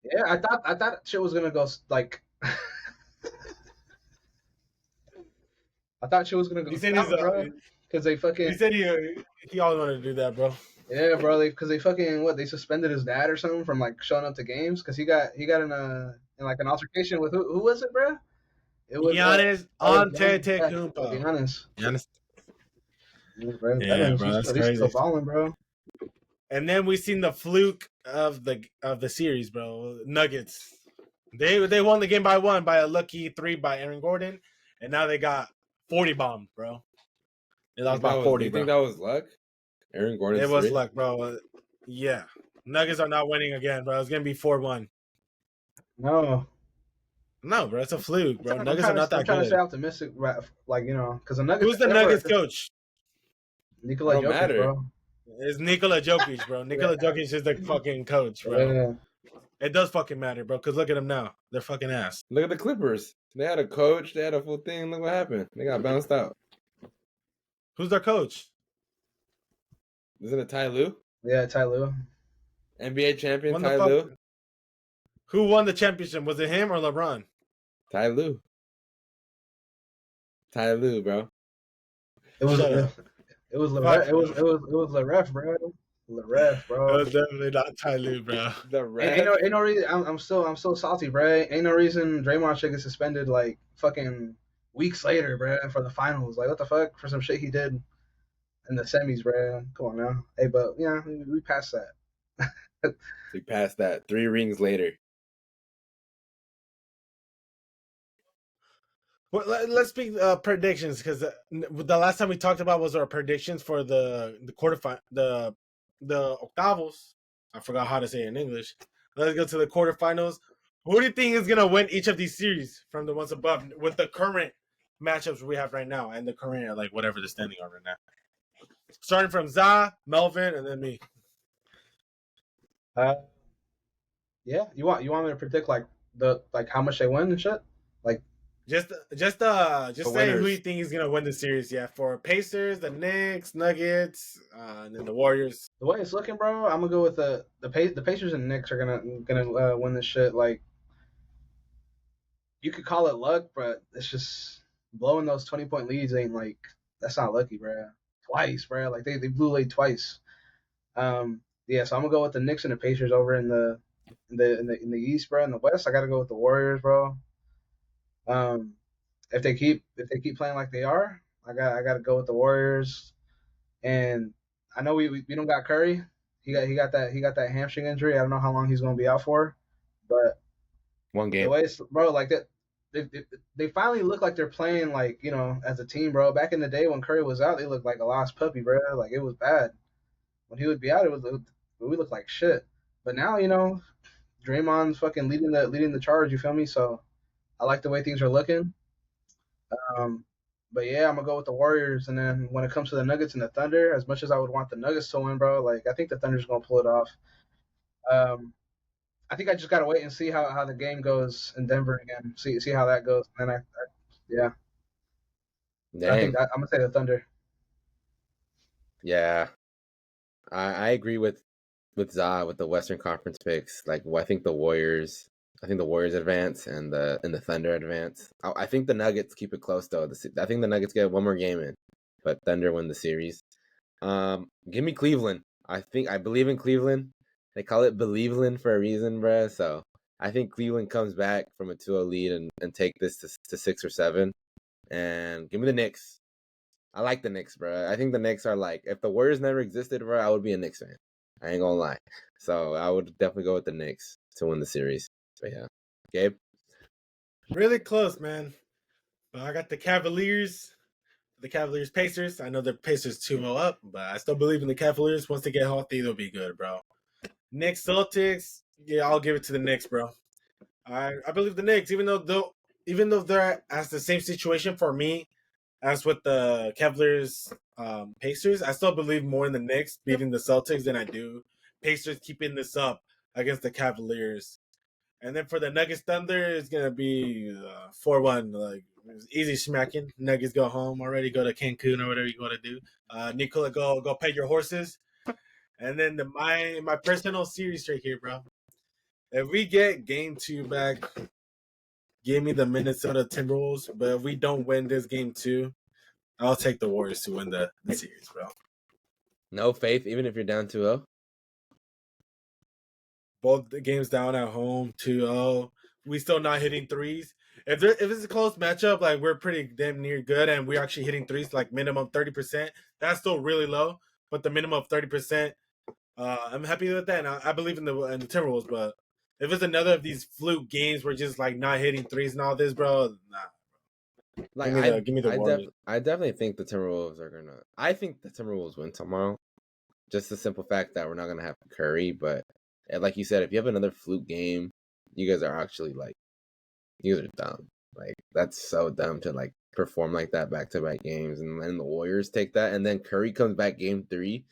Yeah, I thought shit was gonna go like. I thought shit was gonna go. He said bro, because they fucking. He said he always wanted to do that, bro. Yeah, bro. Because they fucking they suspended his dad or something from like showing up to games because he got in like an altercation with who was it, bro? It was Giannis Antetokounmpo. Giannis. Yeah, bro, that's crazy. Still balling, bro. And then we seen the fluke of the series, bro. Nuggets. They won the game by 1 by a lucky 3 by Aaron Gordon, and now they got 40 bombed, bro. They lost by 40. You think that was luck? Aaron Gordon. It was luck, bro. Yeah, Nuggets are not winning again, bro. It's gonna be 4-1. No, bro. It's a fluke, bro. Nuggets are not that good. I'm trying to stay optimistic, like because the Nuggets. Who's the Nuggets coach? Nikola Jokic, bro. It's Nikola Jokic, bro. Nikola Jokic is the fucking coach, bro. Yeah. It does fucking matter, bro, because look at them now. They're fucking ass. Look at the Clippers. They had a coach. They had a full thing. Look what happened. They got bounced out. Who's their coach? Isn't it Ty Lue? Yeah, Ty Lue. NBA champion Ty Lue. Who won the championship? Was it him or LeBron? Ty Lue. Ty Lue, bro. It was LeRef. It was LeRef, bro. LeRef, bro. It was definitely not Ty Lue, bro. The ref. Ain't no reason. I'm so salty, bro. Ain't no reason Draymond should get suspended like fucking weeks later, bro, for the finals. Like what the fuck for some shit he did in the semis, bro. Come on now. Hey, but yeah, we passed that. We passed that 3 rings later. Well, let's speak predictions because the last time we talked about was our predictions for the quarterfinal, the octavos. I forgot how to say it in English. Let's go to the quarterfinals. Who do you think is gonna win each of these series from the ones above with the current matchups we have right now and the current like whatever the standing are right now? Starting from Za, Melvin, and then me. Yeah, you want me to predict like how much they win and shit? Like Just say who you think is gonna win the series. Yeah, for Pacers, the Knicks, Nuggets, and then the Warriors. The way it's looking, bro, I'm gonna go with the Pacers and Knicks are gonna win this shit. Like, you could call it luck, but it's just blowing those 20-point leads ain't like that's not lucky, bro. Twice, bro. Like they blew lead twice. Yeah, so I'm gonna go with the Knicks and the Pacers over in the East, bro. In the West, I gotta go with the Warriors, bro. If they keep playing like they are, I gotta go with the Warriors. And I know we don't got Curry. He got that hamstring injury. I don't know how long he's gonna be out for, but one game. The way it's, bro, like that, they finally look like they're playing like as a team, bro. Back in the day when Curry was out, they looked like a lost puppy, bro. Like it was bad. When he would be out, we looked like shit. But now Draymond's fucking leading the charge. You feel me? So I like the way things are looking. But yeah, I'm gonna go with the Warriors. And then when it comes to the Nuggets and the Thunder, as much as I would want the Nuggets to win, bro, like I think the Thunder's gonna pull it off. I think I just gotta wait and see how the game goes in Denver again. See how that goes. And then yeah. Dang. I think I'm gonna say the Thunder. Yeah, I agree with Za with the Western Conference picks. Like, I think the Warriors advance and the Thunder advance. I think the Nuggets keep it close though. I think the Nuggets get one more game in, but Thunder win the series. Give me Cleveland. I believe in Cleveland. They call it Believeland for a reason, bruh. So I think Cleveland comes back from a 2-0 lead and take this to 6 or 7. And give me the Knicks. I like the Knicks, bruh. I think the Knicks are like, if the Warriors never existed, bruh, I would be a Knicks fan. I ain't gonna lie. So I would definitely go with the Knicks to win the series. So yeah. Gabe? Really close, man. But I got the Cavaliers Pacers. I know the Pacers 2-0 up, but I still believe in the Cavaliers. Once they get healthy, they'll be good, bro. Knicks Celtics, yeah, I'll give it to the Knicks, bro. I believe the Knicks, even though they're as the same situation for me as with the Cavaliers Pacers, I still believe more in the Knicks beating the Celtics than I do Pacers keeping this up against the Cavaliers. And then for the Nuggets Thunder, it's gonna be 4-1, like easy smacking. Nuggets go home already, go to Cancun or whatever you want to do. Nikola, go pet your horses. And then my personal series right here, bro. If we get game 2 back, give me the Minnesota Timberwolves. But if we don't win this game 2, I'll take the Warriors to win the series, bro. No faith, even if you're down 2-0? Both the games down at home, 2-0. We still not hitting threes. If it's a close matchup, like we're pretty damn near good, and we're actually hitting threes like minimum 30%. That's still really low, but the minimum of 30%. I'm happy with that, and I believe in the Timberwolves. But if it's another of these fluke games where just like not hitting threes and all this, bro, nah. Like, give me the Warriors. I definitely think the Timberwolves are gonna. I think the Timberwolves win tomorrow. Just the simple fact that we're not gonna have Curry, but like you said, if you have another fluke game, you guys are actually like, you guys are dumb. Like, that's so dumb to like perform like that back-to-back games, and then the Warriors take that, and then Curry comes back game 3.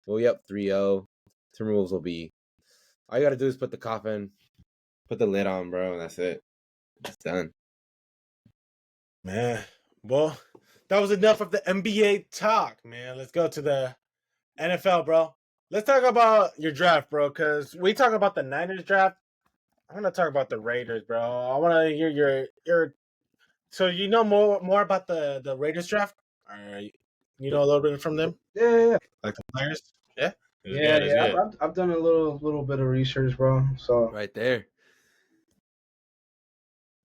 We'll be up 3-0. Timberwolves will be. All you gotta do is put the lid on, bro, and that's it. It's done. Man, well, that was enough of the NBA talk, man. Let's go to the NFL, bro. Let's talk about your draft, bro, because we talk about the Niners draft. I want to talk about the Raiders, bro. I want to hear your. So you know more about the Raiders draft? Or you know a little bit from them? Yeah. Like the players? Yeah. Yeah. I've done a little bit of research, bro. So right there.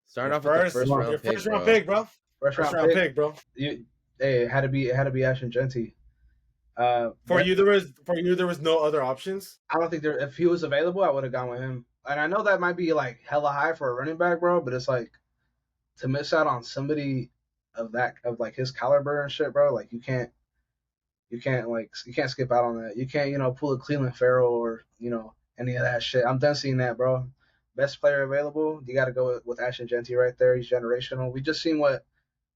Start off with the first round pick, bro. First round pick, bro. It had to be Ashton Genty. For you, there was no other options. I don't think if he was available, I would have gone with him. And I know that might be like hella high for a running back, bro. But it's like to miss out on somebody of like his caliber and shit, bro. Like you can't skip out on that. You can't pull a Cleveland Farrell or any of that shit. I'm done seeing that, bro. Best player available, you got to go with Ashton Genty right there. He's generational. We just seen what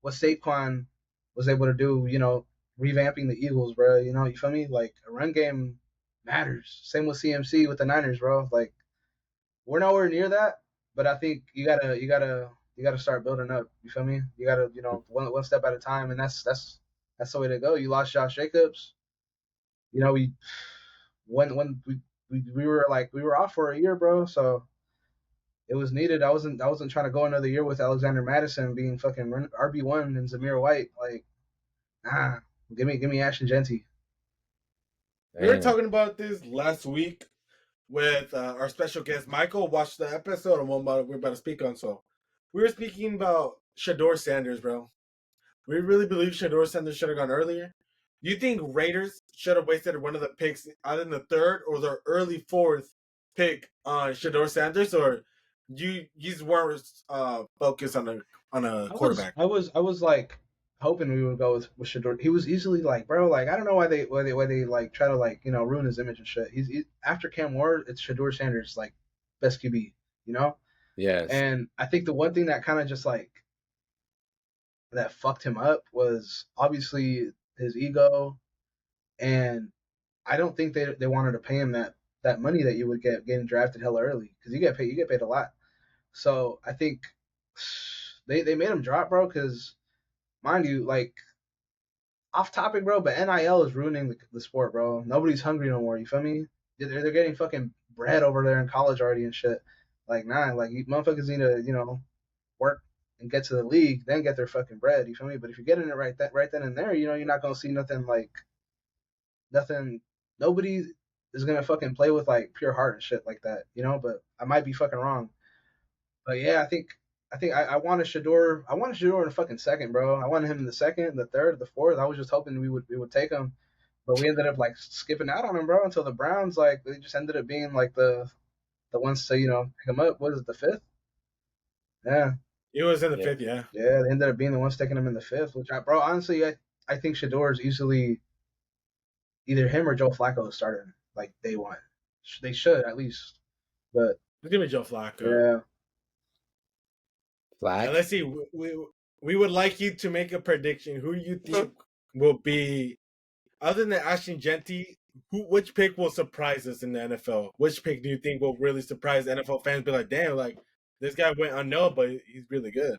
Saquon was able to do, revamping the Eagles, bro. You feel me? Like, a run game matters. Same with CMC with the Niners, bro. Like, we're nowhere near that, but I think you gotta You got to start building up. You feel me? You got to, one step at a time, and that's the way to go. You lost Josh Jacobs. We were off for a year, bro. So it was needed. I wasn't trying to go another year with Alexander Madison being fucking RB1 and Zamir White. Like, nah, give me Ashton Genty. We were talking about this last week with our special guest Michael. Watched the episode on what we're about to speak on. So we were speaking about Shedeur Sanders, bro. We really believe Shedeur Sanders should have gone earlier. Do you think Raiders should have wasted one of the picks either in the third or the early fourth pick on Shedeur Sanders, or you weren't focused on a quarterback? I was like hoping we would go with Shedeur. He was easily like, bro, like I don't know why they like try to like ruin his image and shit. He's after Cam Ward, it's Shedeur Sanders like best QB, Yes. And I think the one thing that kind of just like that fucked him up was obviously his ego, and I don't think they wanted to pay him that money that you would get getting drafted hella early, because you get paid a lot. So I think they made him drop, bro, because mind you, like off topic, bro, but NIL is ruining the sport, bro. Nobody's hungry no more. You feel me? They're getting fucking bread over there in college already and shit. Like, nah, like you motherfuckers need to work and get to the league, then get their fucking bread. You feel me? But if you're getting it right then and there, you're not gonna see nothing. Nobody is gonna fucking play with like pure heart and shit like that, But I might be fucking wrong. But yeah, I think I wanted Shedeur. I wanted Shedeur in the fucking second, bro. I wanted him in the second, the third, the fourth. I was just hoping we would take him, but we ended up like skipping out on him, bro. Until the Browns, like they just ended up being like the ones to pick him up. What is it, the fifth? Yeah. He was in the fifth, yeah. Yeah, they ended up being the ones taking him in the fifth, which honestly, I think Shedeur is easily either him or Joe Flacco starting like day one. They should at least, but give me Joe Flacco. Yeah. And let's see. We would like you to make a prediction. Who you think will be, other than Ashton Genty, which pick will surprise us in the NFL? Which pick do you think will really surprise NFL fans? Be like, damn, like this guy went unknown, but he's really good.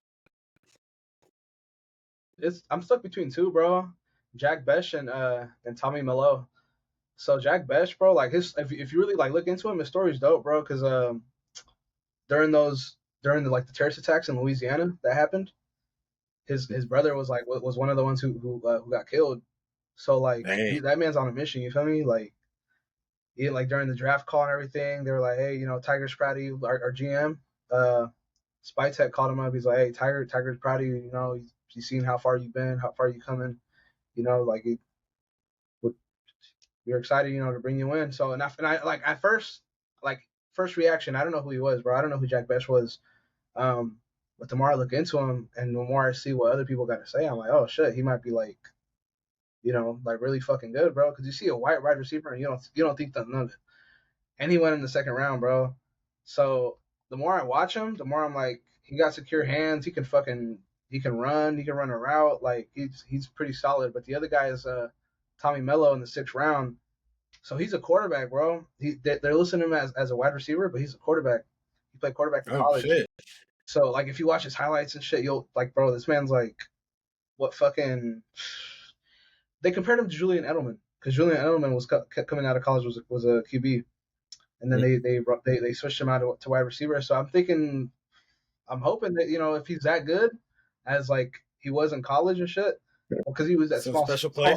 I'm stuck between two, bro. Jack Besh and Tommy Mello. So Jack Besh, bro, like if you really like look into him, his story's dope, bro. Because during the terrorist attacks in Louisiana that happened, his brother was one of the ones who got killed. So like that man's on a mission. You feel me? Like he during the draft call and everything, they were like, hey, Tiger's proud of you. Our GM, Spytech called him up. He's like, hey, Tiger's proud of you. He's seen how far you've been, how far you coming. Like we're excited, to bring you in. So and I like at first reaction, I don't know who he was, bro. I don't know who Jack Besh was. But the more I look into him and the more I see what other people got to say, I'm like, oh shit, he might be like really fucking good, bro. Because you see a white wide receiver and you don't think nothing of it. And he went in the second round, bro. So the more I watch him, the more I'm like, he got secure hands. He can run a route. Like he's pretty solid. But the other guy is Tommy Mello in the 6th round. So he's a quarterback, bro. They're listing him as a wide receiver, but he's a quarterback. He played quarterback in college. Shit. So like if you watch his highlights and shit, you'll like, bro, this man's like, what fucking. They compared him to Julian Edelman because Julian Edelman was coming out of college was a QB, and then they switched him out to wide receiver. So I'm hoping that if he's that good as like he was in college and shit, because he was at small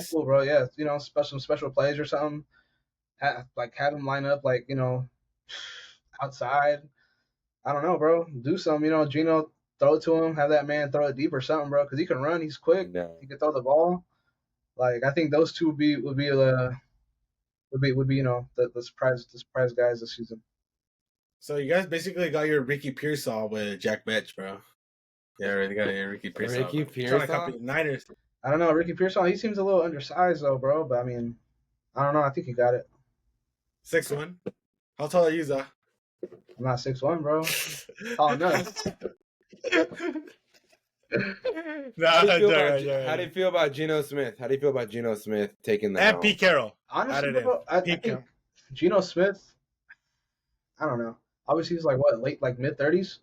school, bro. Yeah, special plays or something. Have him line up outside. I don't know, bro. Do something, Gino, throw it to him. Have that man throw it deep or something, bro, because he can run. He's quick. Yeah. He can throw the ball. Like I think those two would be the surprise guys this season. So you guys basically got your Ricky Pearsall with Jack Besh, bro. Yeah, already got your Ricky Pearsall. Ricky Pearsall. Trying to copy Niners. I don't know, Ricky Pearsall. He seems a little undersized though, bro. But I mean, I don't know. I think he got it. 6'1". How tall are you, Zah? I'm not 6'1", bro. Tall enough. How do you feel about Geno Smith? How do you feel about Geno Smith taking the and Pete Carroll? Honestly, bro, I think Geno Smith. I don't know. Obviously, he's like mid-30s,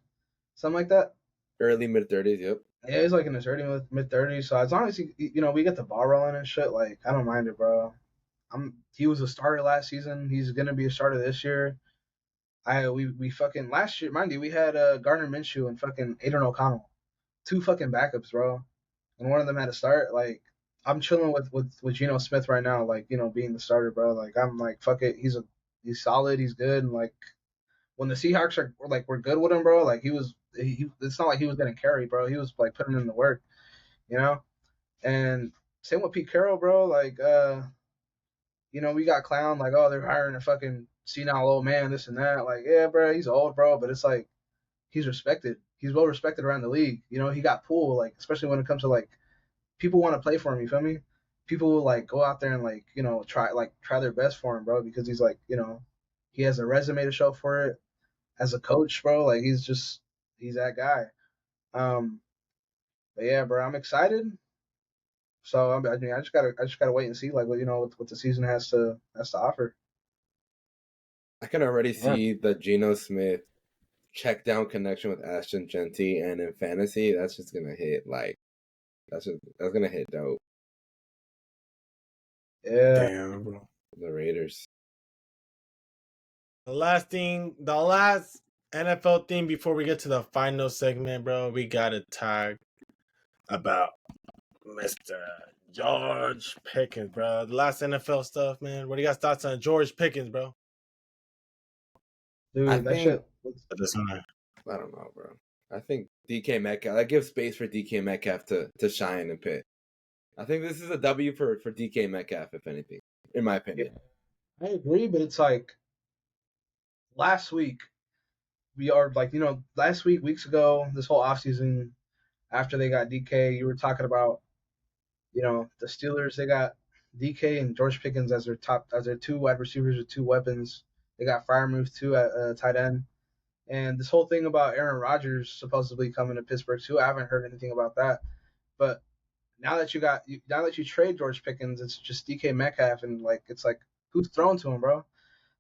something like that. Early mid-30s, yep. Yeah, he's like in his mid-30s. So as long as we get the ball rolling and shit, like I don't mind it, bro. He was a starter last season. He's gonna be a starter this year. We fucking last year, mind you, we had Gardner Minshew and fucking Aiden O'Connell, 2 fucking backups, bro, and one of them had to start. Like I'm chilling with Geno Smith right now, like being the starter, bro. Like I'm like fuck it, he's solid, he's good, and like when the Seahawks we're good with him, bro. Like it's not like he was getting carried, bro. He was like putting in the work, And same with Pete Carroll, bro. Like we got clown like, oh, they're hiring a fucking senile old man, this and that. Like, yeah, bro, he's old, bro, but it's like he's respected. He's well respected around the league. He got pull, like especially when it comes to like people want to play for him. You feel me? People will like go out there and like try their best for him, bro, because he's like he has a resume to show for it. As a coach, bro, like he's that guy. But yeah, bro, I'm excited. So I mean, I just gotta wait and see like what the season has to offer. I can already see the Geno Smith check down connection with Ashton Genty, and in fantasy, that's just gonna hit that's gonna hit dope. Yeah, damn, bro. The Raiders. The last NFL thing before we get to the final segment, bro, we gotta talk about Mr. George Pickens, bro. The last NFL stuff, man. What do you guys thoughts on George Pickens, bro? Dude, I don't know, bro. I think DK Metcalf, that gives space for DK Metcalf to shine and pit. I think this is a W for DK Metcalf, if anything, in my opinion. Yeah, I agree, but it's like last week, weeks ago, this whole offseason, after they got DK, you were talking about, the Steelers, they got DK and George Pickens as their 2 wide receivers with 2 weapons. They got Freiermuth too at tight end. And this whole thing about Aaron Rodgers supposedly coming to Pittsburgh too, I haven't heard anything about that. But now that you trade George Pickens, it's just DK Metcalf, and like it's like who's thrown to him, bro?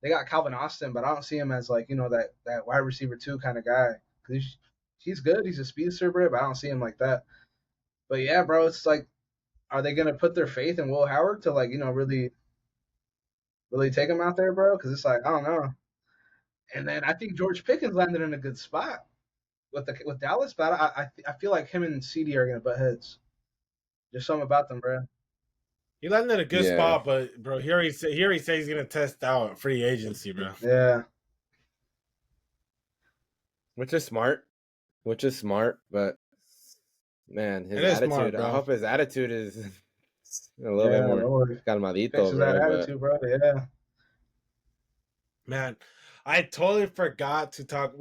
They got Calvin Austin, but I don't see him as like that wide receiver 2 kind of guy. Cause he's good, he's a speedster, bro, but I don't see him like that. But yeah, bro, it's like, are they gonna put their faith in Will Howard to like really take him out there, bro? Because it's like I don't know. And then I think George Pickens landed in a good spot with Dallas, but I feel like him and CD are gonna butt heads. There's something about them, bro. He landed in a good spot, but bro, here he says he's gonna test out free agency, bro. Yeah. Which is smart, but man, his attitude. Smart, I hope his attitude is a little bit more calmadito. That attitude, bro. Yeah. Man, I totally forgot to talk.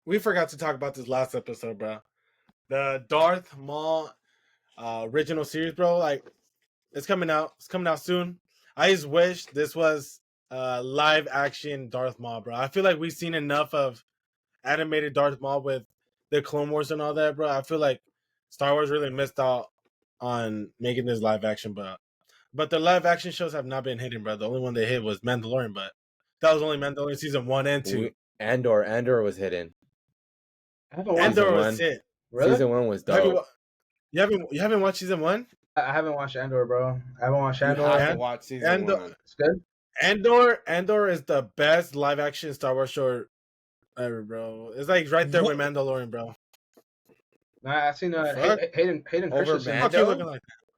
We forgot to talk about this last episode, bro. The Darth Maul original series, bro. Like, it's coming out. It's coming out soon. I just wish this was live action Darth Maul, bro. I feel like we've seen enough of animated Darth Maul with the Clone Wars and all that, bro. I feel like Star Wars really missed out on making this live action, but the live action shows have not been hitting, bro. The only one they hit was Mandalorian, but that was only Mandalorian season 1 and 2. Andor was hidden. Andor was hit. Really? Season 1 was dope. You haven't watched season 1? I haven't watched Andor, bro. I haven't watched Andor. I haven't watched season 1. It's good. Andor is the best live action Star Wars show ever, bro. It's like right there with Mandalorian, bro. Nah, I've seen Hayden Christensen.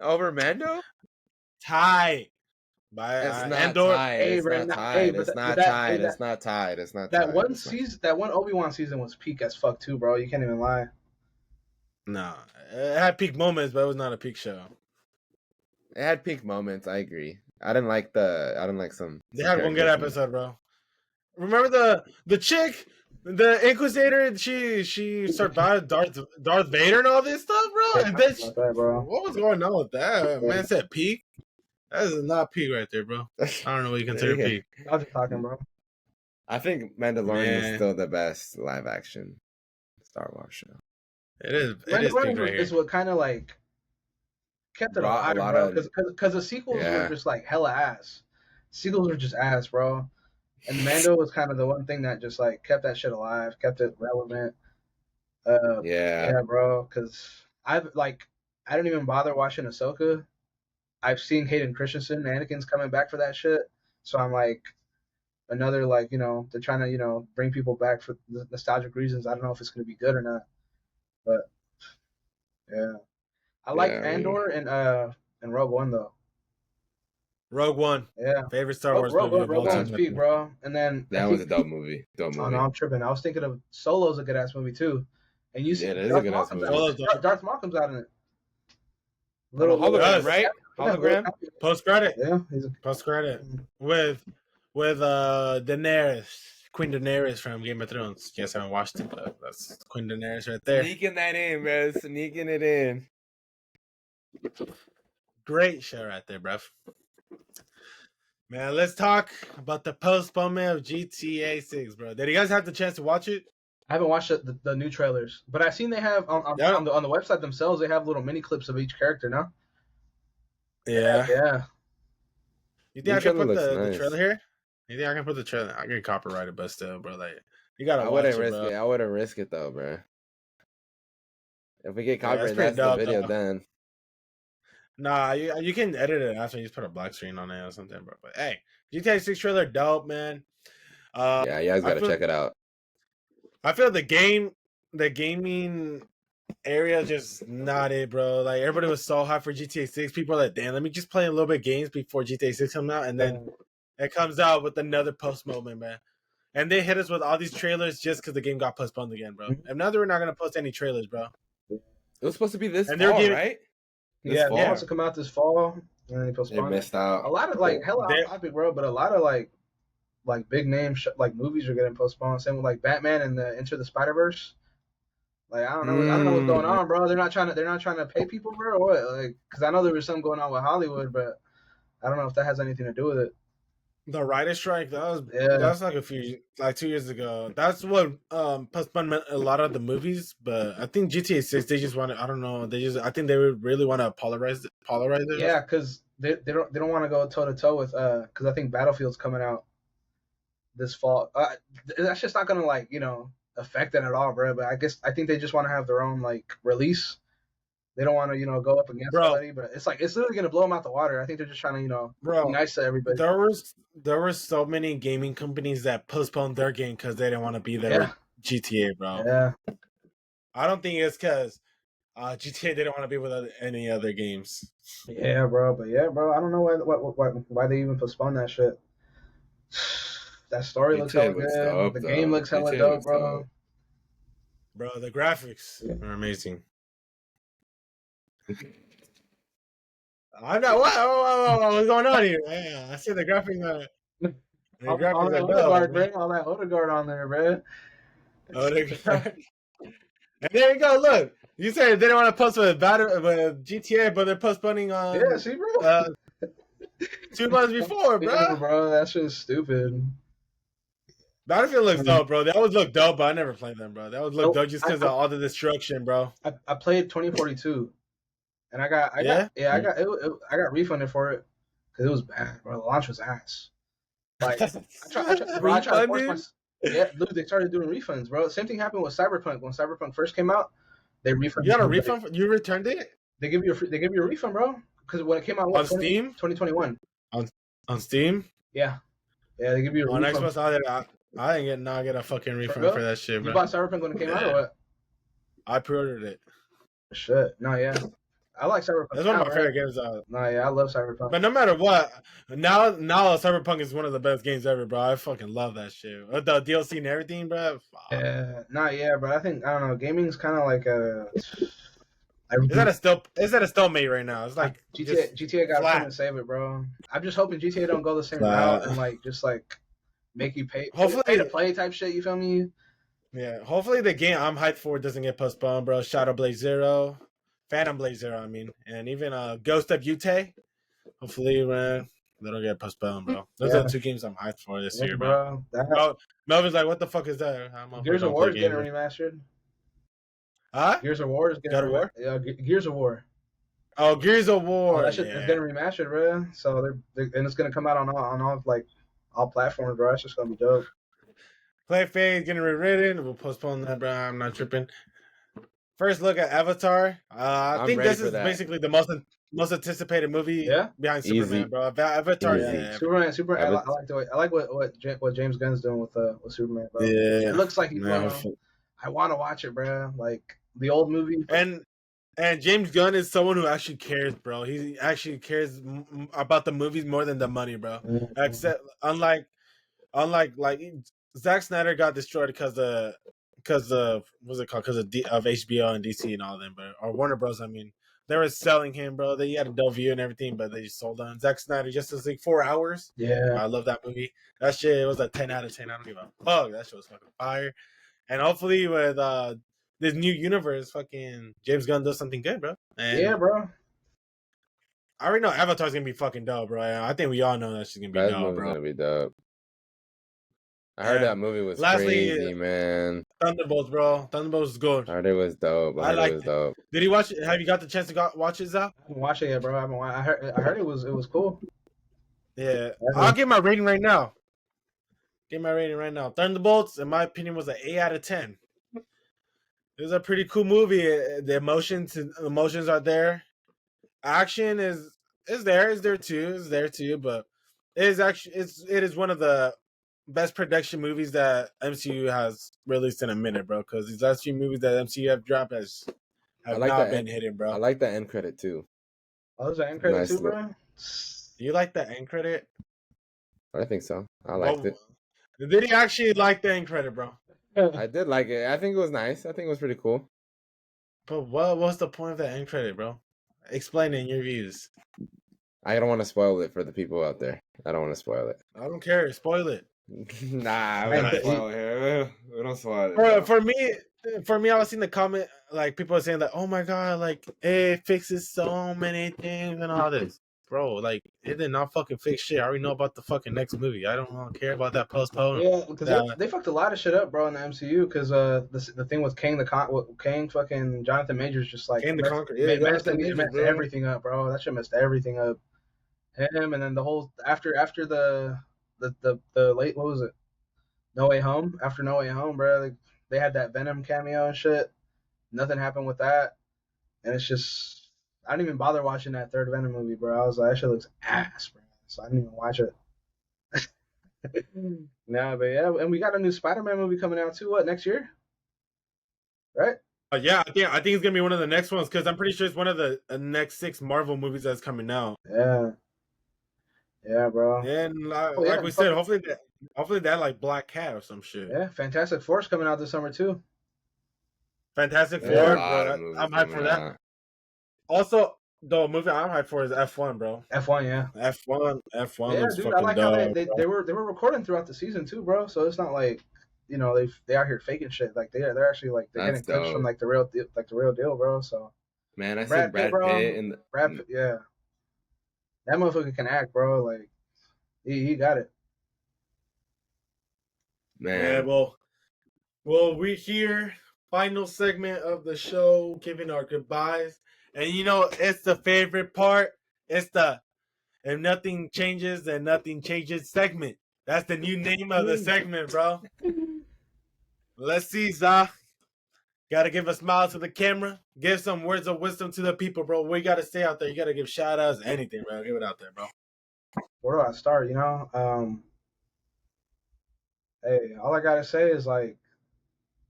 Over Mando? Tied. It's not tied. It's not tied. That one season, that one Obi-Wan season was peak as fuck too, bro. You can't even lie. No, it had peak moments, but it was not a peak show. It had peak moments. I agree. I didn't like some. They had one good episode, bro. Remember the chick, the Inquisitor? She survived Darth Vader and all this stuff, bro. And then what was going on with that? Man said peak. That is not peak right there, bro. I don't know what you consider peak. I was just talking, bro. I think Mandalorian is still the best live action Star Wars show. It is. Mandalorian is what kind of like kept it alive, bro. Because the sequels were just like hella ass. Sequels were just ass, bro. And Mando was kind of the one thing that just like kept that shit alive, kept it relevant. Yeah, bro. Because I don't even bother watching Ahsoka. I've seen Hayden Christensen, Anakin's coming back for that shit. So I'm like, another like, they're trying to bring people back for nostalgic reasons. I don't know if it's gonna be good or not, but yeah, I like Andor and Rogue One though. Rogue One, favorite Star Wars movie of all time. Rogue One's peak, bro. And then that was a dope movie. Oh no, I'm tripping. I was thinking of Solo's a good ass movie too. And you see, it is a good ass movie. Darth Maul comes out in it. Little hologram, right? Hologram. Post credit. Yeah, post credit with Daenerys, Queen Daenerys from Game of Thrones. Yes, I haven't watched it, but that's Queen Daenerys right there. Sneaking that in, bro. Sneaking it in. Great show right there, bruv. Man, let's talk about the postponement of GTA 6, bro. Did you guys have the chance to watch it? I haven't watched the new trailers, but I've seen they have on the website themselves. They have little mini clips of each character now. Yeah. You think I can put the nice. trailer here? You think I can put the trailer? I get copyrighted, but still, bro. Like, you gotta. I wouldn't risk it. I wouldn't risk it though, bro. If we get copyrighted, that's the video then. Nah, you can edit it after. You just put a black screen on it or something, bro. But hey, GTA 6 trailer, dope, man. Yeah, you guys gotta check it out. I feel the gaming area just not it, bro. Like everybody was so hyped for GTA 6. People are like, damn, let me just play a little bit of games before GTA 6 comes out, and then it comes out with another post moment, man. And they hit us with all these trailers just because the game got postponed again, bro. And now they're not gonna post any trailers, bro. It was supposed to be this fall, right? It's supposed to come out this fall, and they postponed. They missed out. A lot of hella off topic, bro, but a lot of like big name movies are getting postponed. Same with like Batman and the Enter the Spider-Verse. Like I don't know what's going on, bro. They're not trying to pay people, bro, or what? Like, because I know there was something going on with Hollywood, but I don't know if that has anything to do with it. The writer's strike, that was like 2 years ago. That's what postponed a lot of the movies. But I think GTA 6, they just want to. I don't know. I think they really want to polarize it. Yeah, because they don't want to go toe to toe with because I think Battlefield's coming out this fall. That's just not gonna affect it at all, bro. But I think they just want to have their own release. They don't want to, go up against somebody, but it's literally gonna blow them out the water. I think they're just trying to, be nice to everybody. There were so many gaming companies that postponed their game because they didn't want to be there with GTA, bro. Yeah. I don't think it's because GTA didn't want to be with any other games. Yeah, bro. But yeah, bro. I don't know why they even postponed that shit. That story looks hella good. The game looks hella dope, bro. Bro, the graphics are amazing. I'm not. What's going on here? Yeah, I see the graphics. All that Odegaard on there, bro. Odegaard. And there you go. Look, you said they didn't want to post with GTA, but they're postponing on. Yeah, see, bro. 2 months before, bro. Yeah, bro, that's just stupid. Battlefield looks dope, bro. They always look dope, but I never played them, bro. They always look dope just because of all the destruction, bro. I played 2042, and I got refunded for it because it was bad, bro. The launch was ass. Like I tried to force myself. Yeah, dude, they started doing refunds, bro. Same thing happened with Cyberpunk. When Cyberpunk first came out, they refunded. You got a refund? You returned it? They give you a refund, bro. Because when it came out on Steam, 2021. On Steam? Yeah, they give you a refund. On Xbox, I didn't get a fucking refund for that shit, bro. You bought Cyberpunk when it came out, or what? I pre-ordered it. Shit, no, yeah. I like Cyberpunk. That's one of my favorite games. No, yeah, I love Cyberpunk. But no matter what, now Cyberpunk is one of the best games ever, bro. I fucking love that shit. The DLC and everything, bro. Yeah, but I don't know. Gaming's kind of like a. Is that a stalemate right now? It's like GTA got to come and save it, bro. I'm just hoping GTA don't go the same route and make you pay to play type shit. You feel me? Yeah. Hopefully the game I'm hyped for doesn't get postponed, bro. Shadow Blade Zero. Phantom Blade Zero, I mean, and even Ghost of Utah. Hopefully, man, they don't get postponed, bro. Those are the 2 games I'm hyped for this year, bro. Melvin's like, what the fuck is that? Gears of War is getting remastered. Huh? Gears of War is getting remastered. Yeah, Gears of War. Oh, Gears of War. That shit is getting remastered, bro. So and it's gonna come out on all platforms, bro. It's just gonna be dope. Play Phase getting rewritten. We'll postpone that, bro. I'm not tripping. first look at Avatar. I think this is basically the most anticipated movie behind Superman, bro. Avatar, Superman. I like what James Gunn's doing with Superman, bro. Yeah, it looks like he's I want to watch it, bro. Like the old movie. And James Gunn is someone who actually cares, bro. He actually cares about the movies more than the money, bro. Mm-hmm. Except unlike like Zack Snyder got destroyed because of what's it called? Because of HBO and DC and all them, bro. Or Warner Bros. I mean, they were selling him, bro. He had a dope view and everything, but they just sold on Zack Snyder. Justice League 4 hours. Yeah, I love that movie. That shit was a 10 out of 10. I don't give a fuck. That shit was fucking fire. And hopefully with this new universe, fucking James Gunn does something good, bro. And yeah, bro. I already know Avatar's gonna be fucking dope, bro. I think we all know that she's gonna be dope, bro. Gonna be dope. I heard that movie was crazy, man. Thunderbolts, bro. Thunderbolts is good. I heard it was dope. I heard it was dope. Did you watch it? Have you got the chance to watch it, Zach? I haven't watched it yet, bro. I heard it was cool. Yeah, I'll give my rating right now. Thunderbolts, in my opinion, was an 8 out of 10. It was a pretty cool movie. The emotions are there. Action is there too. But it is one of the best production movies that MCU has released in a minute, bro. Because these last few movies that MCU have dropped have not been hitting, bro. I like the end credit too. Oh, there's an end credit too, bro. Do you like the end credit? I think so. I liked it. Did he actually like the end credit, bro? I did like it. I think it was nice. I think it was pretty cool. But what was the point of the end credit, bro? Explain it in your views. I don't want to spoil it for the people out there. I don't want to spoil it. I don't care. Spoil it. Nah, we don't spoil it here. We don't spoil it. Bro, for me, I was seeing the comment, like, people are saying that, oh my god, like, it fixes so many things and all this. Bro, like, it did not fucking fix shit. I already know about the fucking next movie. I don't care about that postpone. Yeah, because they fucked a lot of shit up, bro, in the MCU. Because the thing with Kang fucking Jonathan Majors just like Kang the Conqueror, messed everything up, bro. That shit messed everything up. Him and then the whole after the late, what was it? No Way Home. After No Way Home, bro, like, they had that Venom cameo and shit. Nothing happened with that, and it's just. I didn't even bother watching that third Venom movie, bro. I was like, that shit looks ass, bro. So I didn't even watch it. Nah, but yeah, and we got a new Spider-Man movie coming out too. What, next year? Right? Yeah, I think it's gonna be one of the next ones because I'm pretty sure it's one of the next 6 Marvel movies that's coming out. Yeah, bro. And like we said, hopefully that like Black Cat or some shit. Yeah, Fantastic Four's coming out this summer too. Fantastic Four, bro. I'm hyped for that. Also, the movie I'm hyped for is F1, bro. F1, yeah. F1 yeah, looks dude, fucking I like dope, how they were recording throughout the season too, bro. So it's not like, you know, they out here faking shit. Like they're actually like they're getting clips from like the real deal, bro. So man, I see Brad Pitt in the Brad Pitt, yeah. That motherfucker can act, bro. Like he got it. Man. Yeah, well, we're here. Final segment of the show, giving our goodbyes. And you know, it's the favorite part. It's the if nothing changes, then nothing changes segment. That's the new name of the segment, bro. Let's see, Zah. Gotta give a smile to the camera. Give some words of wisdom to the people, bro. What you gotta say out there? You gotta give shout outs, anything, bro. Give it out there, bro. Where do I start? You know? Hey, all I gotta say is like,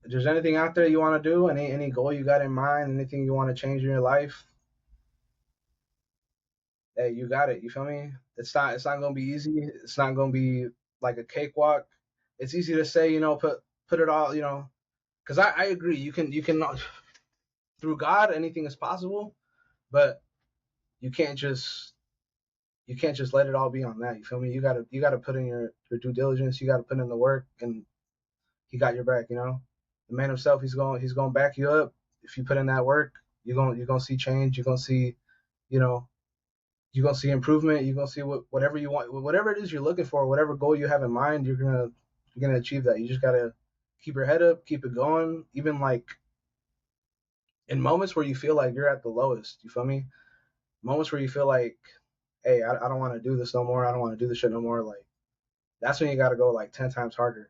if there's anything out there you want to do, any goal you got in mind, anything you want to change in your life, hey, you got it. You feel me? It's not gonna be easy. It's not gonna be like a cakewalk. It's easy to say, you know, put it all, you know, because I agree. You can through God anything is possible, but you can't just let it all be on that. You feel me? You gotta put in your due diligence. You gotta put in the work, and He got your back. You know. The man himself, he's going to back you up. If you put in that work, you're going to see change. You're going to see, you know, you're going to see improvement. You're going to see whatever you want, whatever it is you're looking for, whatever goal you have in mind, you're going to achieve that. You just got to keep your head up, keep it going. Even like in moments where you feel like you're at the lowest, you feel me? Moments where you feel like, hey, I don't want to do this no more. I don't want to do this shit no more. Like, that's when you got to go like 10 times harder.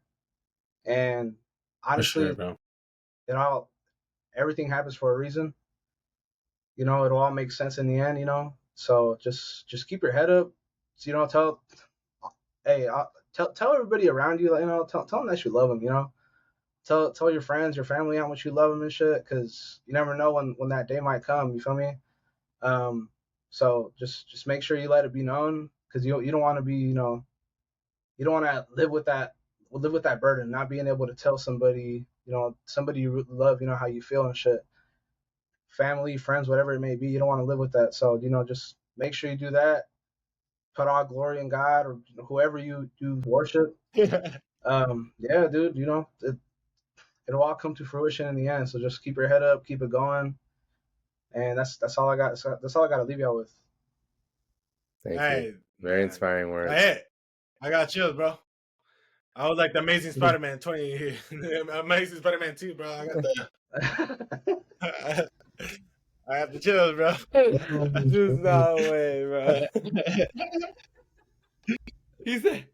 And honestly, sure, everything happens for a reason. You know, it'll all make sense in the end. You know, so just keep your head up. You know, tell everybody around you. You know, tell them that you love them. You know, tell your friends, your family how much you love them and shit. Because you never know when that day might come. You feel me? So just make sure you let it be known, because you don't want to be, you know, you don't want to live with that burden, not being able to tell somebody, you know, somebody you love, you know, how you feel and shit. Family, friends, whatever it may be, you don't want to live with that. So, you know, just make sure you do that. Put all glory in God or whoever you worship. Yeah, dude, you know, it'll all come to fruition in the end. So just keep your head up, keep it going. And that's all I got. That's all I got to leave y'all with. Thank you. Very inspiring words. Hey, I got chills, bro. I was like the Amazing Spider-Man 20, Amazing Spider-Man 2, bro. I got the, I have the chills, bro. There's no way, bro. He said.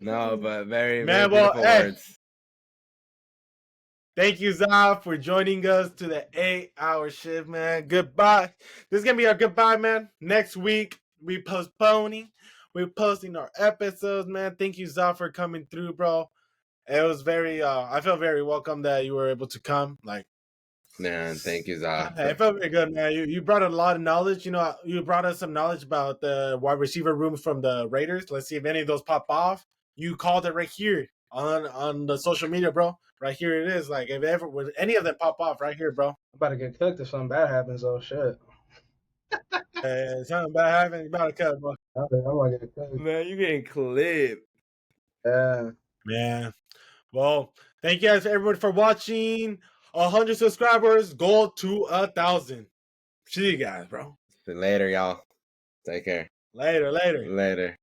No, but very beautiful words. Thank you, Zah, for joining us to the 8-hour shift, man. Goodbye. This is going to be our goodbye, man. Next week, we're posting our episodes, man. Thank you, Zah, for coming through, bro. It was very, I felt very welcome that you were able to come. Like, man, thank you, Zah. It felt very good, man. You brought a lot of knowledge. You know, you brought us some knowledge about the wide receiver rooms from the Raiders. Let's see if any of those pop off. You called it right here on the social media, bro. Right here it is. Like, if ever would any of them pop off, right here, bro. I'm about to get cooked if something bad happens. Oh shit. Something bad happens, you about to cut, bro. I'm gonna get cooked. Man, you getting clipped. Yeah. Man. Well, thank you guys everybody for watching. 100 subscribers, goal to 1,000. See you guys, bro. Later, y'all. Take care. Later.